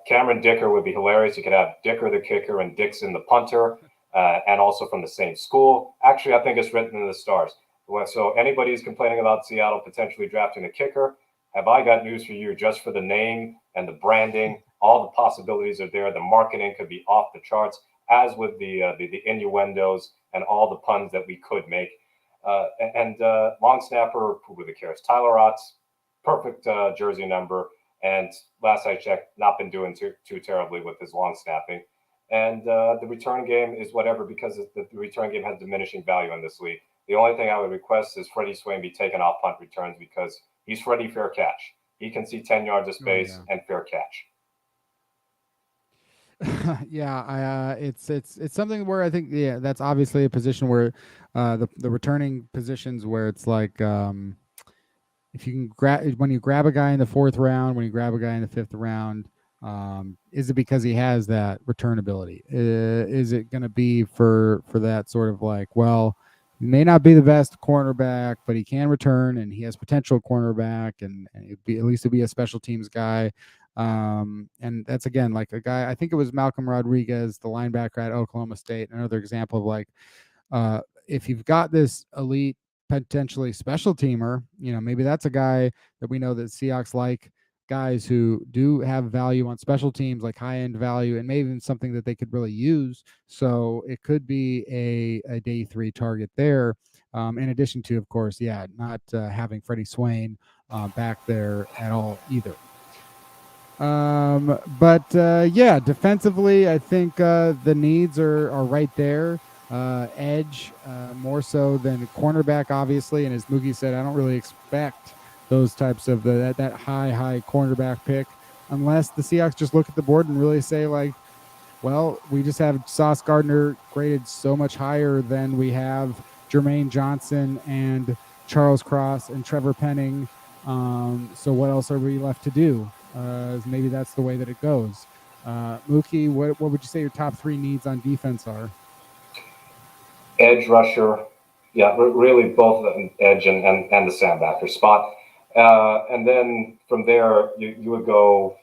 B: Cameron Dicker would be hilarious. You could have Dicker the kicker and Dixon the punter, and also from the same school. Actually, I think it's written in the stars. So anybody who's complaining about Seattle potentially drafting a kicker, have I got news for you? Just for the name and the branding, all the possibilities are there. The marketing could be off the charts, as with the innuendos and all the puns that we could make. Long snapper, who really cares? Tyler Otts, perfect jersey number. And last I checked, not been doing too terribly with his long snapping. And the return game is whatever, because the return game has diminishing value in this league. The only thing I would request is Freddie Swain be taken off punt returns, because he's Freddie fair catch. He can see 10 yards of space and fair catch.
A: It's something where I think that's obviously a position where the returning positions where it's like if you can when you grab a guy in the 4th round, when you grab a guy in the 5th round, is it because he has that return ability? Is it going to be for that sort of like, well, he may not be the best cornerback, but he can return and he has potential cornerback, and at least he'll be a special teams guy. And that's, again, like a guy, I think it was Malcolm Rodriguez, the linebacker at Oklahoma State, another example of like, if you've got this elite, potentially special teamer, maybe that's a guy that we know that Seahawks like, guys who do have value on special teams, like high-end value, and maybe even something that they could really use. So it could be a day 3 target there. In addition to, of course, not having Freddie Swain back there at all either. Defensively, I think the needs are right there. Edge, more so than cornerback, obviously. And as Mookie said, I don't really expect those types of that high cornerback pick, unless the Seahawks just look at the board and really say, like, well, we just have Sauce Gardner graded so much higher than we have Jermaine Johnson and Charles Cross and Trevor Penning. So what else are we left to do? Maybe that's the way that it goes. Mookie, what would you say your top 3 needs on defense are?
B: Edge rusher. Yeah, really both edge and the sandbacker spot. And then from there, you would go,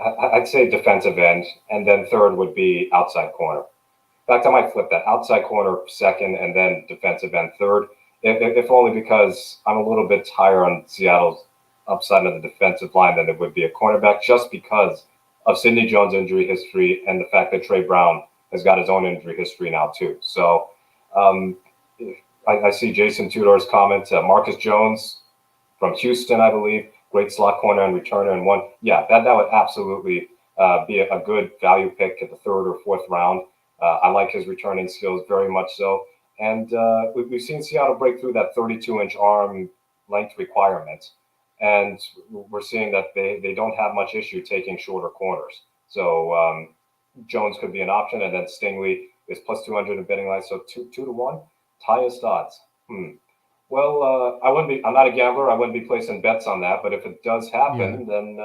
B: I'd say defensive end, and then third would be outside corner. In fact, I might flip that. Outside corner second, and then defensive end third, if only because I'm a little bit higher on Seattle's upside of the defensive line than it would be a cornerback, just because of Sidney Jones' injury history and the fact that Trey Brown has got his own injury history now too. So I see Jason Tudor's comment. Marcus Jones from Houston, I believe, great slot corner and returner in one. Yeah, that would absolutely be a good value pick at the 3rd or 4th round. I like his returning skills very much so. And we've seen Seattle break through that 32-inch arm length requirement. And we're seeing that they don't have much issue taking shorter corners. So Jones could be an option. And then Stingley is plus 200 in betting line. So 2 to 1, highest odds. Well, I'm not a gambler. I wouldn't be placing bets on that. But if it does happen, then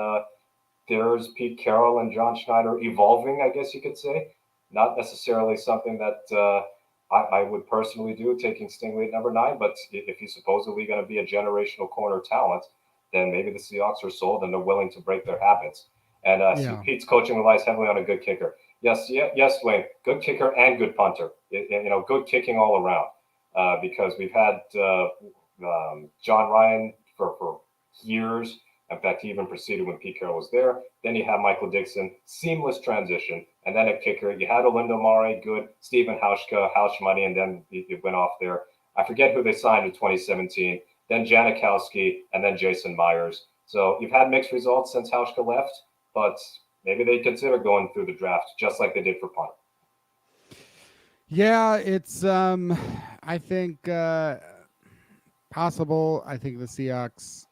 B: there's Pete Carroll and John Schneider evolving, I guess you could say. Not necessarily something that I would personally do, taking Stingley at number 9. But if he's supposedly going to be a generational corner talent, then maybe the Seahawks are sold and they're willing to break their habits. And Pete's coaching relies heavily on a good kicker. Yes, Wayne, good kicker and good punter. Good kicking all around. Because we've had John Ryan for years. In fact, he even proceeded when Pete Carroll was there. Then you have Michael Dixon, seamless transition. And then at kicker, you had Olindo Mare, good. Stephen Hauschka, Hausch money, and then you went off there. I forget who they signed in 2017. Then Janikowski, and then Jason Myers. So you've had mixed results since Hauschka left, but maybe they consider going through the draft just like they did for punt.
A: Yeah, it's I think possible. I think the Seahawks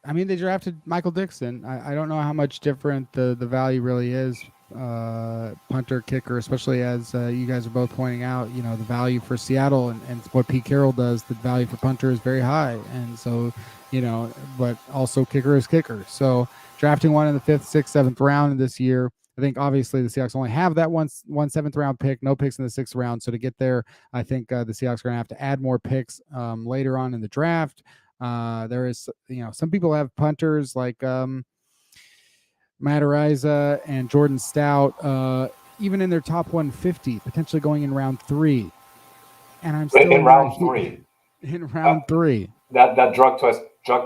A: they drafted Michael Dixon. I don't know how much different the value really is, punter, kicker, especially as you guys are both pointing out, the value for Seattle and what Pete Carroll does, the value for punter is very high. And so, but also kicker is kicker. So drafting one in the 5th, 6th, 7th round this year, I think obviously the Seahawks only have that one 7th round pick, no picks in the 6th round. So to get there, I think the Seahawks are going to have to add more picks later on in the draft. There is, some people have punters like Matt Ariza and Jordan Stout, even in their top 150, potentially going in round 3. And I'm still
B: in round 3.
A: In round 3,
B: that drug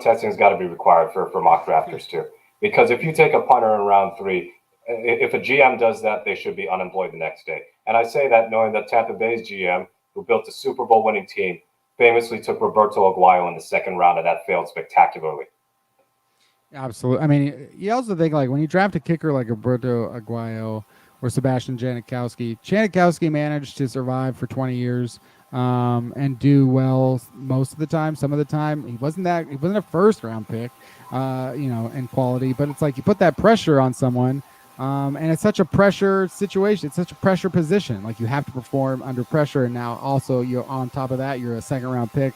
B: testing has got to be required for mock drafters too, because if you take a punter in round 3, if a GM does that, they should be unemployed the next day. And I say that knowing that Tampa Bay's GM, who built a Super Bowl winning team, famously took Roberto Aguayo in the 2nd round, and that failed spectacularly.
A: Absolutely. I mean, you also think like when you draft a kicker like Roberto Aguayo or Sebastian Janikowski managed to survive for 20 years and do well most of the time. Some of the time, he wasn't a 1st round pick, in quality. But it's like you put that pressure on someone. And it's such a pressure situation. It's such a pressure position. Like you have to perform under pressure. And now also you're on top of that, you're a 2nd round pick.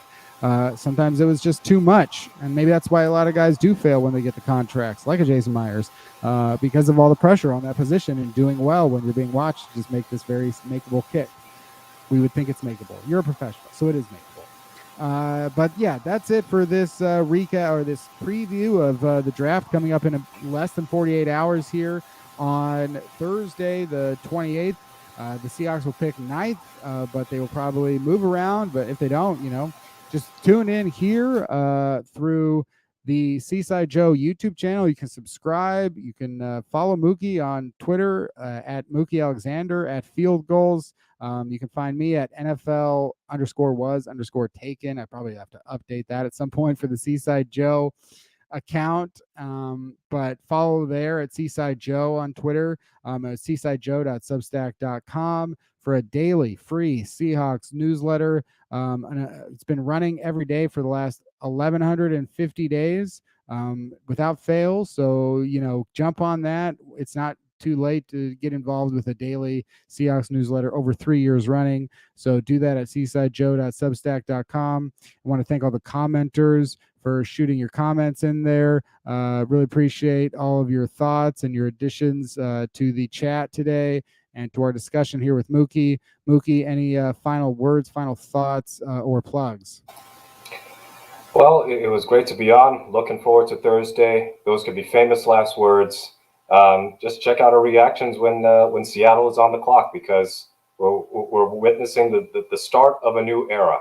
A: Sometimes it was just too much. And maybe that's why a lot of guys do fail when they get the contracts, like a Jason Myers, because of all the pressure on that position and doing well when you're being watched to just make this very makeable kick. We would think it's makeable. You're a professional, so it is makeable. But yeah, that's it for this recap or this preview of the draft coming up in less than 48 hours here. On Thursday, the 28th, the Seahawks will pick 9th, but they will probably move around. But if they don't, just tune in here through the Seaside Joe YouTube channel. You can subscribe. You can follow Mookie on Twitter at Mookie Alexander, at Field Gulls. You can find me at NFL_was_taken. I probably have to update that at some point for the Seaside Joe account, but follow there at Seaside Joe on Twitter, at seasidejoe.substack.com for a daily free Seahawks newsletter. And it's been running every day for the last 1,150 days without fail. So, jump on that. It's not too late to get involved with a daily Seahawks newsletter over 3 years running. So do that at seasidejoe.substack.com. I want to thank all the commenters for shooting your comments in there. Really appreciate all of your thoughts and your additions to the chat today and to our discussion here with Mookie. Mookie, any final words, final thoughts, or plugs?
B: Well, it was great to be on. Looking forward to Thursday. Those could be famous last words. Just check out our reactions when Seattle is on the clock, because we're witnessing the start of a new era.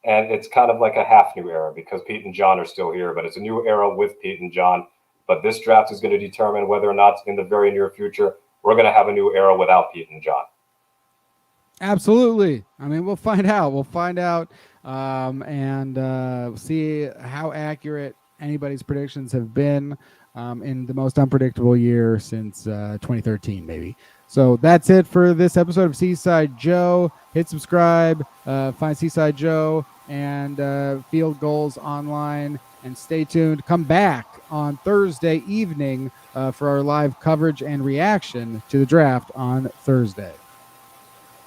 B: And it's kind of like a half new era because Pete and John are still here, but it's a new era with Pete and John. But this draft is going to determine whether or not in the very near future we're going to have a new era without Pete and John.
A: Absolutely. I mean, we'll find out. And see how accurate anybody's predictions have been in the most unpredictable year since 2013, maybe. So that's it for this episode of Seaside Joe. Hit subscribe, find Seaside Joe and Field Gulls online, and stay tuned. Come back on Thursday evening for our live coverage and reaction to the draft on Thursday.